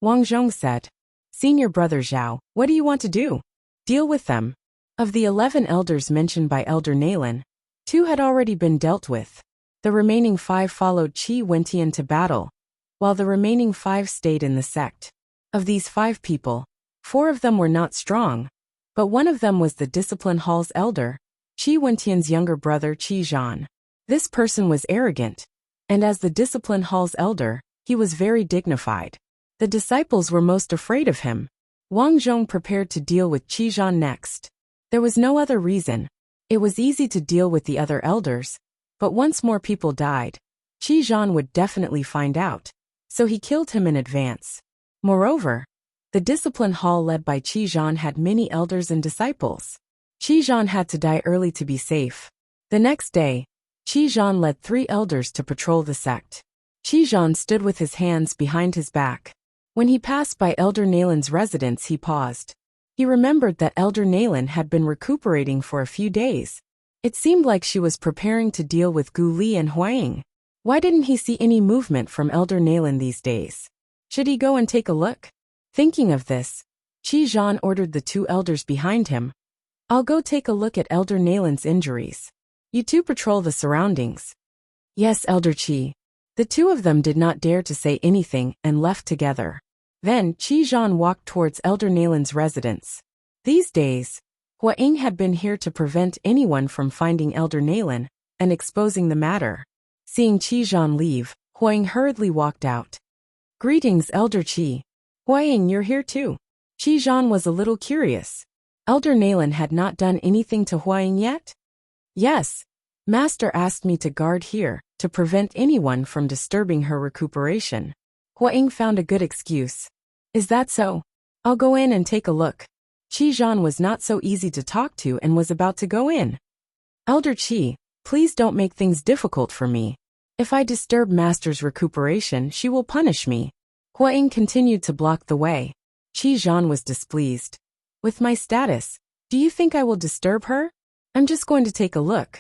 Wang Zhong said. Senior brother Zhao, what do you want to do? Deal with them. Of the 11 elders mentioned by Elder Nalen, 2 had already been dealt with. The remaining 5 followed Qi Wentian to battle, while the remaining 5 stayed in the sect. Of these 5 people, 4 of them were not strong, but one of them was the Discipline Hall's elder, Qi Wentian's younger brother Qi Zhan. This person was arrogant, and as the discipline hall's elder, he was very dignified. The disciples were most afraid of him. Wang Zhong prepared to deal with Qi Zhan next. There was no other reason. It was easy to deal with the other elders, but once more people died, Qi Zhan would definitely find out, so he killed him in advance. Moreover, the discipline hall led by Qi Zhan had many elders and disciples. Qi Zhan had to die early to be safe. The next day, Qi Zhan led 3 elders to patrol the sect. Qi Zhan stood with his hands behind his back. When he passed by Elder Nalin's residence, he paused. He remembered that Elder Nalin had been recuperating for a few days. It seemed like she was preparing to deal with Gu Li and Huaying. Why didn't he see any movement from Elder Nalin these days? Should he go and take a look? Thinking of this, Qi Zhan ordered the 2 elders behind him. I'll go take a look at Elder Nalin's injuries. You 2 patrol the surroundings. Yes, Elder Qi. The 2 of them did not dare to say anything and left together. Then Qi Zhan walked towards Elder Nalin's residence. These days, Huaying had been here to prevent anyone from finding Elder Nalin and exposing the matter. Seeing Qi Zhan leave, Huaying hurriedly walked out. Greetings, Elder Qi. Huaying, you're here too. Qi Zhan was a little curious. Elder Nalin had not done anything to Huaying yet? Yes. Master asked me to guard here, to prevent anyone from disturbing her recuperation. Huaying found a good excuse. Is that so? I'll go in and take a look. Qi Zhan was not so easy to talk to and was about to go in. Elder Qi, please don't make things difficult for me. If I disturb Master's recuperation, she will punish me. Huaying continued to block the way. Qi Zhan was displeased. With my status, do you think I will disturb her? I'm just going to take a look.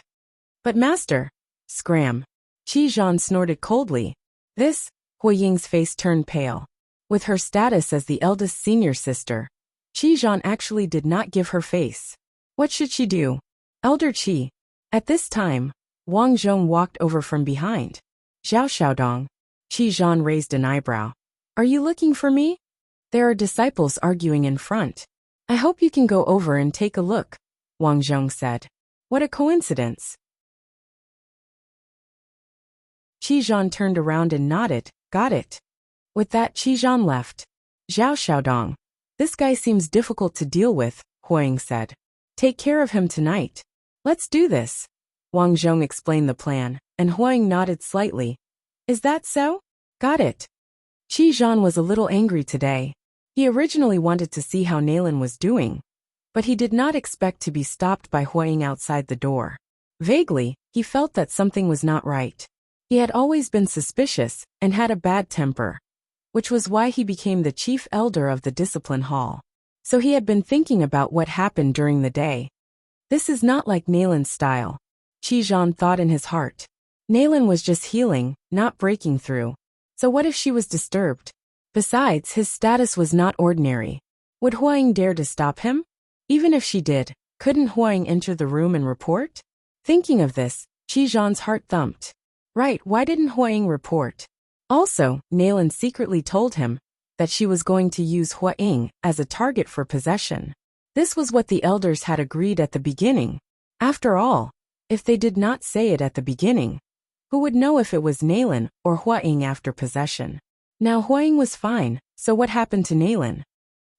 But Master, scram. Qi Zhan snorted coldly. This, Huaying's face turned pale. With her status as the eldest senior sister, Qi Zhan actually did not give her face. What should she do? Elder Qi. At this time, Wang Zhong walked over from behind. Zhao Xiaodong. Qi Zhan raised an eyebrow. Are you looking for me? There are disciples arguing in front. I hope you can go over and take a look, Wang Zhong said. What a coincidence. Qi Zhan turned around and nodded. Got it. With that, Qi Zhan left. Zhao Xiaodong. This guy seems difficult to deal with, Huaying said. Take care of him tonight. Let's do this. Wang Zhong explained the plan, and Huaying nodded slightly. Is that so? Got it. Qi Zhan was a little angry today. He originally wanted to see how Nalin was doing, but he did not expect to be stopped by Huaying outside the door. Vaguely, he felt that something was not right. He had always been suspicious and had a bad temper, which was why he became the chief elder of the discipline hall. So he had been thinking about what happened during the day. This is not like Nalin's style, Qi Zhan thought in his heart. Nalin was just healing, not breaking through. So what if she was disturbed? Besides, his status was not ordinary. Would Huaying dare to stop him? Even if she did, couldn't Huaying enter the room and report? Thinking of this, Qi Zhan's heart thumped. Right, why didn't Huaying report? Also, Nalin secretly told him that she was going to use Huaying as a target for possession. This was what the elders had agreed at the beginning. After all, if they did not say it at the beginning, who would know if it was Nalin or Huaying after possession? Now Huaying was fine, so what happened to Nalin?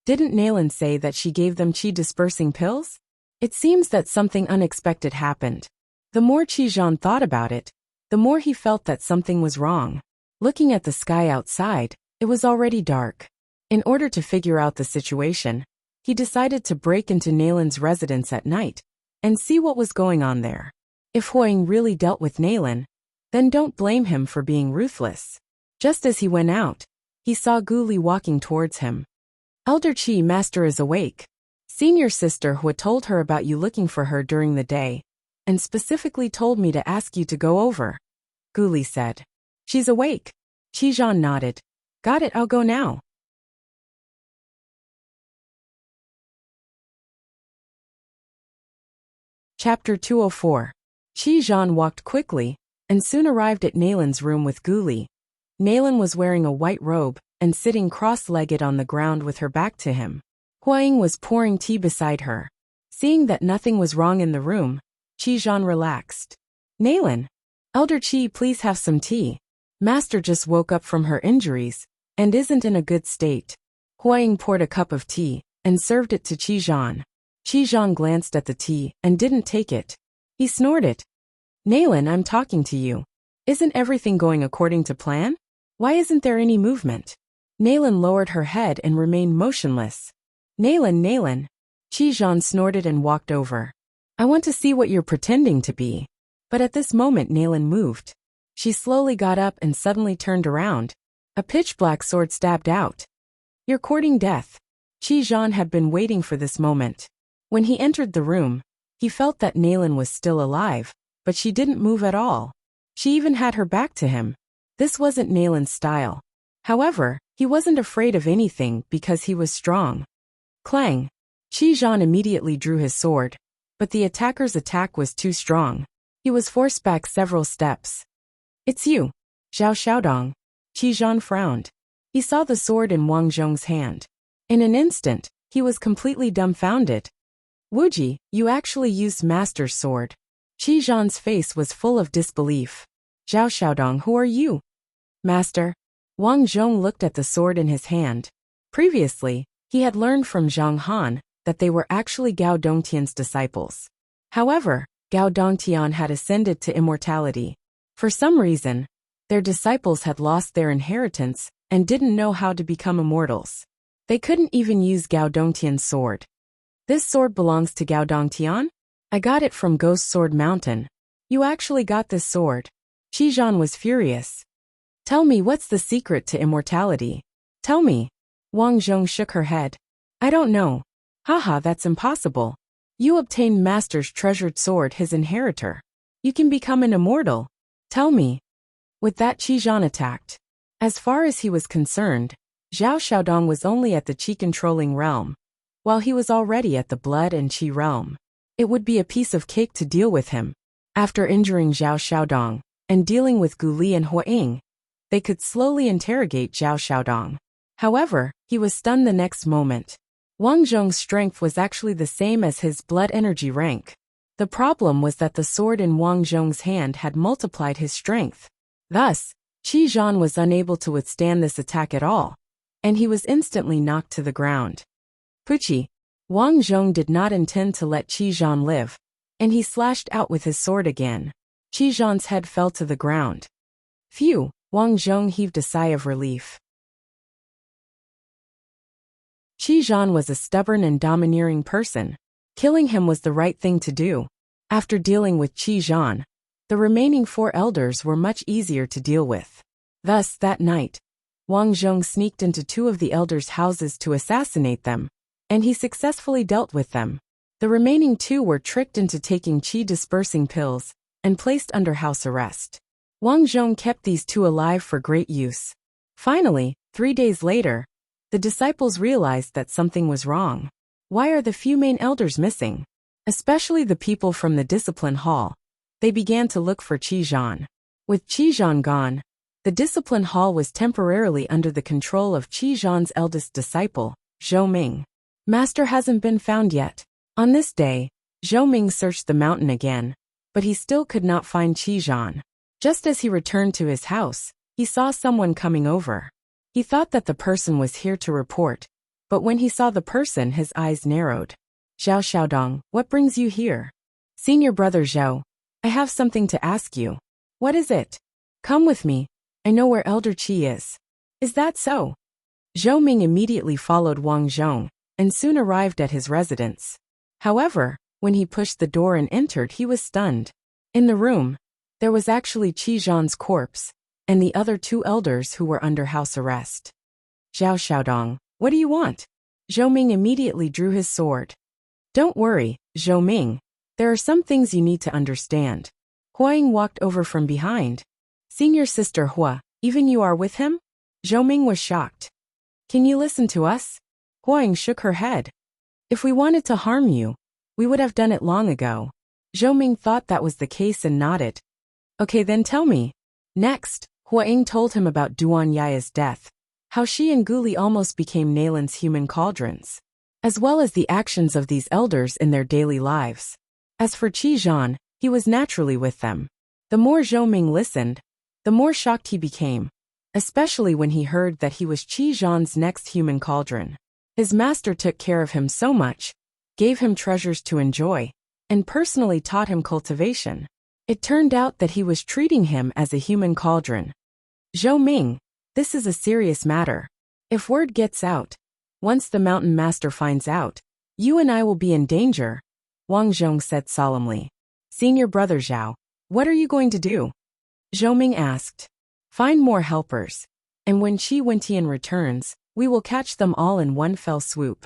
Didn't Nalin say that she gave them qi-dispersing pills? It seems that something unexpected happened. The more Qi Zhan thought about it, the more he felt that something was wrong. Looking at the sky outside, it was already dark. In order to figure out the situation, he decided to break into Nalin's residence at night and see what was going on there. If Huaying really dealt with Nalin, then don't blame him for being ruthless. Just as he went out, he saw Gu Li walking towards him. Elder Qi, Master is awake. Senior sister Hua told her about you looking for her during the day, and specifically told me to ask you to go over, Gu Li said. She's awake. Qi Zhan nodded. Got it, I'll go now. Chapter 204. Qi Zhan walked quickly, and soon arrived at Nalin's room with Gu Li. Nalin was wearing a white robe, and sitting cross-legged on the ground with her back to him. Huaying was pouring tea beside her. Seeing that nothing was wrong in the room, Qi Zhan relaxed. Nalin, Elder Qi, please have some tea. Master just woke up from her injuries and isn't in a good state. Huang poured a cup of tea and served it to Qizhan. Qizhan glanced at the tea and didn't take it. He snorted. Nalan, I'm talking to you. Isn't everything going according to plan? Why isn't there any movement? Nalan lowered her head and remained motionless. Nalan. Qizhan snorted and walked over. I want to see what you're pretending to be. But at this moment Nalan moved. She slowly got up and suddenly turned around. A pitch-black sword stabbed out. You're courting death. Qizhan had been waiting for this moment. When he entered the room, he felt that Nalan was still alive, but she didn't move at all. She even had her back to him. This wasn't Nalan's style. However, he wasn't afraid of anything because he was strong. Clang! Qizhan immediately drew his sword, but the attacker's attack was too strong. He was forced back several steps. It's you, Zhao Xiaodong. Qizhan frowned. He saw the sword in Wang Zhong's hand. In an instant, he was completely dumbfounded. Wuji, you actually used Master's sword. Qizhan's face was full of disbelief. Zhao Xiaodong, who are you? Master. Wang Zhong looked at the sword in his hand. Previously, he had learned from Zhang Han that they were actually Gao Dongtian's disciples. However, Gao Dongtian had ascended to immortality. For some reason, their disciples had lost their inheritance and didn't know how to become immortals. They couldn't even use Gao Dongtian's sword. This sword belongs to Gao Dongtian? I got it from Ghost Sword Mountain. You actually got this sword. Qizhan was furious. Tell me, what's the secret to immortality? Tell me. Wang Zhong shook her head. I don't know. Haha, that's impossible. You obtained Master's treasured sword, his inheritor. You can become an immortal. Tell me. With that, Qizhan attacked. As far as he was concerned, Zhao Xiaodong was only at the qi-controlling realm, while he was already at the blood and qi realm. It would be a piece of cake to deal with him. After injuring Zhao Xiaodong and dealing with Gu Li and Huang, they could slowly interrogate Zhao Xiaodong. However, he was stunned the next moment. Wang Zhong's strength was actually the same as his blood energy rank. The problem was that the sword in Wang Zhong's hand had multiplied his strength. Thus, Qizhan was unable to withstand this attack at all, and he was instantly knocked to the ground. Puchi! Wang Zhong did not intend to let Qizhan live, and he slashed out with his sword again. Qizhan's head fell to the ground. Phew! Wang Zhong heaved a sigh of relief. Qizhan was a stubborn and domineering person. Killing him was the right thing to do. After dealing with Qizhan, the remaining 4 elders were much easier to deal with. Thus, that night, Wang Zhong sneaked into 2 of the elders' houses to assassinate them, and he successfully dealt with them. The remaining 2 were tricked into taking qi-dispersing pills and placed under house arrest. Wang Zhong kept these 2 alive for great use. Finally, 3 days later, the disciples realized that something was wrong. Why are the few main elders missing? Especially the people from the discipline hall. They began to look for Qizhan. With Qizhan gone, the discipline hall was temporarily under the control of Qizhan's eldest disciple, Zhou Ming. Master hasn't been found yet. On this day, Zhou Ming searched the mountain again, but he still could not find Qizhan. Just as he returned to his house, he saw someone coming over. He thought that the person was here to report, but when he saw the person, his eyes narrowed. Zhao Xiaodong, what brings you here? Senior brother Zhao, I have something to ask you. What is it? Come with me. I know where Elder Qi is. Is that so? Zhou Ming immediately followed Wang Zhong and soon arrived at his residence. However, when he pushed the door and entered, he was stunned. In the room, there was actually Qizhan's corpse and the other 2 elders who were under house arrest. Zhao Xiaodong, what do you want? Zhou Ming immediately drew his sword. Don't worry, Zhou Ming. There are some things you need to understand. Huang walked over from behind. Senior sister Hua, even you are with him? Zhou Ming was shocked. Can you listen to us? Huang shook her head. If we wanted to harm you, we would have done it long ago. Zhou Ming thought that was the case and nodded. Okay, then tell me. Next, Huang told him about Duan Yaya's death, how she and Gu Li almost became Nalan's human cauldrons, as well as the actions of these elders in their daily lives. As for Qizhan, he was naturally with them. The more Zhou Ming listened, the more shocked he became, especially when he heard that he was Qi Zhan's next human cauldron. His master took care of him so much, gave him treasures to enjoy, and personally taught him cultivation. It turned out that he was treating him as a human cauldron. Zhou Ming, this is a serious matter. If word gets out, once the mountain master finds out, you and I will be in danger, Wang Zhong said solemnly. Senior brother Zhao, what are you going to do? Zhou Ming asked. Find more helpers, and when Qi Wentian returns, we will catch them all in one fell swoop.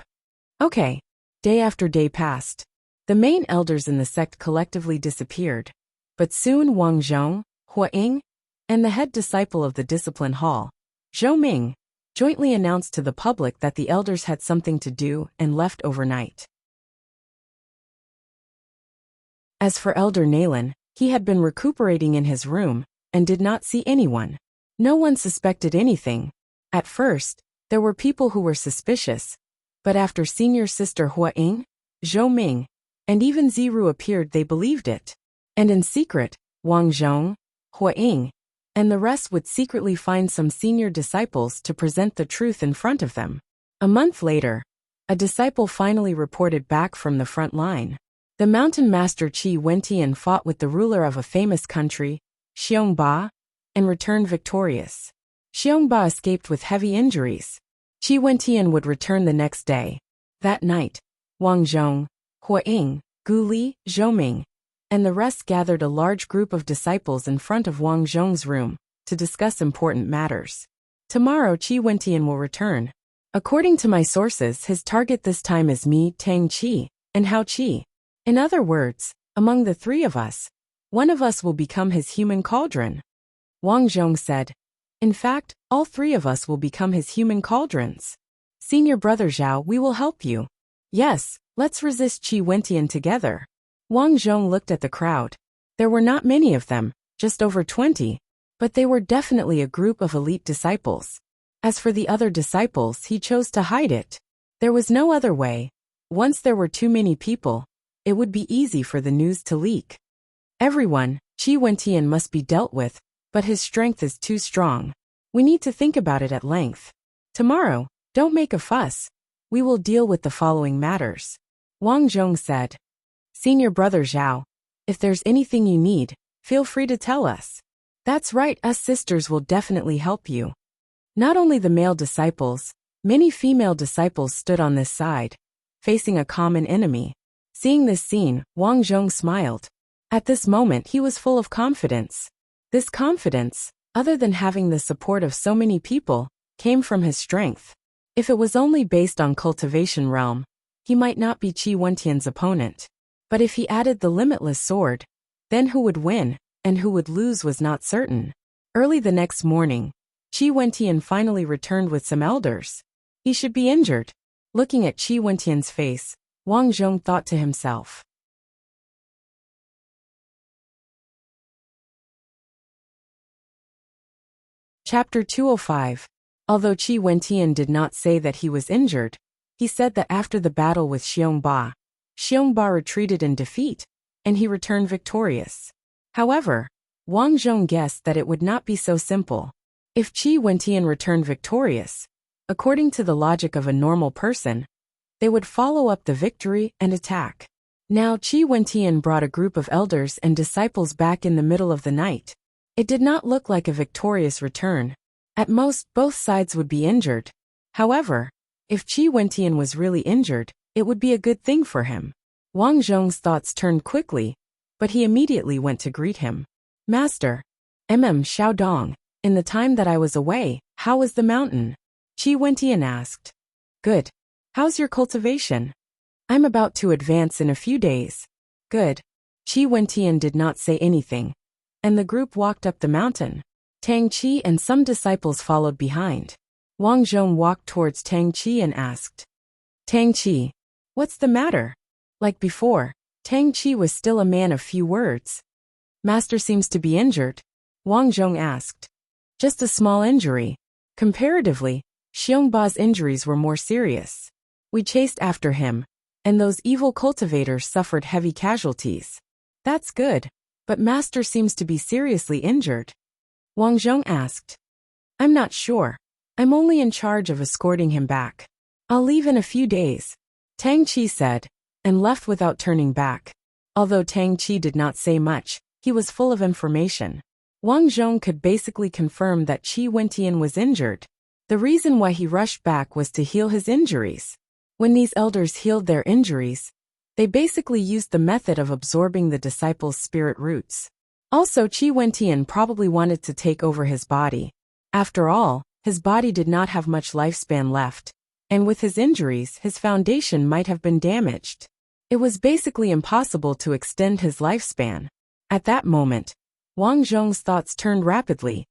Okay. Day after day passed. The main elders in the sect collectively disappeared, but soon Wang Zhong, Hua Ying, and the head disciple of the discipline hall, Zhou Ming, jointly announced to the public that the elders had something to do and left overnight. As for Elder Nalen, he had been recuperating in his room and did not see anyone. No one suspected anything. At first, there were people who were suspicious, but after senior sister Hua Ying, Zhou Ming, and even Ziru appeared, they believed it. And in secret, Wang Zhong, Hua Ying, and the rest would secretly find some senior disciples to present the truth in front of them. A month later, a disciple finally reported back from the front line. The mountain master Qi Wentian fought with the ruler of a famous country, Xiongba, and returned victorious. Xiongba escaped with heavy injuries. Qi Wentian would return the next day. That night, Wang Zhong, Hua Ying, Gu Li, Zhou Ming, and the rest gathered a large group of disciples in front of Wang Zhong's room to discuss important matters. Tomorrow Qi Wentian will return. According to my sources, his target this time is me, Tang Qi, and Hao Qi. In other words, among the three of us, one of us will become his human cauldron. Wang Zhong said. In fact, all three of us will become his human cauldrons. Senior brother Zhao, we will help you. Yes, let's resist Qi Wentian together. Wang Zhong looked at the crowd. There were not many of them, just over 20, but they were definitely a group of elite disciples. As for the other disciples, he chose to hide it. There was no other way. Once there were too many people, it would be easy for the news to leak. Everyone, Qi Wentian must be dealt with, but his strength is too strong. We need to think about it at length. Tomorrow, don't make a fuss. We will deal with the following matters. Wang Zhong said. Senior brother Zhao, if there's anything you need, feel free to tell us. That's right, us sisters will definitely help you. Not only the male disciples, many female disciples stood on this side, facing a common enemy. Seeing this scene, Wang Zhong smiled. At this moment he was full of confidence. This confidence, other than having the support of so many people, came from his strength. If it was only based on cultivation realm, he might not be Qi Wentian's opponent. But if he added the limitless sword, then who would win, and who would lose was not certain. Early the next morning, Qi Wentian finally returned with some elders. He should be injured. Looking at Qi Wentian's face, Wang Zhong thought to himself. Chapter 205. Although Qi Wentian did not say that he was injured, he said that after the battle with Xiongba, Xiongba retreated in defeat, and he returned victorious. However, Wang Zhong guessed that it would not be so simple. If Qi Wentian returned victorious, according to the logic of a normal person, they would follow up the victory and attack. Now Qi Wentian brought a group of elders and disciples back in the middle of the night. It did not look like a victorious return. At most, both sides would be injured. However, if Qi Wentian was really injured, it would be a good thing for him. Wang Zhong's thoughts turned quickly, but he immediately went to greet him. Master, Xiaodong, in the time that I was away, how was the mountain? Qi Wentian asked. Good. How's your cultivation? I'm about to advance in a few days. Good. Qi Wentian did not say anything, and the group walked up the mountain. Tang Qi and some disciples followed behind. Wang Zhong walked towards Tang Qi and asked. Tang Qi, what's the matter? Like before, Tang Qi was still a man of few words. Master seems to be injured, Wang Zhong asked. Just a small injury. Comparatively, Xiongba's injuries were more serious. We chased after him, and those evil cultivators suffered heavy casualties. That's good. But Master seems to be seriously injured. Wang Zhong asked. I'm not sure. I'm only in charge of escorting him back. I'll leave in a few days, Tang Qi said, and left without turning back. Although Tang Qi did not say much, he was full of information. Wang Zhong could basically confirm that Qi Wentian was injured. The reason why he rushed back was to heal his injuries. When these elders healed their injuries, they basically used the method of absorbing the disciples' spirit roots. Also, Qi Wentian probably wanted to take over his body. After all, his body did not have much lifespan left, and with his injuries, his foundation might have been damaged. It was basically impossible to extend his lifespan. At that moment, Wang Zhong's thoughts turned rapidly,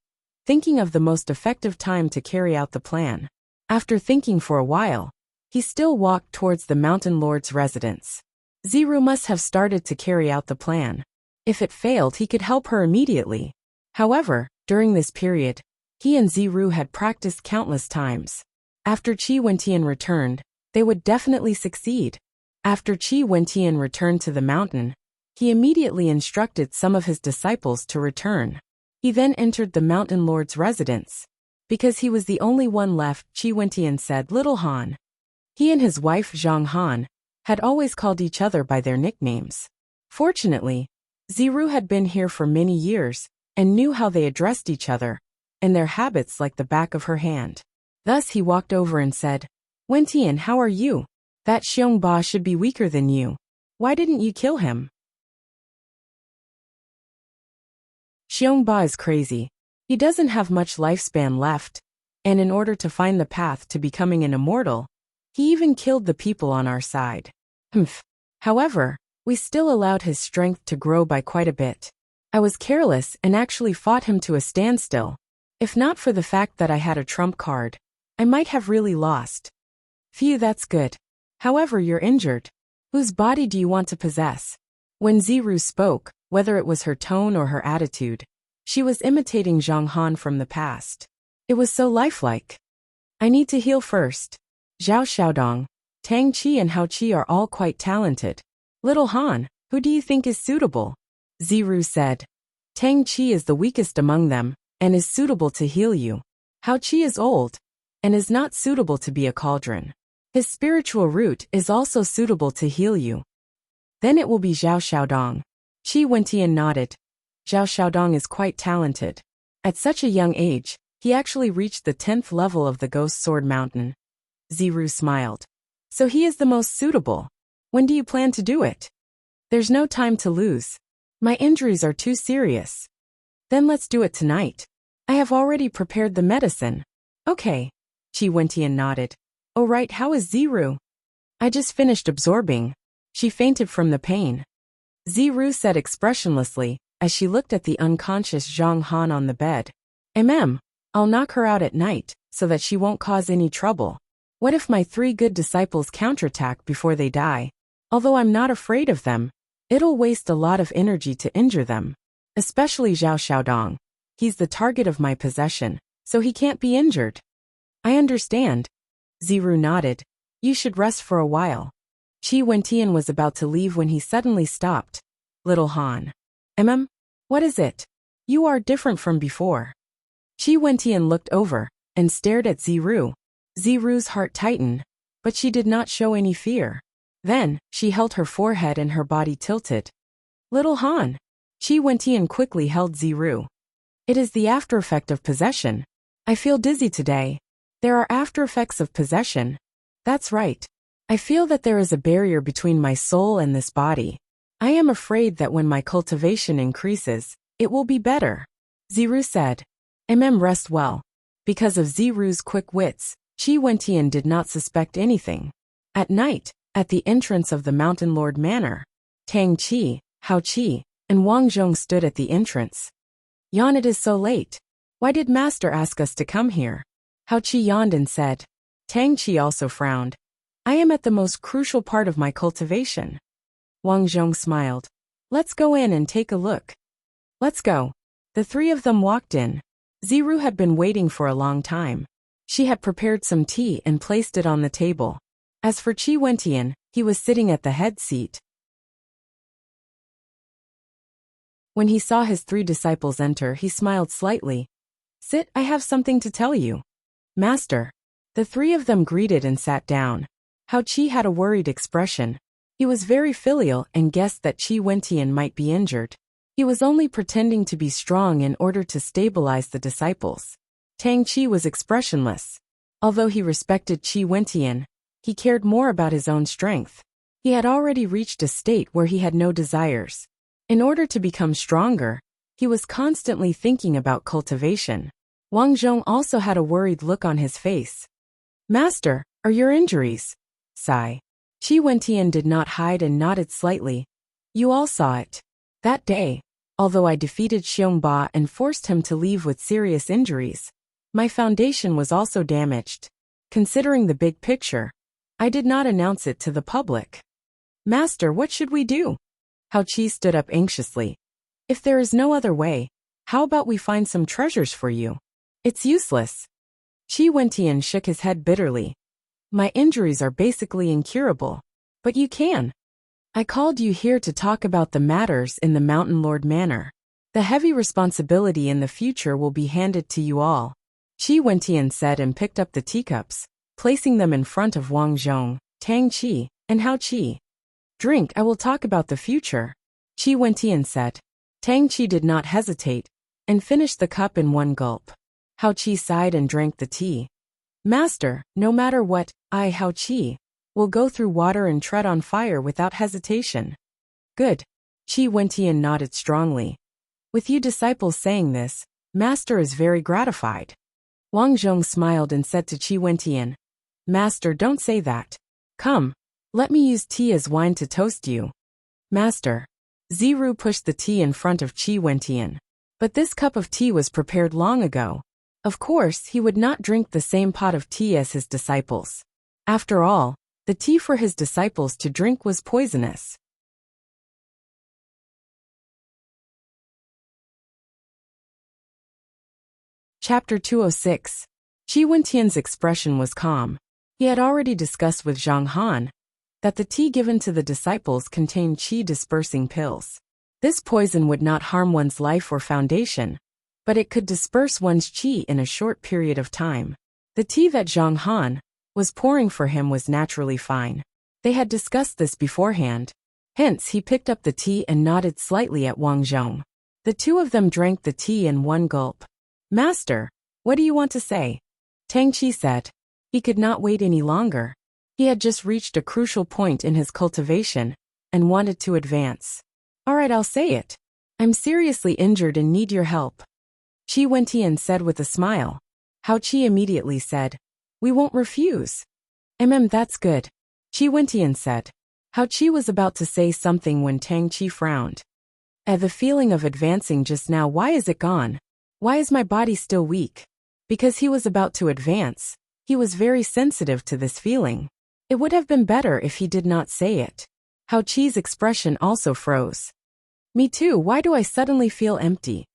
thinking of the most effective time to carry out the plan. After thinking for a while, he still walked towards the mountain lord's residence. Ziru must have started to carry out the plan. If it failed, he could help her immediately. However, during this period, he and Ziru had practiced countless times. After Qi Wentian returned, they would definitely succeed. After Qi Wentian returned to the mountain, he immediately instructed some of his disciples to return. He then entered the mountain lord's residence. Because he was the only one left, Qi Wentian said, Little Han. He and his wife Zhang Han had always called each other by their nicknames. Fortunately, Ziru had been here for many years and knew how they addressed each other and their habits like the back of her hand. Thus he walked over and said, Wentian, how are you? That Xiongba should be weaker than you. Why didn't you kill him? Xiongba is crazy. He doesn't have much lifespan left, and in order to find the path to becoming an immortal, he even killed the people on our side. However, we still allowed his strength to grow by quite a bit. I was careless and actually fought him to a standstill. If not for the fact that I had a trump card, I might have really lost. Phew, that's good. However, you're injured. Whose body do you want to possess? When Ziru spoke, whether it was her tone or her attitude, she was imitating Zhang Han from the past. It was so lifelike. I need to heal first. Zhao Xiaodong, Tang Qi and Hao Qi are all quite talented. Little Han, who do you think is suitable? Ziru said. Tang Qi is the weakest among them, and is suitable to heal you. Hao Qi is old, and is not suitable to be a cauldron. His spiritual root is also suitable to heal you. Then it will be Zhao Xiaodong. Qi Wentian nodded. Zhao Xiaodong is quite talented. At such a young age, he actually reached the 10th level of the Ghost Sword Mountain. Ziru smiled. So he is the most suitable. When do you plan to do it? There's no time to lose. My injuries are too serious. Then let's do it tonight. I have already prepared the medicine. Okay. Qi Wentian nodded. Oh right, how is Ziru? I just finished absorbing. She fainted from the pain. Ziru said expressionlessly, as she looked at the unconscious Zhang Han on the bed. I'll knock her out at night, so that she won't cause any trouble. What if my 3 good disciples counterattack before they die? Although I'm not afraid of them, it'll waste a lot of energy to injure them. Especially Zhao Xiaodong. He's the target of my possession, so he can't be injured. I understand. Ziru nodded. You should rest for a while. Qi Wentian was about to leave when he suddenly stopped. Little Han. What is it? You are different from before. Qi Wentian looked over and stared at Ziru. Ziru's heart tightened, but she did not show any fear. Then, she held her forehead and her body tilted. Little Han. Qi Wentian quickly held Ziru. It is the after effect of possession. I feel dizzy today. There are after effects of possession. That's right. I feel that there is a barrier between my soul and this body. I am afraid that when my cultivation increases, it will be better. Ziru said. Rest well. Because of Ziru's quick wits, Qi Wentian did not suspect anything. At night, at the entrance of the Mountain Lord Manor, Tang Qi, Hao Qi, and Wang Zhong stood at the entrance. Yan, it is so late. Why did Master ask us to come here? Hao Qi yawned and said. Tang Qi also frowned. I am at the most crucial part of my cultivation. Wang Zhong smiled. Let's go in and take a look. Let's go. The 3 of them walked in. Ziru had been waiting for a long time. She had prepared some tea and placed it on the table. As for Qi Wentian, he was sitting at the head seat. When he saw his 3 disciples enter, he smiled slightly. "Sit, I have something to tell you." "Master." The 3 of them greeted and sat down. Hao Qi had a worried expression. He was very filial and guessed that Qi Wentian might be injured. He was only pretending to be strong in order to stabilize the disciples. Tang Qi was expressionless. Although he respected Qi Wentian, he cared more about his own strength. He had already reached a state where he had no desires. In order to become stronger, he was constantly thinking about cultivation. Wang Zhong also had a worried look on his face. "Master, are your injuries?" Sigh. Qi Wentian did not hide and nodded slightly. "You all saw it. That day, although I defeated Xiongba and forced him to leave with serious injuries, my foundation was also damaged. Considering the big picture, I did not announce it to the public." "Master, what should we do?" Hao Qi stood up anxiously. "If there is no other way, how about we find some treasures for you?" "It's useless." Qi Wentian shook his head bitterly. "My injuries are basically incurable. But you can. I called you here to talk about the matters in the Mountain Lord Manor. The heavy responsibility in the future will be handed to you all." Qi Wentian said and picked up the teacups, placing them in front of Wang Zhong, Tang Qi, and Hao Qi. "Drink, I will talk about the future," Qi Wentian said. Tang Qi did not hesitate, and finished the cup in one gulp. Hao Qi sighed and drank the tea. "Master, no matter what, I, Hao Qi, will go through water and tread on fire without hesitation." "Good." Qi Wentian nodded strongly. "With you disciples saying this, Master is very gratified." Wang Zhong smiled and said to Qi Wentian, "Master, don't say that. Come, let me use tea as wine to toast you." "Master." Ziru pushed the tea in front of Qi Wentian. But this cup of tea was prepared long ago. Of course, he would not drink the same pot of tea as his disciples. After all, the tea for his disciples to drink was poisonous. Chapter 206. Qi Wentian's expression was calm. He had already discussed with Zhang Han that the tea given to the disciples contained qi-dispersing pills. This poison would not harm one's life or foundation, but it could disperse one's qi in a short period of time. The tea that Zhang Han was pouring for him was naturally fine. They had discussed this beforehand. Hence, he picked up the tea and nodded slightly at Wang Zhong. The 2 of them drank the tea in one gulp. "Master, what do you want to say?" Tang Qi said. He could not wait any longer. He had just reached a crucial point in his cultivation and wanted to advance. "All right, I'll say it. I'm seriously injured and need your help," Qi Wentian said with a smile. Hao Qi immediately said, "We won't refuse." That's good," Qi Wentian said. Hao Qi was about to say something when Tang Qi frowned. The feeling of advancing just now, why is it gone? Why is my body still weak?" Because he was about to advance, he was very sensitive to this feeling. It would have been better if he did not say it. Hao Qi's expression also froze. "Me too, why do I suddenly feel empty?"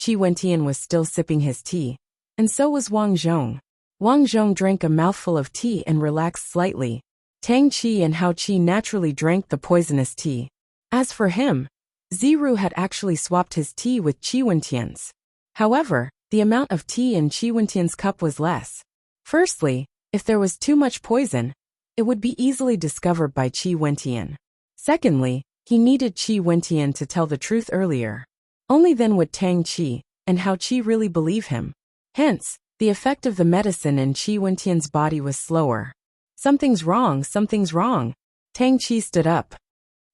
Qi Wentian was still sipping his tea, and so was Wang Zhong. Wang Zhong drank a mouthful of tea and relaxed slightly. Tang Qi and Hao Qi naturally drank the poisonous tea. As for him, Ziru had actually swapped his tea with Qi Wentian's. However, the amount of tea in Qi Wentian's cup was less. Firstly, if there was too much poison, it would be easily discovered by Qi Wentian. Secondly, he needed Qi Wentian to tell the truth earlier. Only then would Tang Qi and Hao Qi really believe him. Hence, the effect of the medicine in Qi Wentian's body was slower. Something's wrong, something's wrong." Tang Qi stood up.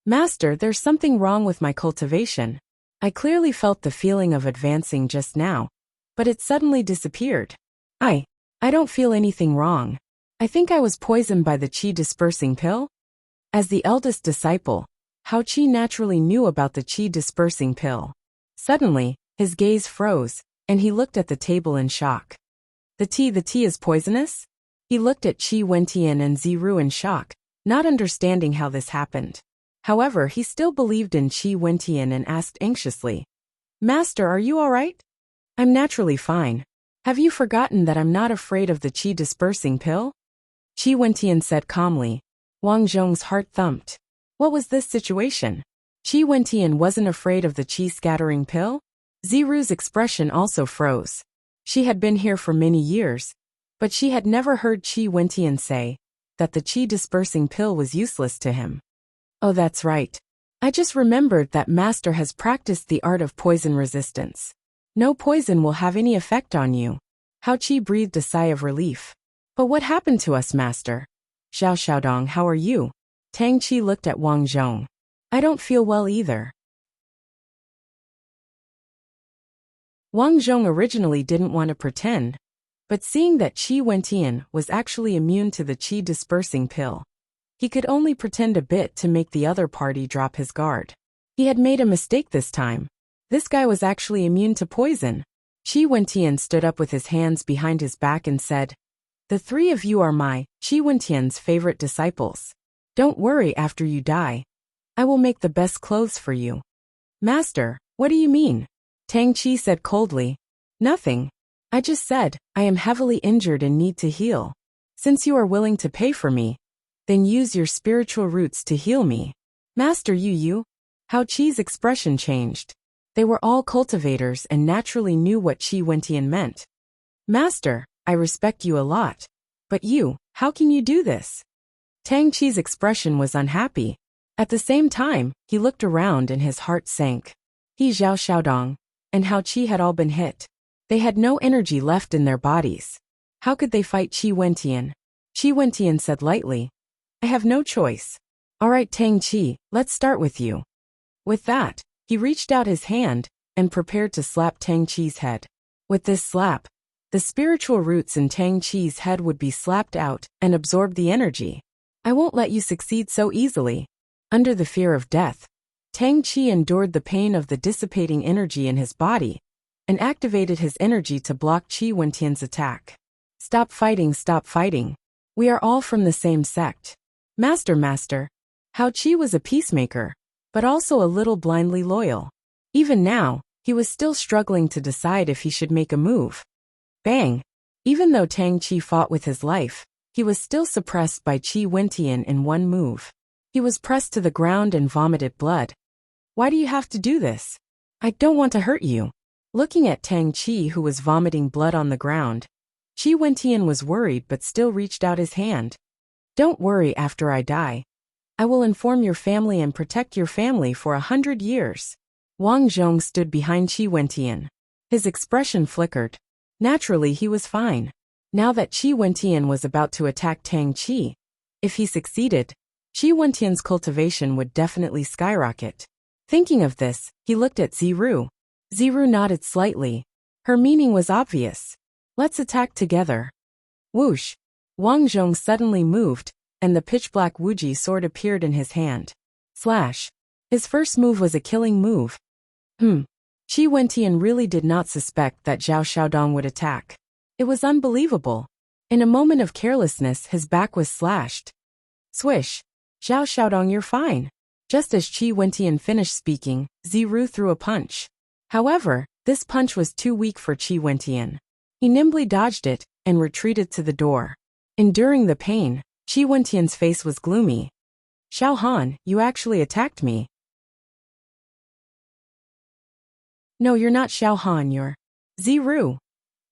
"Master, there's something wrong with my cultivation. I clearly felt the feeling of advancing just now, but it suddenly disappeared. I don't feel anything wrong. I think I was poisoned by the qi-dispersing pill?" As the eldest disciple, Hao Qi naturally knew about the qi-dispersing pill. Suddenly, his gaze froze, and he looked at the table in shock. The tea is poisonous?" He looked at Qi Wentian and Ziru in shock, not understanding how this happened. However, he still believed in Qi Wentian and asked anxiously, "Master, are you all right?" "I'm naturally fine. Have you forgotten that I'm not afraid of the qi-dispersing pill?" Qi Wentian said calmly. Wang Zhong's heart thumped. What was this situation? Qi Wentian wasn't afraid of the qi-scattering pill? Ziru's expression also froze. She had been here for many years, but she had never heard Qi Wentian say that the qi-dispersing pill was useless to him. Oh, that's right. I just remembered that Master has practiced the art of poison resistance. No poison will have any effect on you. Hao Qi breathed a sigh of relief. But what happened to us, Master? Zhao Xiaodong, how are you? Tang Qi looked at Wang Zhong. I don't feel well either. Wang Zhong originally didn't want to pretend, but seeing that Qi Wentian was actually immune to the qi-dispersing pill, he could only pretend a bit to make the other party drop his guard. He had made a mistake this time. This guy was actually immune to poison. Qi Wentian stood up with his hands behind his back and said, "The three of you are my, Qi Wentian's favorite disciples. Don't worry after you die. I will make the best clothes for you." Master, what do you mean? Tang Qi said coldly. Nothing. I just said, I am heavily injured and need to heal. Since you are willing to pay for me, then use your spiritual roots to heal me. Master you. Hao Qi's expression changed. They were all cultivators and naturally knew what Qi Wentian meant. Master, I respect you a lot. But you, how can you do this? Tang Qi's expression was unhappy. At the same time, he looked around and his heart sank. He, Zhao Xiaodong, and Hao Qi had all been hit. They had no energy left in their bodies. How could they fight Qi Wentian? Qi Wentian said lightly, I have no choice. All right, Tang Qi, let's start with you. With that, he reached out his hand and prepared to slap Tang Qi's head. With this slap, the spiritual roots in Tang Qi's head would be slapped out and absorb the energy. I won't let you succeed so easily. Under the fear of death, Tang Qi endured the pain of the dissipating energy in his body and activated his energy to block Qi Wentian's attack. Stop fighting, stop fighting. We are all from the same sect. Master. Hao Qi was a peacemaker, but also a little blindly loyal. Even now, he was still struggling to decide if he should make a move. Bang! Even though Tang Qi fought with his life, he was still suppressed by Qi Wentian in one move. He was pressed to the ground and vomited blood. Why do you have to do this? I don't want to hurt you. Looking at Tang Qi, who was vomiting blood on the ground, Qi Wentian was worried but still reached out his hand. Don't worry after I die. I will inform your family and protect your family for 100 years. Wang Zhong stood behind Qi Wentian. His expression flickered. Naturally, he was fine. Now that Qi Wentian was about to attack Tang Qi, if he succeeded, Qi Wentian's cultivation would definitely skyrocket. Thinking of this, he looked at Ziru. Ziru nodded slightly. Her meaning was obvious. Let's attack together. Whoosh! Wang Zhong suddenly moved, and the pitch-black Wuji sword appeared in his hand. Slash! His first move was a killing move. Qi Wentian really did not suspect that Zhao Xiaodong would attack. It was unbelievable. In a moment of carelessness, his back was slashed. Swish! Zhao Xiaodong, you're fine. Just as Qi Wentian finished speaking, Ziru threw a punch. However, this punch was too weak for Qi Wentian. He nimbly dodged it and retreated to the door. Enduring the pain, Qi Wentian's face was gloomy. Xiao Han, you actually attacked me. No, you're not Xiao Han, you're Ziru.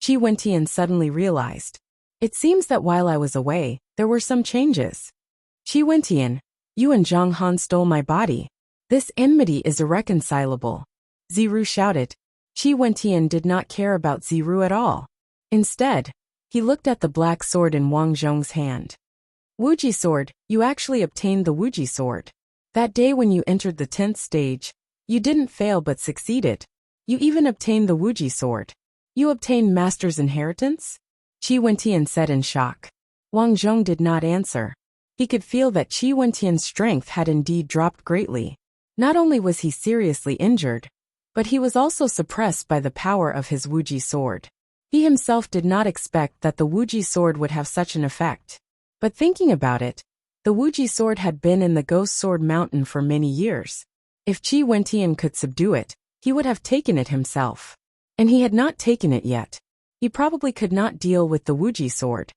Qi Wentian suddenly realized. It seems that while I was away, there were some changes. Qi Wentian, you and Zhang Han stole my body. This enmity is irreconcilable. Ziru shouted. Qi Wentian did not care about Ziru at all. Instead, he looked at the black sword in Wang Zhong's hand. Wuji sword, you actually obtained the Wuji sword. That day when you entered the 10th stage, you didn't fail but succeeded. You even obtained the Wuji sword. You obtained Master's inheritance? Qi Wentian said in shock. Wang Zhong did not answer. He could feel that Qi Wentian's strength had indeed dropped greatly. Not only was he seriously injured, but he was also suppressed by the power of his Wuji sword. He himself did not expect that the Wuji sword would have such an effect. But thinking about it, the Wuji sword had been in the Ghost Sword Mountain for many years. If Qi Wentian could subdue it, he would have taken it himself. And he had not taken it yet. He probably could not deal with the Wuji sword.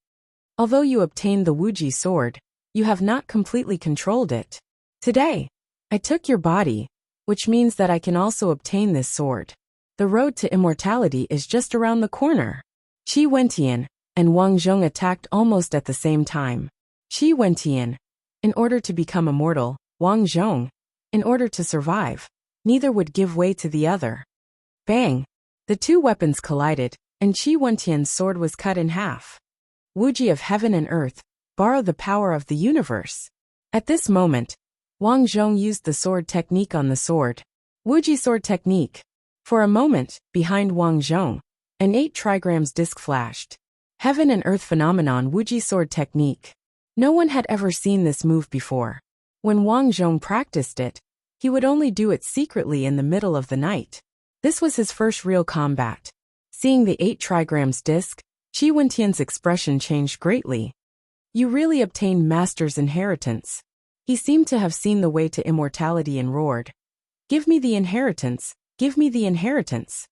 Although you obtained the Wuji sword, you have not completely controlled it. Today, I took your body, which means that I can also obtain this sword. The road to immortality is just around the corner. Qi Wentian and Wang Zhong attacked almost at the same time. Qi Wentian, in order to become immortal, Wang Zhong, in order to survive. Neither would give way to the other. Bang! The two weapons collided, and Qi Wentian's sword was cut in half. Wuji of heaven and earth, borrow the power of the universe. At this moment, Wang Zhong used the sword technique on the sword. Wuji sword technique. For a moment, behind Wang Zhong, an 8 trigrams disc flashed. Heaven and earth phenomenon Wuji sword technique. No one had ever seen this move before. When Wang Zhong practiced it, he would only do it secretly in the middle of the night. This was his first real combat. Seeing the 8 trigrams disc, Qi Wentian's expression changed greatly. You really obtained master's inheritance. He seemed to have seen the way to immortality and roared. Give me the inheritance, give me the inheritance.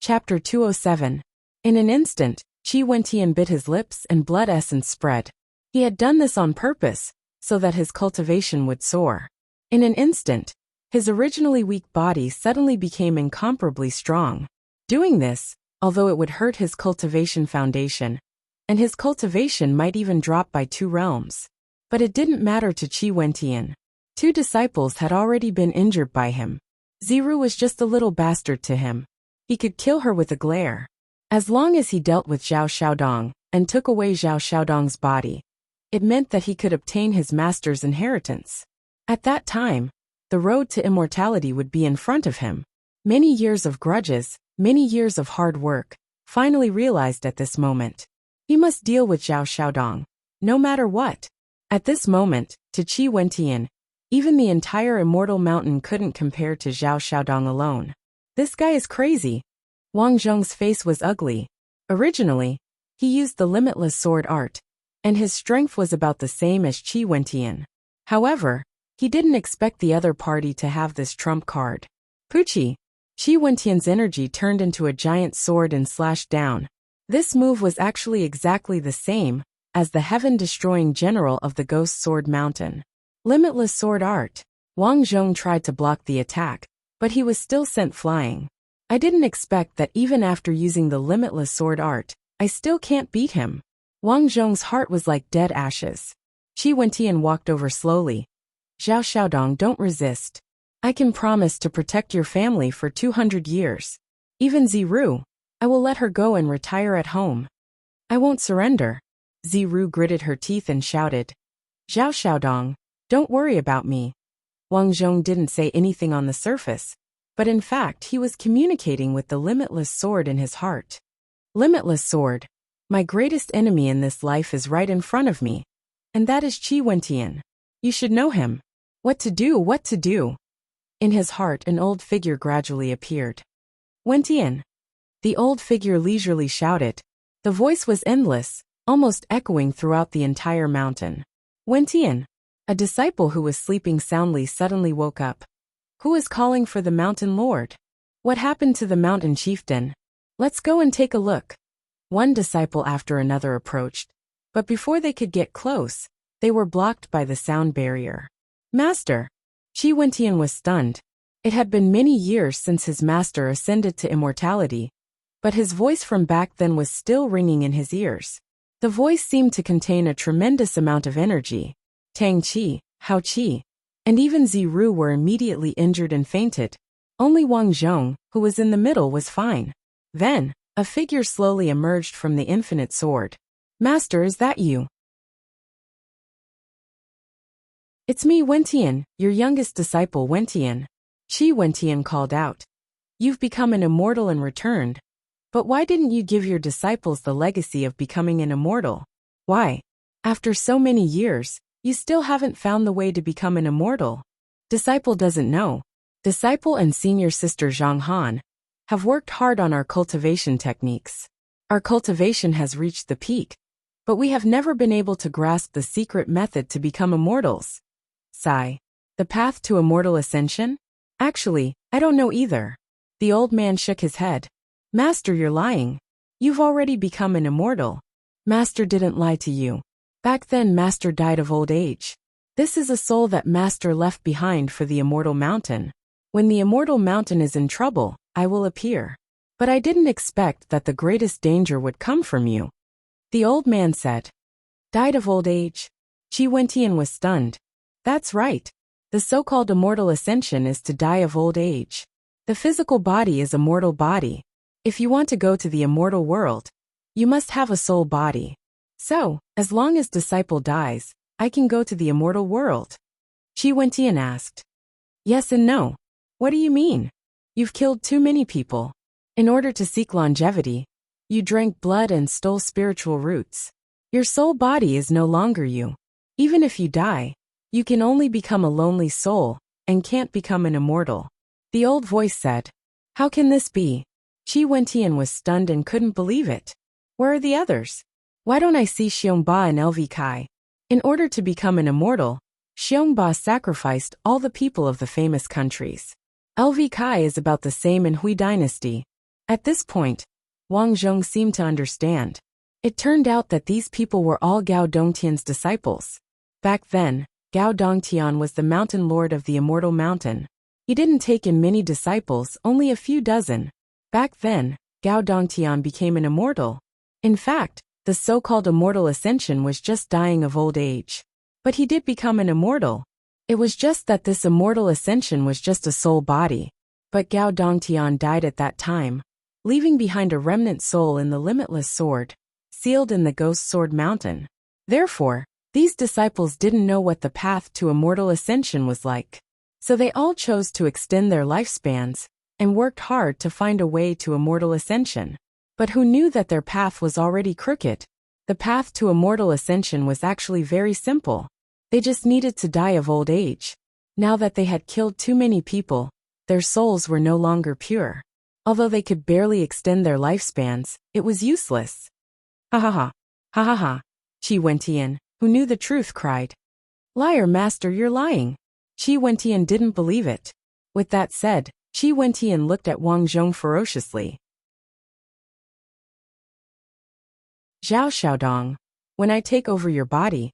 Chapter 207. In an instant, Qi Wentian bit his lips and blood essence spread. He had done this on purpose, so that his cultivation would soar. In an instant, his originally weak body suddenly became incomparably strong. Doing this, although it would hurt his cultivation foundation, and his cultivation might even drop by 2 realms. But it didn't matter to Qi Wentian. 2 disciples had already been injured by him. Ziru was just a little bastard to him. He could kill her with a glare. As long as he dealt with Zhao Xiaodong and took away Zhao Xiaodong's body, it meant that he could obtain his master's inheritance. At that time, the road to immortality would be in front of him. Many years of grudges, many years of hard work, finally realized at this moment. He must deal with Zhao Xiaodong, no matter what. At this moment, to Qi Wentian, even the entire immortal mountain couldn't compare to Zhao Xiaodong alone. This guy is crazy. Wang Zhong's face was ugly. Originally, he used the limitless sword art, and his strength was about the same as Qi Wentian. However, he didn't expect the other party to have this trump card. Puchi! Qi Wentian's energy turned into a giant sword and slashed down. This move was actually exactly the same as the heaven-destroying general of the Ghost Sword Mountain. Limitless sword art. Wang Zhong tried to block the attack, but he was still sent flying. I didn't expect that even after using the limitless sword art, I still can't beat him. Wang Zhong's heart was like dead ashes. Qi Wentian walked over slowly. Zhao Xiaodong, don't resist. I can promise to protect your family for 200 years. Even Ziru, I will let her go and retire at home. I won't surrender. Ziru gritted her teeth and shouted. Zhao Xiaodong, don't worry about me. Wang Zhong didn't say anything on the surface, but in fact he was communicating with the limitless sword in his heart. Limitless sword. My greatest enemy in this life is right in front of me. And that is Qi Wentian. You should know him. What to do, what to do. In his heart an old figure gradually appeared. Wentian. The old figure leisurely shouted. The voice was endless, almost echoing throughout the entire mountain. Wentian. A disciple who was sleeping soundly suddenly woke up. Who is calling for the mountain lord? What happened to the mountain chieftain? Let's go and take a look. One disciple after another approached, but before they could get close, they were blocked by the sound barrier. Master! Qi Wentian was stunned. It had been many years since his master ascended to immortality, but his voice from back then was still ringing in his ears. The voice seemed to contain a tremendous amount of energy. Tang Qi, Hao Qi, and even Ziru were immediately injured and fainted. Only Wang Zhong, who was in the middle, was fine. Then, a figure slowly emerged from the infinite sword. Master, is that you? It's me, Wentian, your youngest disciple, Wentian. Qi Wentian called out. You've become an immortal and returned. But why didn't you give your disciples the legacy of becoming an immortal? Why? After so many years, you still haven't found the way to become an immortal. Disciple doesn't know. Disciple and senior sister Zhang Han have worked hard on our cultivation techniques. Our cultivation has reached the peak, but we have never been able to grasp the secret method to become immortals. Sigh. The path to immortal ascension? Actually, I don't know either. The old man shook his head. Master, you're lying. You've already become an immortal. Master didn't lie to you. Back then Master died of old age. This is a soul that Master left behind for the immortal mountain. When the immortal mountain is in trouble, I will appear. But I didn't expect that the greatest danger would come from you. The old man said. Died of old age? Qi Wentian was stunned. That's right. The so-called immortal ascension is to die of old age. The physical body is a mortal body. If you want to go to the immortal world, you must have a soul body. So, as long as disciple dies, I can go to the immortal world. Qi Wentian asked. Yes and no. What do you mean? You've killed too many people. In order to seek longevity, you drank blood and stole spiritual roots. Your soul body is no longer you. Even if you die, you can only become a lonely soul and can't become an immortal. The old voice said. How can this be? Qi Wentian was stunned and couldn't believe it. Where are the others? Why don't I see Xiongba and LV Kai? In order to become an immortal, Xiongba sacrificed all the people of the famous countries. LV Kai is about the same in Hui dynasty. At this point, Wang Zhong seemed to understand. It turned out that these people were all Gao Dongtian's disciples. Back then, Gao Dongtian was the mountain lord of the immortal mountain. He didn't take in many disciples, only a few dozen. Back then, Gao Dongtian became an immortal. In fact, the so-called immortal ascension was just dying of old age. But he did become an immortal. It was just that this immortal ascension was just a soul body. But Gao Dongtian died at that time, leaving behind a remnant soul in the limitless sword, sealed in the ghost sword mountain. Therefore, these disciples didn't know what the path to immortal ascension was like. So they all chose to extend their lifespans and worked hard to find a way to immortal ascension. But who knew that their path was already crooked? The path to immortal ascension was actually very simple. They just needed to die of old age. Now that they had killed too many people, their souls were no longer pure. Although they could barely extend their lifespans, it was useless. Ha ha ha. Ha ha ha. Qi Wentian, who knew the truth, cried. Liar, master, you're lying. Qi Wentian didn't believe it. With that said, Qi Wentian looked at Wang Zhong ferociously. Zhao Xiaodong, when I take over your body,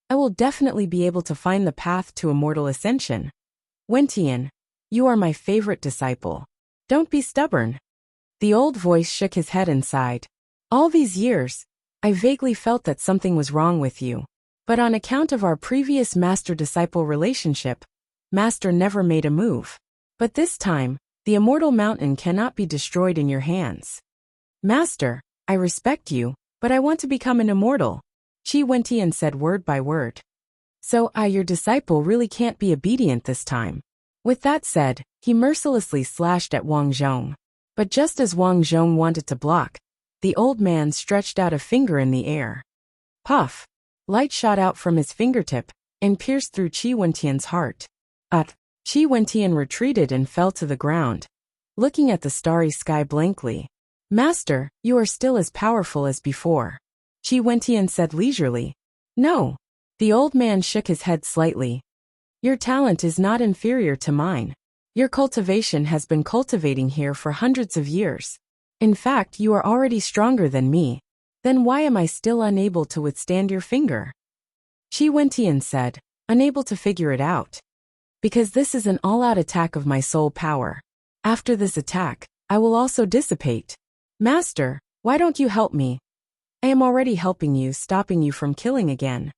I will definitely be able to find the path to immortal ascension. Wentian, you are my favorite disciple. Don't be stubborn. The old voice shook his head and sighed. All these years, I vaguely felt that something was wrong with you. But on account of our previous master-disciple relationship, Master never made a move. But this time, the immortal mountain cannot be destroyed in your hands. Master, I respect you, but I want to become an immortal. Qi Wentian said word by word. So your disciple really can't be obedient this time. With that said, he mercilessly slashed at Wang Zhong. But just as Wang Zhong wanted to block, the old man stretched out a finger in the air. Puff! Light shot out from his fingertip and pierced through Qi Wentian's heart. Qi Wentian retreated and fell to the ground, looking at the starry sky blankly. Master, you are still as powerful as before. Qi Wentian said leisurely. No. The old man shook his head slightly. Your talent is not inferior to mine. Your cultivation has been cultivating here for hundreds of years. In fact, you are already stronger than me. Then why am I still unable to withstand your finger? Qi Wentian said, unable to figure it out. Because this is an all-out attack of my soul power. After this attack, I will also dissipate. Master, why don't you help me? I am already helping you, stopping you from killing again.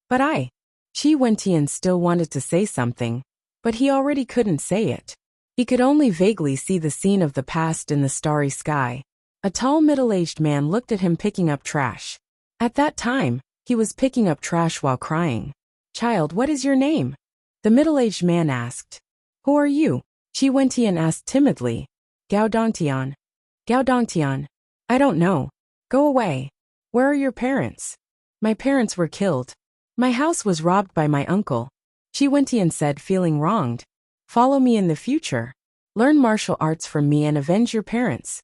But Qi Wentian still wanted to say something, but he already couldn't say it. He could only vaguely see the scene of the past in the starry sky. A tall middle-aged man looked at him picking up trash. At that time, he was picking up trash while crying. Child, what is your name? The middle-aged man asked. Who are you? Qi Wentian asked timidly. Gao Dongtian. Gao Dongtian. I don't know. Go away. Where are your parents? My parents were killed. My house was robbed by my uncle. Qi Wentian said, feeling wronged. Follow me in the future. Learn martial arts from me and avenge your parents.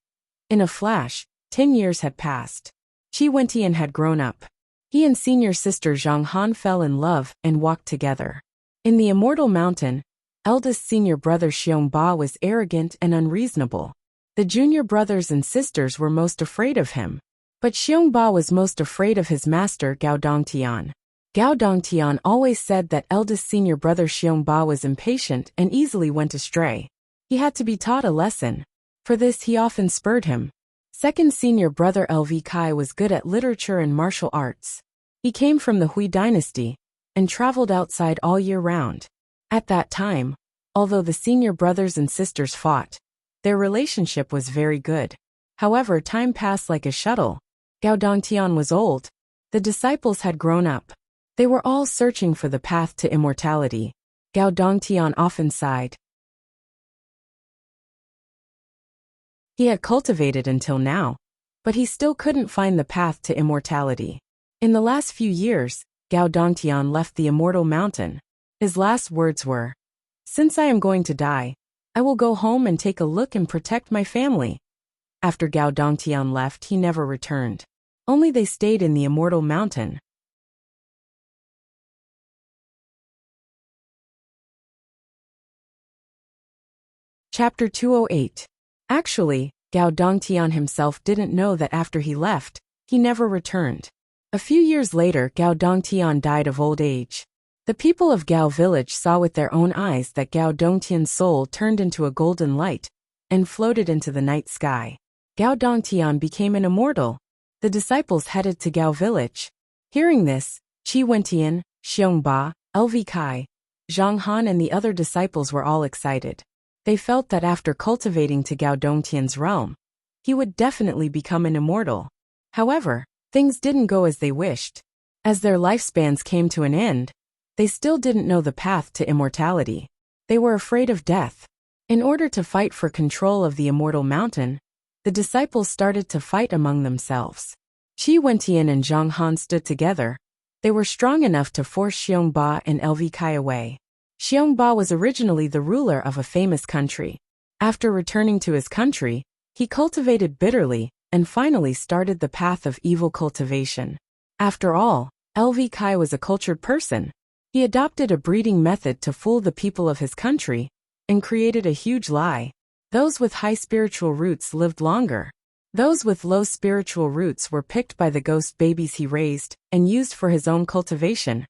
In a flash, 10 years had passed. Qi Wentian had grown up. He and senior sister Zhang Han fell in love and walked together. In the immortal mountain, eldest senior brother Xiongba was arrogant and unreasonable. The junior brothers and sisters were most afraid of him. But Xiongba was most afraid of his master Gao Dongtian. Gao Dongtian always said that eldest senior brother Xiongba was impatient and easily went astray. He had to be taught a lesson. For this he often spurred him. Second senior brother LV Kai was good at literature and martial arts. He came from the Hui dynasty and traveled outside all year round. At that time, although the senior brothers and sisters fought, their relationship was very good. However, time passed like a shuttle. Gao Dongtian was old. The disciples had grown up. They were all searching for the path to immortality. Gao Dongtian often sighed. He had cultivated until now, but he still couldn't find the path to immortality. In the last few years, Gao Dongtian left the immortal mountain. His last words were, "Since I am going to die, I will go home and take a look and protect my family." After Gao Dongtian left, he never returned. Only they stayed in the immortal mountain. Chapter 208. Actually, Gao Dongtian himself didn't know that after he left, he never returned. A few years later, Gao Dongtian died of old age. The people of Gao village saw with their own eyes that Gao Dongtian's soul turned into a golden light and floated into the night sky. Gao Dongtian became an immortal. The disciples headed to Gao village. Hearing this, Qi Wentian, Xiongba, LV Kai, Zhang Han and the other disciples were all excited. They felt that after cultivating to Gao Dongtian's realm, he would definitely become an immortal. However, things didn't go as they wished. As their lifespans came to an end, they still didn't know the path to immortality. They were afraid of death. In order to fight for control of the immortal mountain, the disciples started to fight among themselves. Qi Wentian and Zhang Han stood together. They were strong enough to force Xiongba and LV Kai away. Xiongba was originally the ruler of a famous country. After returning to his country, he cultivated bitterly and finally started the path of evil cultivation. After all, LV Kai was a cultured person. He adopted a breeding method to fool the people of his country and created a huge lie. Those with high spiritual roots lived longer. Those with low spiritual roots were picked by the ghost babies he raised and used for his own cultivation.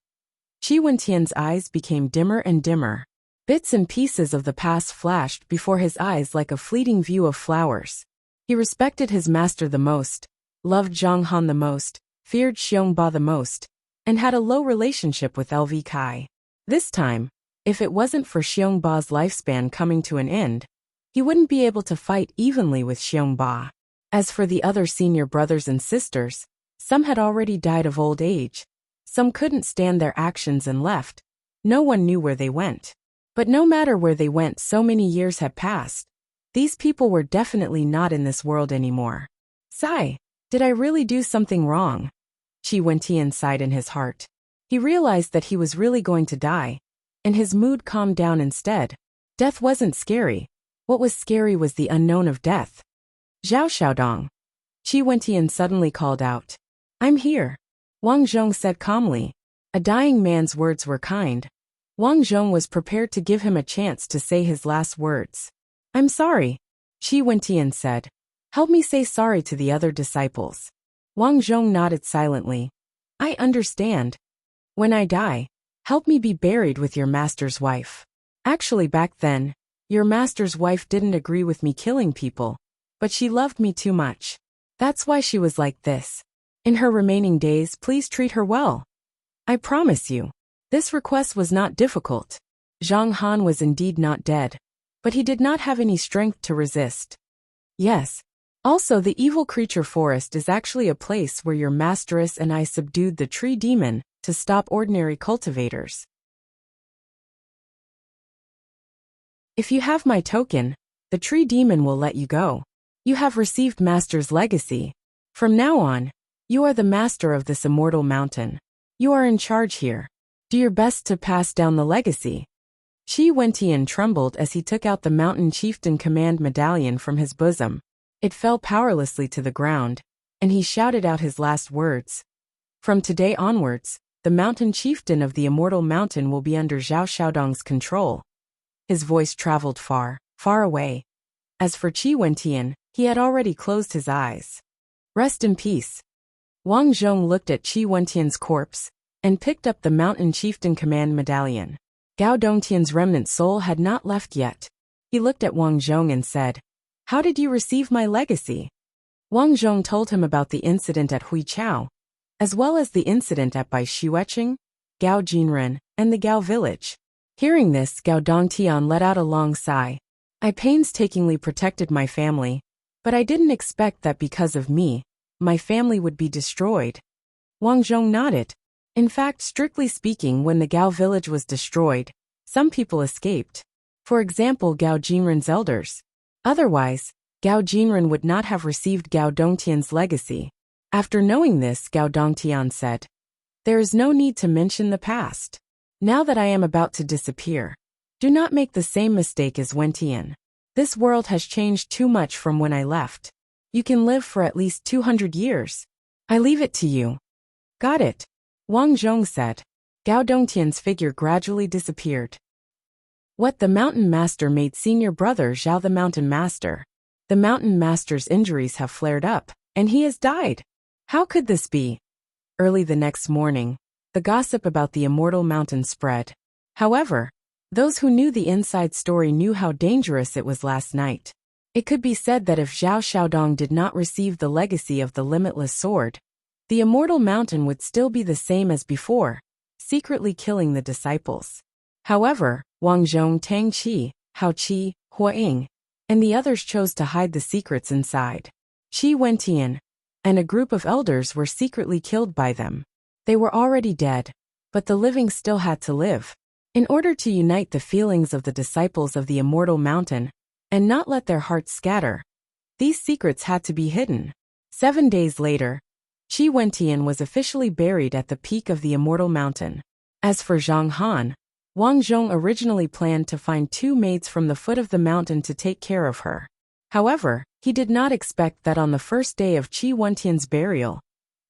Qi Wentian's eyes became dimmer and dimmer. Bits and pieces of the past flashed before his eyes like a fleeting view of flowers. He respected his master the most, loved Zhang Han the most, feared Xiongba the most, and had a low relationship with LV Kai. This time, if it wasn't for Xiongba's lifespan coming to an end, he wouldn't be able to fight evenly with Xiongba. As for the other senior brothers and sisters, some had already died of old age. Some couldn't stand their actions and left. No one knew where they went. But no matter where they went, so many years had passed. These people were definitely not in this world anymore. Sigh, did I really do something wrong? Qi Wentian sighed in his heart. He realized that he was really going to die, and his mood calmed down instead. Death wasn't scary. What was scary was the unknown of death. Zhao Xiaodong. Qi Wentian suddenly called out. I'm here. Wang Zhong said calmly. A dying man's words were kind. Wang Zhong was prepared to give him a chance to say his last words. I'm sorry, Qi Wentian said. Help me say sorry to the other disciples. Wang Zhong nodded silently. I understand. When I die, help me be buried with your master's wife. Actually, back then, your master's wife didn't agree with me killing people, but she loved me too much. That's why she was like this. In her remaining days, please treat her well. I promise you. This request was not difficult. Zhang Han was indeed not dead, but he did not have any strength to resist. Yes. Also, the evil creature forest is actually a place where your masteress and I subdued the tree demon to stop ordinary cultivators. If you have my token, the tree demon will let you go. You have received master's legacy. From now on, you are the master of this immortal mountain. You are in charge here. Do your best to pass down the legacy. Qi Wentian trembled as he took out the mountain chieftain command medallion from his bosom. It fell powerlessly to the ground, and he shouted out his last words. From today onwards, the mountain chieftain of the immortal mountain will be under Zhao Xiaodong's control. His voice traveled far, far away. As for Qi Wentian, he had already closed his eyes. Rest in peace. Wang Zhong looked at Qi Wentian's corpse and picked up the Mountain Chieftain Command Medallion. Gao Dongtian's remnant soul had not left yet. He looked at Wang Zhong and said, "How did you receive my legacy?" Wang Zhong told him about the incident at Huichao, as well as the incident at Bai Shiweqing, Gao Jinren, and the Gao village. Hearing this, Gao Dongtian let out a long sigh. "I painstakingly protected my family, but I didn't expect that because of me, my family would be destroyed." Wang Zhong nodded. In fact, strictly speaking, when the Gao village was destroyed, some people escaped. For example, Gao Jinren's elders. Otherwise, Gao Jinren would not have received Gao Dongtian's legacy. After knowing this, Gao Dongtian said, "There is no need to mention the past. Now that I am about to disappear, do not make the same mistake as Wentian. This world has changed too much from when I left. You can live for at least 200 years. I leave it to you." "Got it," Wang Zhong said. Gao Dongtian's figure gradually disappeared. What the Mountain Master made senior brother Zhao the Mountain Master. The Mountain Master's injuries have flared up, and he has died. How could this be? Early the next morning, the gossip about the immortal mountain spread. However, those who knew the inside story knew how dangerous it was last night. It could be said that if Zhao Xiaodong did not receive the legacy of the limitless sword, the immortal mountain would still be the same as before, secretly killing the disciples. However, Wang Zhong, Tang Qi, Hao Qi, Hua Ying, and the others chose to hide the secrets inside. Qi Wentian and a group of elders were secretly killed by them. They were already dead, but the living still had to live. In order to unite the feelings of the disciples of the immortal mountain and not let their hearts scatter, these secrets had to be hidden. 7 days later, Qi Wentian was officially buried at the peak of the immortal mountain. As for Zhang Han, Wang Zhong originally planned to find 2 maids from the foot of the mountain to take care of her. However, he did not expect that on the first day of Qi Wentian's burial,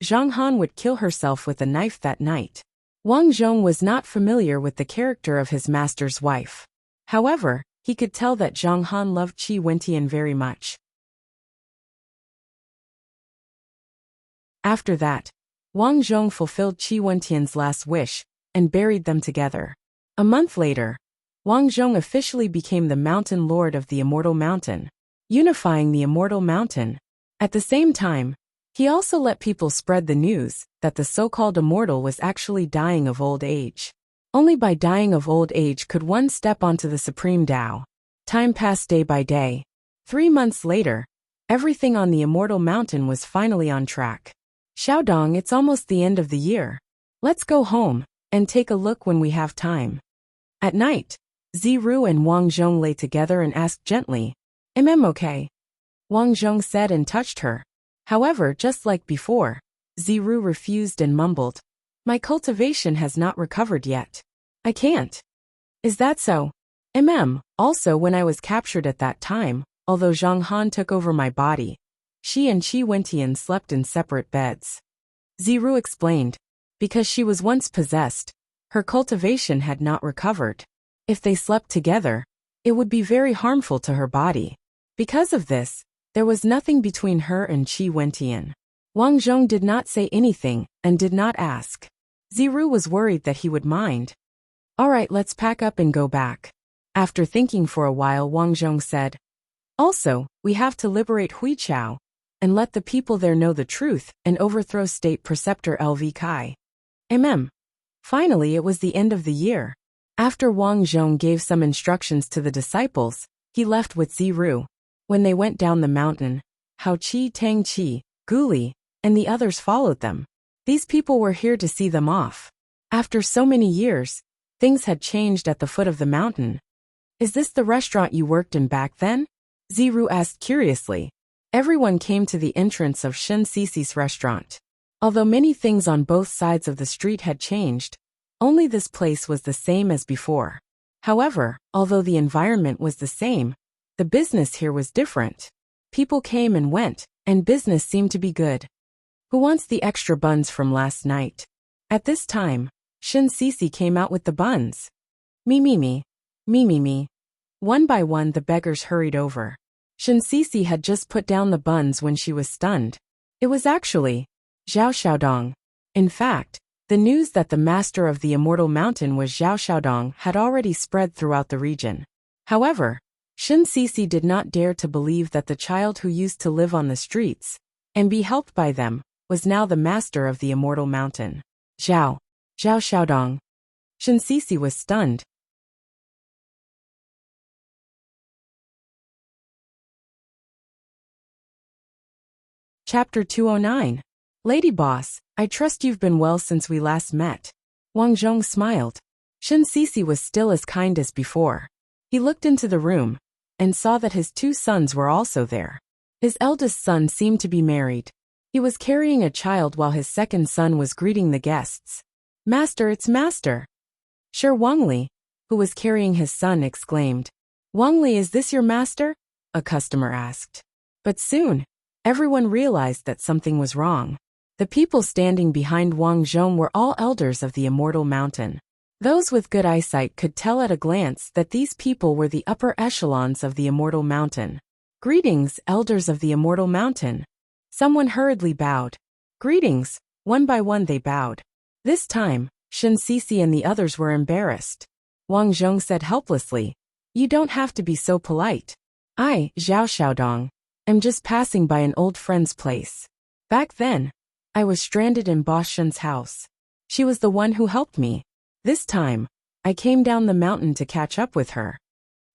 Zhang Han would kill herself with a knife that night. Wang Zhong was not familiar with the character of his master's wife. However, he could tell that Zhang Han loved Qi Wentian very much. After that, Wang Zhong fulfilled Qi Wentian's last wish and buried them together. A month later, Wang Zhong officially became the Mountain Lord of the Immortal Mountain, unifying the Immortal Mountain. At the same time, he also let people spread the news that the so-called immortal was actually dying of old age. Only by dying of old age could one step onto the Supreme Tao. Time passed day by day. 3 months later, everything on the Immortal Mountain was finally on track. "Xiaodong, it's almost the end of the year. Let's go home and take a look when we have time." At night, Ziru and Wang Zhong lay together and asked gently, "Am okay?" Wang Zhong said and touched her. However, just like before, Ziru refused and mumbled, "My cultivation has not recovered yet. I can't." "Is that so?" Also, when I was captured at that time, although Zhang Han took over my body, she and Qi Wentian slept in separate beds. Ziru explained, because she was once possessed, her cultivation had not recovered. If they slept together, it would be very harmful to her body. Because of this, there was nothing between her and Qi Wentian. Wang Zhong did not say anything and did not ask. Ziru was worried that he would mind. "All right, let's pack up and go back." After thinking for a while, Wang Zhong said, "Also, we have to liberate Huichao and let the people there know the truth and overthrow State Preceptor LV Kai." Finally, it was the end of the year. After Wang Zhong gave some instructions to the disciples, he left with Ziru. When they went down the mountain, Hao Qi, Tang Qi, Guli, and the others followed them. These people were here to see them off. After so many years, things had changed at the foot of the mountain. "Is this the restaurant you worked in back then?" Ziru asked curiously. Everyone came to the entrance of Shen Sisi's restaurant. Although many things on both sides of the street had changed, only this place was the same as before. However, although the environment was the same, the business here was different. People came and went, and business seemed to be good. "Who wants the extra buns from last night?" At this time, Shen Sisi came out with the buns. Me. One by one the beggars hurried over. Shen Sisi had just put down the buns when she was stunned. It was actually Zhao Xiaodong. In fact, the news that the master of the immortal mountain was Zhao Xiaodong had already spread throughout the region. However, Shen Sisi did not dare to believe that the child who used to live on the streets and be helped by them was now the master of the immortal mountain. Zhao Xiaodong. Shen Sisi was stunned. Chapter 209. Lady Boss, I trust you've been well since we last met. Wang Zhong smiled. Shen Sisi was still as kind as before. He looked into the room and saw that his 2 sons were also there. His eldest son seemed to be married. He was carrying a child while his second son was greeting the guests. Master, it's Master. Sure, Wangli, who was carrying his son, exclaimed. Wangli, is this your master? A customer asked. But soon, everyone realized that something was wrong. The people standing behind Wang Zhong were all elders of the immortal mountain. Those with good eyesight could tell at a glance that these people were the upper echelons of the immortal mountain. Greetings, elders of the immortal mountain. Someone hurriedly bowed. Greetings, one by one they bowed. This time, Shen Sisi and the others were embarrassed. Wang Zhong said helplessly, You don't have to be so polite. I, Zhao Xiaodong, am just passing by an old friend's place. Back then, I was stranded in Boss Shen's house. She was the one who helped me. This time, I came down the mountain to catch up with her.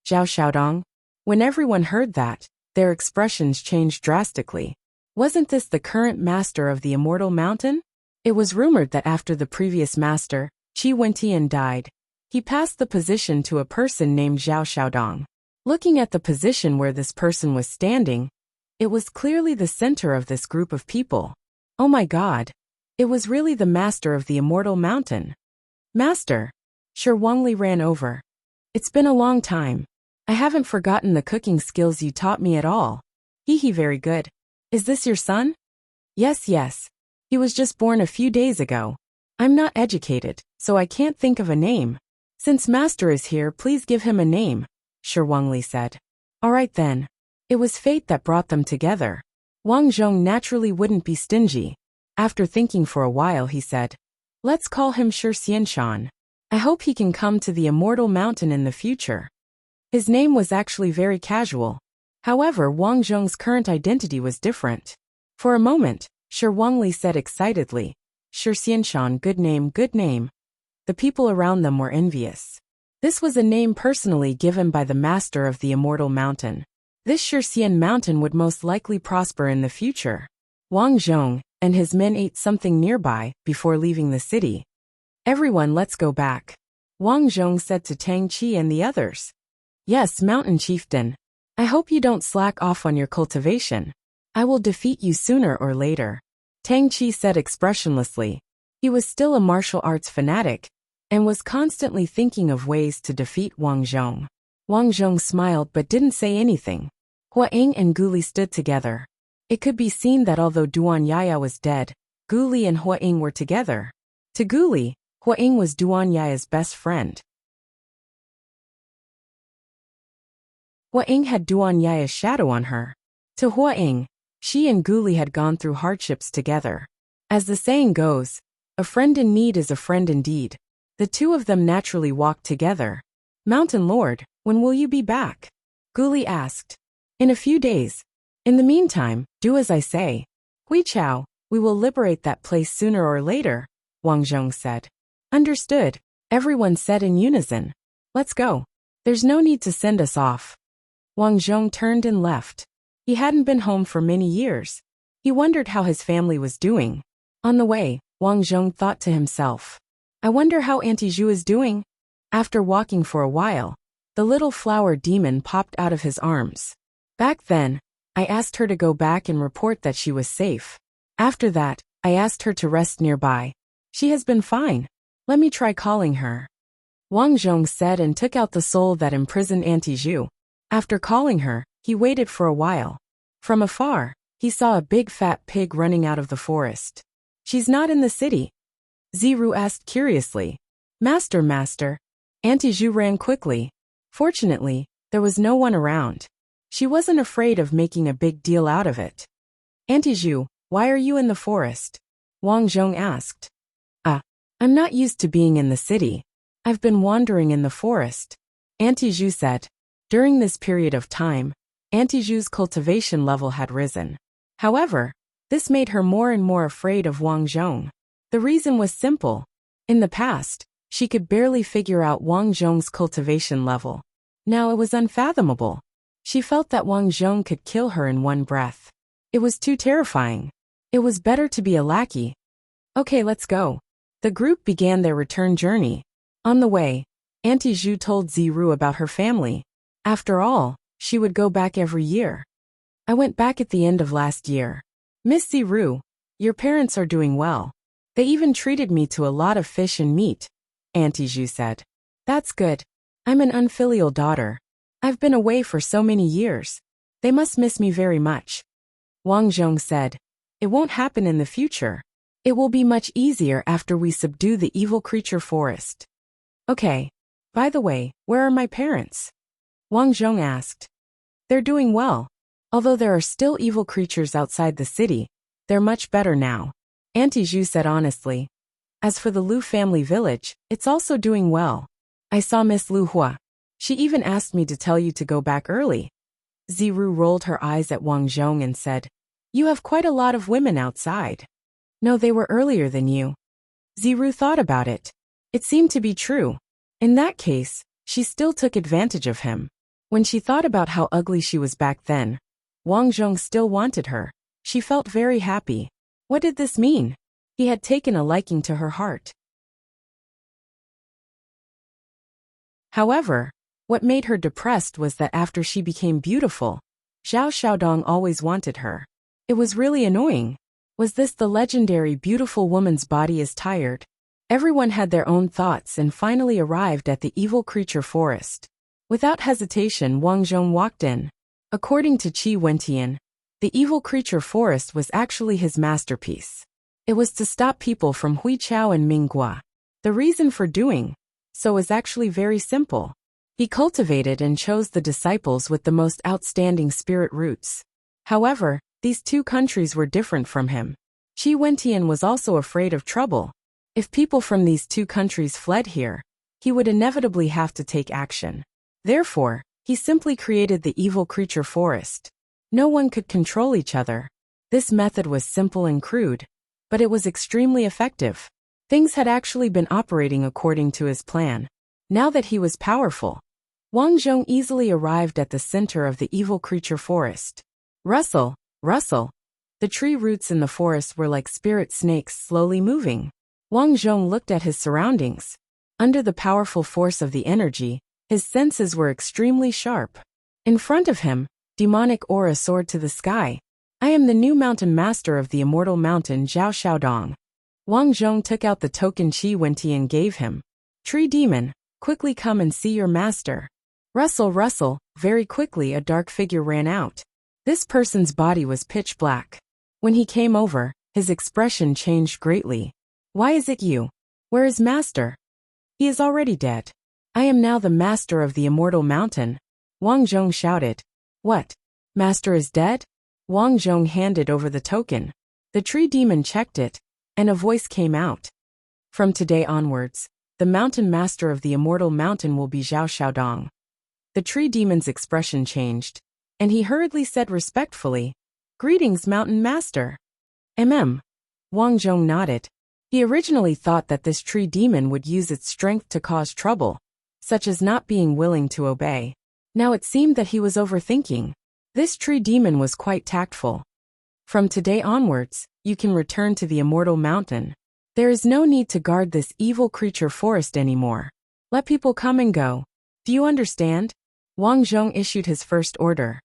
Zhao Xiaodong. When everyone heard that, their expressions changed drastically. Wasn't this the current master of the immortal mountain? It was rumored that after the previous master, Qi Wentian, died, he passed the position to a person named Zhao Xiaodong. Looking at the position where this person was standing, it was clearly the center of this group of people. Oh my God! It was really the master of the immortal mountain. Master! Sure, Wangli ran over. It's been a long time. I haven't forgotten the cooking skills you taught me at all. Hee, very good. Is this your son? Yes. He was just born a few days ago. I'm not educated, so I can't think of a name. Since Master is here, please give him a name, Sure, Wangli said. Alright then. It was fate that brought them together. Wang Zhong naturally wouldn't be stingy. After thinking for a while, he said, Let's call him Shi Xianshan. I hope he can come to the immortal mountain in the future. His name was actually very casual. However, Wang Zhong's current identity was different. For a moment, Shi Wangli said excitedly, Shi Xianshan, good name, good name. The people around them were envious. This was a name personally given by the master of the immortal mountain. This Shirxian mountain would most likely prosper in the future. Wang Zhong and his men ate something nearby before leaving the city. Everyone, let's go back. Wang Zhong said to Tang Qi and the others. Yes, Mountain Chieftain. I hope you don't slack off on your cultivation. I will defeat you sooner or later. Tang Qi said expressionlessly. He was still a martial arts fanatic and was constantly thinking of ways to defeat Wang Zhong. Wang Zhong smiled but didn't say anything. Hua Ying and Gu Li stood together. It could be seen that although Duan Yaya was dead, Gu Li and Hua Ying were together. To Gu Li, Hua Ying was Duan Yaya's best friend. Hua Ying had Duan Yaya's shadow on her. To Hua Ying, she and Gu Li had gone through hardships together. As the saying goes, a friend in need is a friend indeed. The two of them naturally walked together. Mountain Lord, when will you be back? Gu Li asked. In a few days. In the meantime, do as I say. Hui Chao, we will liberate that place sooner or later, Wang Zhong said. Understood, everyone said in unison. Let's go. There's no need to send us off. Wang Zhong turned and left. He hadn't been home for many years. He wondered how his family was doing. On the way, Wang Zhong thought to himself. I wonder how Auntie Zhu is doing? After walking for a while, the little flower demon popped out of his arms. Back then, I asked her to go back and report that she was safe. After that, I asked her to rest nearby. She has been fine. Let me try calling her. Wang Zhong said and took out the soul that imprisoned Auntie Zhu. After calling her, he waited for a while. From afar, he saw a big fat pig running out of the forest. She's not in the city. Ziru asked curiously. Master. Auntie Zhu ran quickly. Fortunately, there was no one around. She wasn't afraid of making a big deal out of it. Auntie Zhu, why are you in the forest? Wang Zhong asked. I'm not used to being in the city. I've been wandering in the forest, Auntie Zhu said. During this period of time, Auntie Zhu's cultivation level had risen. However, this made her more and more afraid of Wang Zhong. The reason was simple. In the past, she could barely figure out Wang Zhong's cultivation level. Now it was unfathomable. She felt that Wang Zhong could kill her in one breath. It was too terrifying. It was better to be a lackey. Okay, let's go. The group began their return journey. On the way, Auntie Zhu told Ziru about her family. After all, she would go back every year. I went back at the end of last year. Miss Ziru, your parents are doing well. They even treated me to a lot of fish and meat, Auntie Zhu said. That's good. I'm an unfilial daughter. I've been away for so many years. They must miss me very much. Wang Zhong said. It won't happen in the future. It will be much easier after we subdue the evil creature forest. Okay. By the way, where are my parents? Wang Zhong asked. They're doing well. Although there are still evil creatures outside the city, they're much better now, Auntie Zhu said honestly. As for the Lu family village, it's also doing well. I saw Miss Lu Hua. She even asked me to tell you to go back early. Ziru rolled her eyes at Wang Zhong and said, You have quite a lot of women outside. No, they were earlier than you. Ziru thought about it. It seemed to be true. In that case, she still took advantage of him. When she thought about how ugly she was back then, Wang Zhong still wanted her. She felt very happy. What did this mean? He had taken a liking to her heart. However, what made her depressed was that after she became beautiful, Zhao Xiaodong always wanted her. It was really annoying. Was this the legendary beautiful woman's body is tired? Everyone had their own thoughts and finally arrived at the evil creature forest. Without hesitation, Wang Zhong walked in. According to Qi Wentian, the evil creature forest was actually his masterpiece. It was to stop people from Huiqiao and Minghua. The reason for doing so was actually very simple. He cultivated and chose the disciples with the most outstanding spirit roots. However, these two countries were different from him. Qi Wentian was also afraid of trouble. If people from these two countries fled here, he would inevitably have to take action. Therefore, he simply created the evil creature forest. No one could control each other. This method was simple and crude, but it was extremely effective. Things had actually been operating according to his plan. Now that he was powerful, Wang Zhong easily arrived at the center of the evil creature forest. Rustle, rustle. The tree roots in the forest were like spirit snakes slowly moving. Wang Zhong looked at his surroundings. Under the powerful force of the energy, his senses were extremely sharp. In front of him, demonic aura soared to the sky. I am the new mountain master of the immortal mountain Zhao Xiaodong. Wang Zhong took out the token Qi Wentian gave him. Tree demon, quickly come and see your master. Rustle, rustle. Very quickly a dark figure ran out. This person's body was pitch black. When he came over, his expression changed greatly. Why is it you? Where is master? He is already dead. I am now the master of the immortal mountain. Wang Zhong shouted. What? Master is dead? Wang Zhong handed over the token. The tree demon checked it, and a voice came out. From today onwards, the mountain master of the immortal mountain will be Zhao Xiaodong. The tree demon's expression changed, and he hurriedly said respectfully, Greetings, mountain master. Wang Zhong nodded. He originally thought that this tree demon would use its strength to cause trouble, such as not being willing to obey. Now it seemed that he was overthinking. This tree demon was quite tactful. From today onwards, you can return to the immortal mountain. There is no need to guard this evil creature forest anymore. Let people come and go. Do you understand? Wang Zhong issued his first order.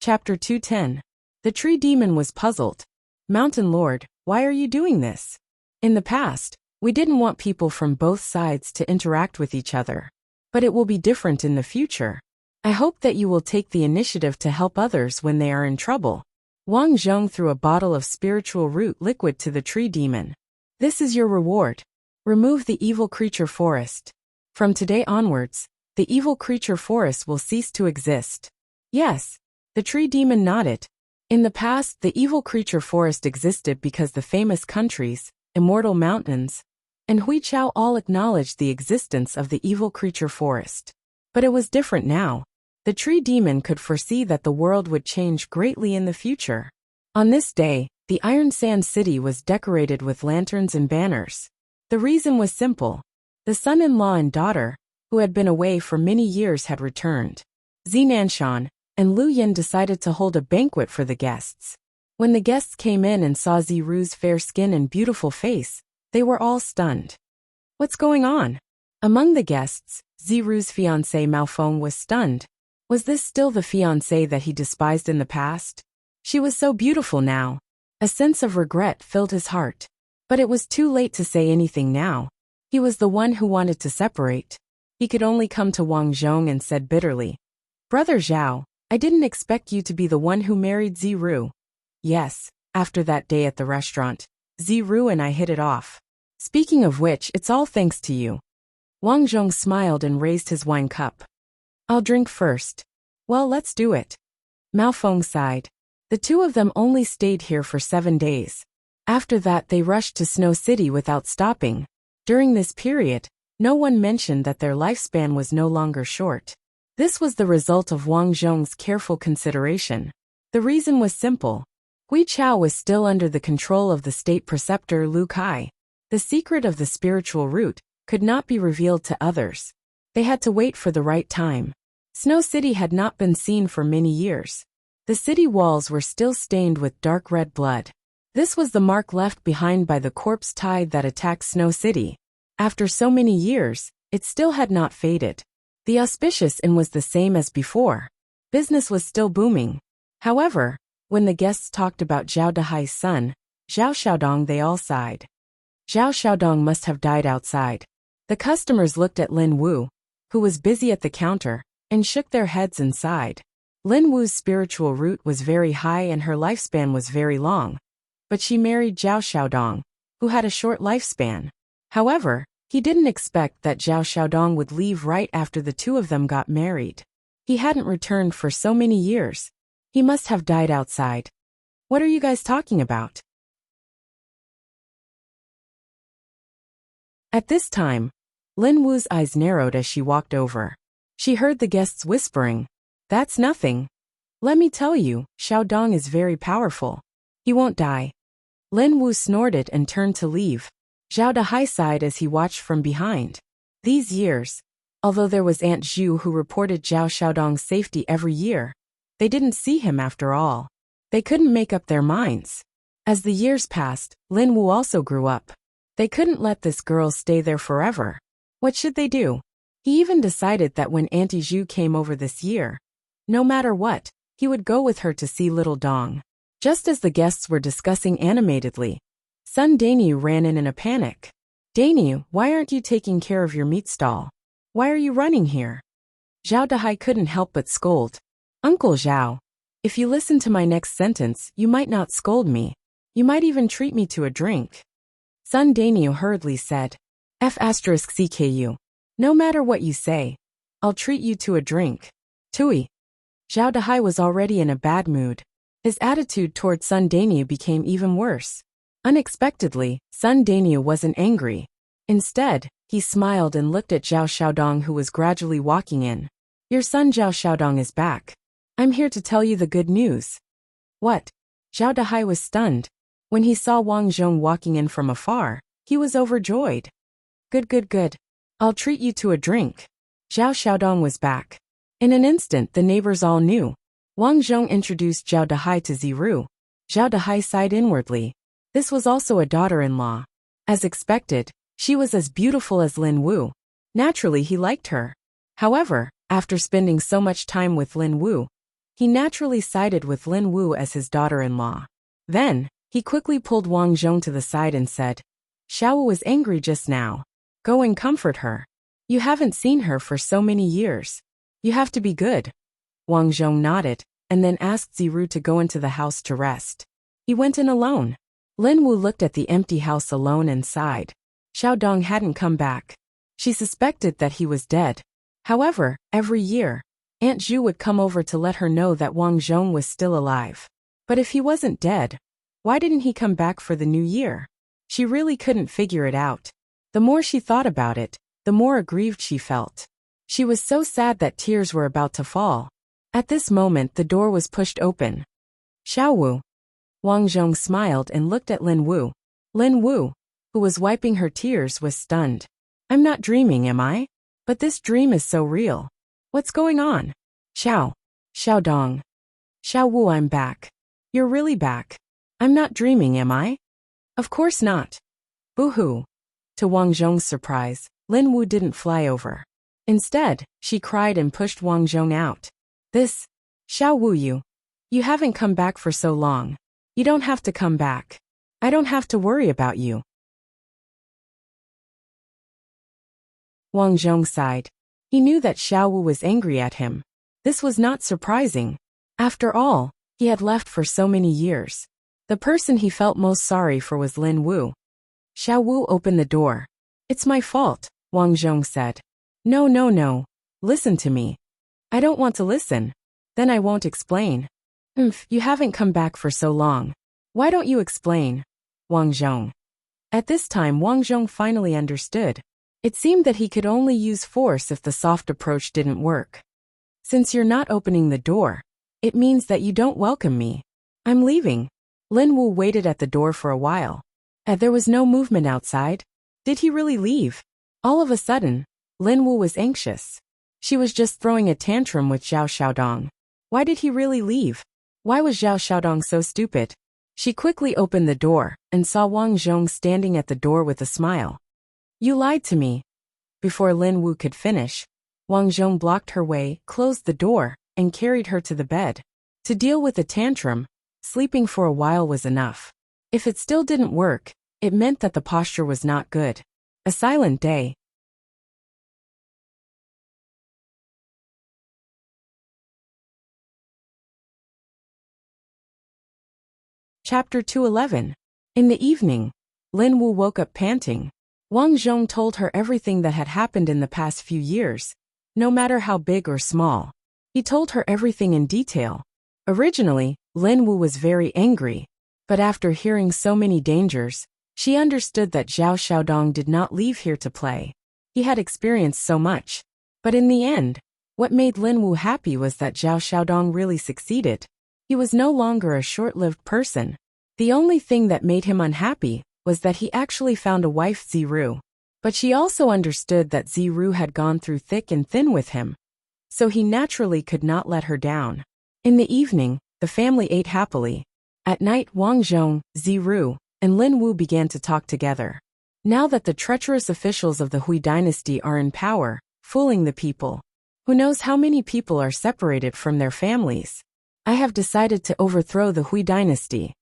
Chapter 210. The tree demon was puzzled. Mountain Lord, why are you doing this? In the past, we didn't want people from both sides to interact with each other. But it will be different in the future. I hope that you will take the initiative to help others when they are in trouble. Wang Zhong threw a bottle of spiritual root liquid to the tree demon. This is your reward. Remove the evil creature forest. From today onwards, the evil creature forest will cease to exist. Yes. The tree demon nodded. In the past, the evil creature forest existed because the famous countries, immortal mountains, and Hui Chao all acknowledged the existence of the evil creature forest. But it was different now. The tree demon could foresee that the world would change greatly in the future. On this day, the Iron Sand City was decorated with lanterns and banners. The reason was simple. The son-in-law and daughter, who had been away for many years, had returned. Zinanshan and Lu Yin decided to hold a banquet for the guests. When the guests came in and saw Ziru's fair skin and beautiful face, they were all stunned. What's going on? Among the guests, Ziru's fiancée Mao Feng was stunned. Was this still the fiancée that he despised in the past? She was so beautiful now. A sense of regret filled his heart. But it was too late to say anything now. He was the one who wanted to separate. He could only come to Wang Zhong and said bitterly, "Brother Zhao, I didn't expect you to be the one who married Ziru." Yes, after that day at the restaurant, Ziru and I hit it off. Speaking of which, it's all thanks to you. Wang Zhong smiled and raised his wine cup. I'll drink first. Well, let's do it. Mao Feng sighed. The two of them only stayed here for 7 days. After that, they rushed to Snow City without stopping. During this period, no one mentioned that their lifespan was no longer short. This was the result of Wang Zhong's careful consideration. The reason was simple. Hui Chao was still under the control of the state preceptor Lu Kai. The secret of the spiritual root could not be revealed to others. They had to wait for the right time. Snow City had not been seen for many years. The city walls were still stained with dark red blood. This was the mark left behind by the corpse tide that attacked Snow City. After so many years, it still had not faded. The auspicious inn was the same as before. Business was still booming. However, when the guests talked about Zhao Dahai's son, Zhao Xiaodong, they all sighed. Zhao Xiaodong must have died outside. The customers looked at Lin Wu, who was busy at the counter, and shook their heads and sighed. Lin Wu's spiritual root was very high and her lifespan was very long. But she married Zhao Xiaodong, who had a short lifespan. However, he didn't expect that Zhao Xiaodong would leave right after the two of them got married. He hadn't returned for so many years. He must have died outside. What are you guys talking about? At this time, Lin Wu's eyes narrowed as she walked over. She heard the guests whispering, "That's nothing. Let me tell you, Xiaodong is very powerful. He won't die." Lin Wu snorted and turned to leave. Zhao Dahai sighed as he watched from behind. These years, although there was Aunt Zhu who reported Zhao Xiaodong's safety every year, they didn't see him after all. They couldn't make up their minds. As the years passed, Lin Wu also grew up. They couldn't let this girl stay there forever. What should they do? He even decided that when Auntie Zhu came over this year, no matter what, he would go with her to see little Dong. Just as the guests were discussing animatedly, Sun Dainyu ran in a panic. "Dainyu, why aren't you taking care of your meat stall? Why are you running here?" Zhao Dahai couldn't help but scold. "Uncle Zhao, if you listen to my next sentence, you might not scold me. You might even treat me to a drink." Sun Dainyu hurriedly said, "F*CKU. No matter what you say, I'll treat you to a drink. Tui." Zhao Dahai was already in a bad mood. His attitude toward Sun Dainyu became even worse. Unexpectedly, Sun Dainyu wasn't angry. Instead, he smiled and looked at Zhao Xiaodong, who was gradually walking in. "Your son Zhao Xiaodong is back. I'm here to tell you the good news." "What?" Zhao Dahai was stunned. When he saw Wang Zhong walking in from afar, he was overjoyed. Good. I'll treat you to a drink." Zhao Xiaodong was back. In an instant, the neighbors all knew. Wang Zhong introduced Zhao Dahai to Ziru. Zhao Dahai sighed inwardly. This was also a daughter-in-law. As expected, she was as beautiful as Lin Wu. Naturally, he liked her. However, after spending so much time with Lin Wu, he naturally sided with Lin Wu as his daughter-in-law. Then, he quickly pulled Wang Zhong to the side and said, "Xiao was angry just now. Go and comfort her. You haven't seen her for so many years. You have to be good." Wang Zhong nodded, and then asked Ziru to go into the house to rest. He went in alone. Lin Wu looked at the empty house alone and sighed. Xiaodong hadn't come back. She suspected that he was dead. However, every year, Aunt Zhu would come over to let her know that Wang Zhong was still alive. But if he wasn't dead, why didn't he come back for the new year? She really couldn't figure it out. The more she thought about it, the more aggrieved she felt. She was so sad that tears were about to fall. At this moment the door was pushed open. Xiao Wu. Wang Zhong smiled and looked at Lin Wu. Lin Wu, who was wiping her tears, was stunned. I'm not dreaming, am I? But this dream is so real. What's going on? Xiao Dong. Xiao Wu, I'm back. You're really back. I'm not dreaming, am I? Of course not. Boo-hoo. To Wang Zhong's surprise, Lin Wu didn't fly over. Instead, she cried and pushed Wang Zhong out. Xiao Wu, you haven't come back for so long. You don't have to come back. I don't have to worry about you. Wang Zhong sighed. He knew that Xiao Wu was angry at him. This was not surprising. After all, he had left for so many years. The person he felt most sorry for was Lin Wu. Xiao Wu opened the door. It's my fault, Wang Zhong said. No. Listen to me. I don't want to listen. Then I won't explain. You haven't come back for so long. Why don't you explain? Wang Zhong. At this time Wang Zhong finally understood. It seemed that he could only use force if the soft approach didn't work. Since you're not opening the door, it means that you don't welcome me. I'm leaving. Lin Wu waited at the door for a while. There was no movement outside. Did he really leave? All of a sudden, Lin Wu was anxious. She was just throwing a tantrum with Zhao Xiaodong. Why did he really leave? Why was Zhao Xiaodong so stupid? She quickly opened the door and saw Wang Zhong standing at the door with a smile. You lied to me. Before Lin Wu could finish, Wang Zhong blocked her way, closed the door, and carried her to the bed. To deal with the tantrum, sleeping for a while was enough. If it still didn't work, it meant that the posture was not good. A silent day. Chapter 211. In the evening, Lin Wu woke up panting. Wang Zhong told her everything that had happened in the past few years, no matter how big or small. He told her everything in detail. Originally, Lin Wu was very angry, but after hearing so many dangers, she understood that Zhao Xiaodong did not leave here to play. He had experienced so much. But in the end, what made Lin Wu happy was that Zhao Xiaodong really succeeded. He was no longer a short-lived person. The only thing that made him unhappy was that he actually found a wife, Ziru. But she also understood that Ziru had gone through thick and thin with him, so he naturally could not let her down. In the evening, the family ate happily. At night, Wang Zhong, Ziru, and Lin Wu began to talk together. Now that the treacherous officials of the Hui dynasty are in power, fooling the people, who knows how many people are separated from their families? I have decided to overthrow the Hui dynasty.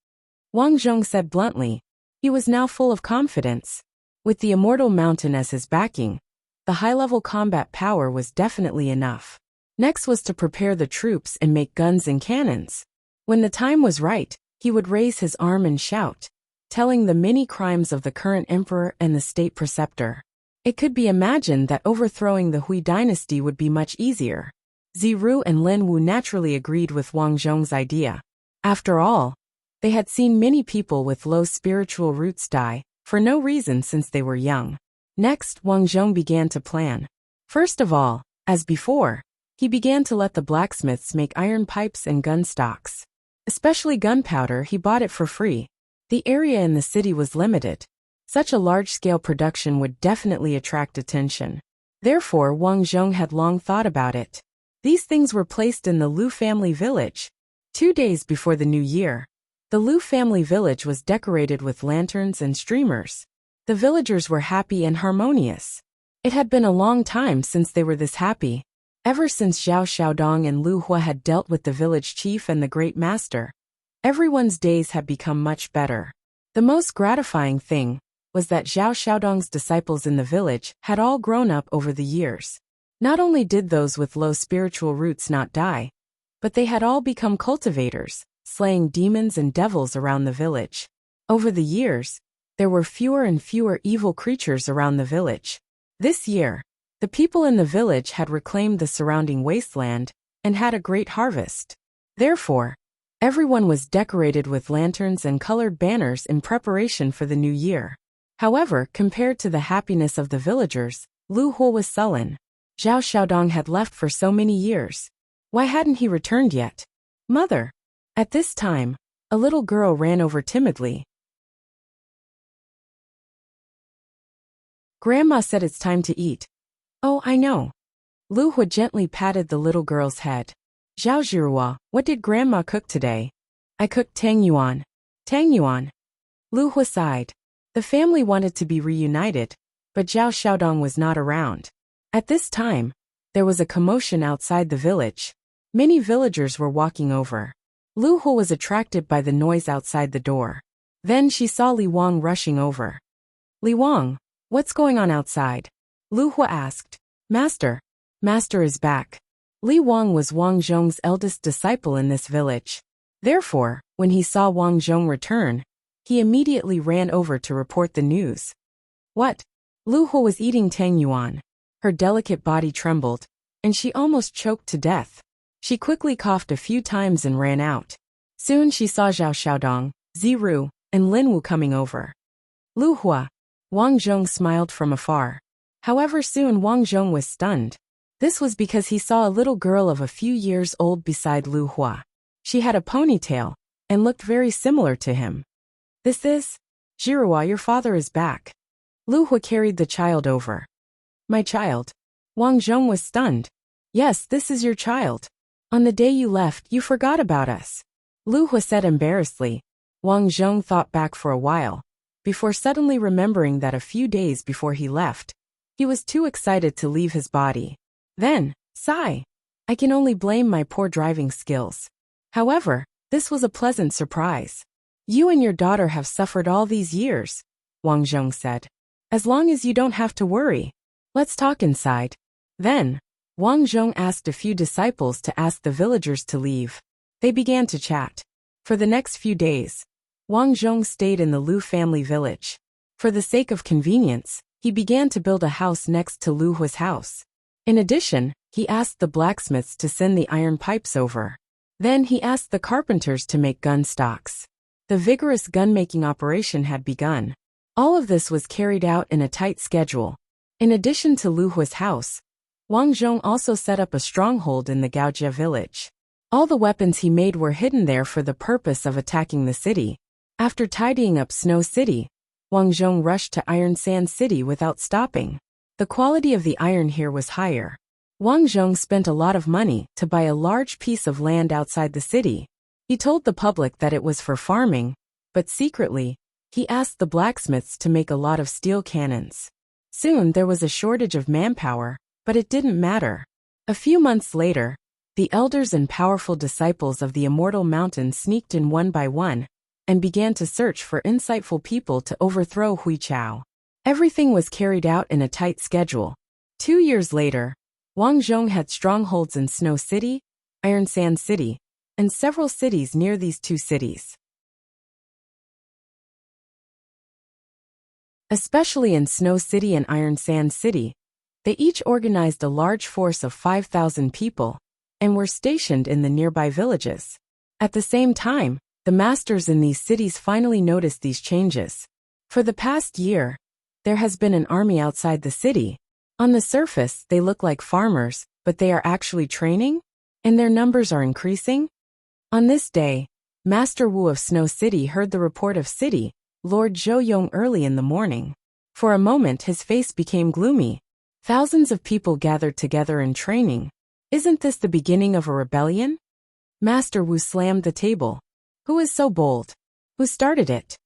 Wang Zhong said bluntly. He was now full of confidence. With the Immortal Mountain as his backing, the high-level combat power was definitely enough. Next was to prepare the troops and make guns and cannons. When the time was right, he would raise his arm and shout, telling the many crimes of the current emperor and the state preceptor. It could be imagined that overthrowing the Hui dynasty would be much easier. Ziru and Lin Wu naturally agreed with Wang Zhong's idea. After all, they had seen many people with low spiritual roots die, for no reason since they were young. Next, Wang Zhong began to plan. First of all, as before, he began to let the blacksmiths make iron pipes and gun stocks. Especially gunpowder, he bought it for free. The area in the city was limited. Such a large-scale production would definitely attract attention. Therefore, Wang Zhong had long thought about it. These things were placed in the Lu family village. 2 days before the new year, the Lu family village was decorated with lanterns and streamers. The villagers were happy and harmonious. It had been a long time since they were this happy. Ever since Zhao Xiaodong and Lu Hua had dealt with the village chief and the great master, everyone's days had become much better. The most gratifying thing was that Zhao Xiaodong's disciples in the village had all grown up over the years. Not only did those with low spiritual roots not die, but they had all become cultivators, slaying demons and devils around the village. Over the years, there were fewer and fewer evil creatures around the village. This year, The people in the village had reclaimed the surrounding wasteland and had a great harvest. Therefore, everyone was decorated with lanterns and colored banners in preparation for the new year. However, compared to the happiness of the villagers, Lu Huo was sullen. Zhao Xiaodong had left for so many years. Why hadn't he returned yet? Mother! At this time, a little girl ran over timidly. Grandma said it's time to eat. Oh, I know. Lu Huo gently patted the little girl's head. Zhao Zhirua, what did Grandma cook today? I cooked tang yuan. Tang yuan. Lu Huo sighed. The family wanted to be reunited, but Zhao Xiaodong was not around. At this time, there was a commotion outside the village. Many villagers were walking over. Lu Huo was attracted by the noise outside the door. Then she saw Li Wang rushing over. Li Wang, what's going on outside? Lu Huo asked. Master. Master is back. Li Wang was Wang Zhong's eldest disciple in this village. Therefore, when he saw Wang Zhong return, he immediately ran over to report the news. What? Lu Huo was eating tang yuan. Her delicate body trembled, and she almost choked to death. She quickly coughed a few times and ran out. Soon she saw Zhao Xiaodong, Ziru, and Lin Wu coming over. Lu Huo. Wang Zhong smiled from afar. However, soon Wang Zhong was stunned. This was because he saw a little girl of a few years old beside Lu Huo. She had a ponytail and looked very similar to him. This is? Zhirua, your father is back. Lu Huo carried the child over. My child. Wang Zhong was stunned. Yes, this is your child. On the day you left, you forgot about us. Lu Huo said embarrassedly. Wang Zhong thought back for a while, before suddenly remembering that a few days before he left, he was too excited to leave his body. Then, sigh. I can only blame my poor driving skills. However, this was a pleasant surprise. You and your daughter have suffered all these years, Wang Zhong said. As long as you don't have to worry. Let's talk inside. Then, Wang Zhong asked a few disciples to ask the villagers to leave. They began to chat. For the next few days, Wang Zhong stayed in the Lu family village. For the sake of convenience, he began to build a house next to Lu Huo's house. In addition, he asked the blacksmiths to send the iron pipes over. Then he asked the carpenters to make gun stocks. The vigorous gun-making operation had begun. All of this was carried out in a tight schedule. In addition to Lu Huo's house, Wang Zhong also set up a stronghold in the Gaojia village. All the weapons he made were hidden there for the purpose of attacking the city. After tidying up Snow City, Wang Zhong rushed to Iron Sand City without stopping. The quality of the iron here was higher. Wang Zhong spent a lot of money to buy a large piece of land outside the city. He told the public that it was for farming, but secretly, he asked the blacksmiths to make a lot of steel cannons. Soon there was a shortage of manpower, but it didn't matter. A few months later, the elders and powerful disciples of the Immortal Mountain sneaked in one by one and began to search for insightful people to overthrow Hui Chao. Everything was carried out in a tight schedule. 2 years later, Wang Zhong had strongholds in Snow City, Iron Sand City, and several cities near these two cities. Especially in Snow City and Iron Sand City, they each organized a large force of 5,000 people and were stationed in the nearby villages. At the same time, the masters in these cities finally noticed these changes. For the past year, there has been an army outside the city. On the surface, they look like farmers, but they are actually training, and their numbers are increasing. On this day, Master Wu of Snow City heard the report of City Lord Zhou Yong early in the morning. For a moment his face became gloomy. Thousands of people gathered together in training. Isn't this the beginning of a rebellion? Master Wu slammed the table. Who is so bold? Who started it?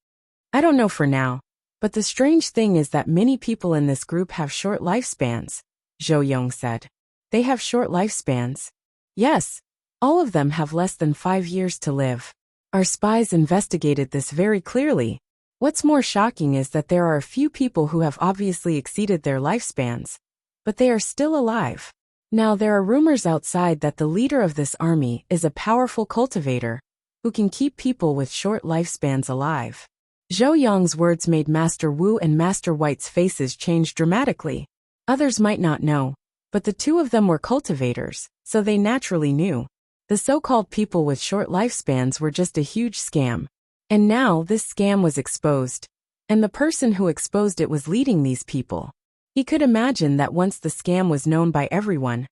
I don't know for now. But the strange thing is that many people in this group have short lifespans, Zhou Yong said. They have short lifespans? Yes, all of them have less than 5 years to live. Our spies investigated this very clearly. What's more shocking is that there are a few people who have obviously exceeded their lifespans, but they are still alive. Now there are rumors outside that the leader of this army is a powerful cultivator who can keep people with short lifespans alive. Zhou Yong's words made Master Wu and Master White's faces change dramatically. Others might not know, but the two of them were cultivators, so they naturally knew. The so-called people with short lifespans were just a huge scam. And now this scam was exposed. And the person who exposed it was leading these people. He could imagine that once the scam was known by everyone,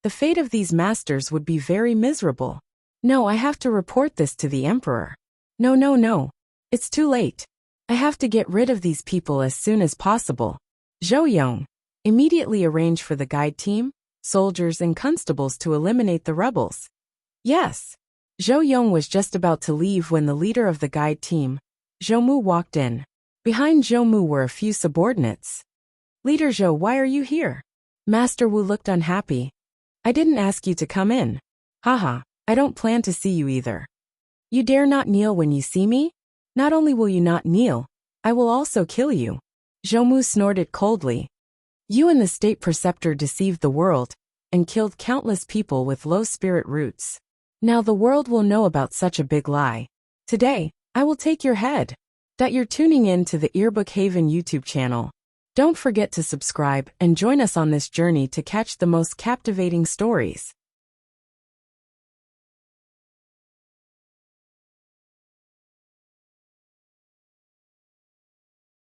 the fate of these masters would be very miserable. No, I have to report this to the emperor. No, no, no. It's too late. I have to get rid of these people as soon as possible. Zhou Yong, immediately arrange for the guide team, soldiers and constables to eliminate the rebels. Yes. Zhou Yong was just about to leave when the leader of the guide team, Zhou Mu, walked in. Behind Zhou Mu were a few subordinates. Leader Zhou, why are you here? Master Wu looked unhappy. I didn't ask you to come in. Haha, I don't plan to see you either. You dare not kneel when you see me? Not only will you not kneel, I will also kill you. Zhou Mu snorted coldly. You and the state preceptor deceived the world and killed countless people with low spirit roots. Now the world will know about such a big lie. Today, I will take your head. That you're tuning in to the Earbook Haven YouTube channel. Don't forget to subscribe and join us on this journey to catch the most captivating stories.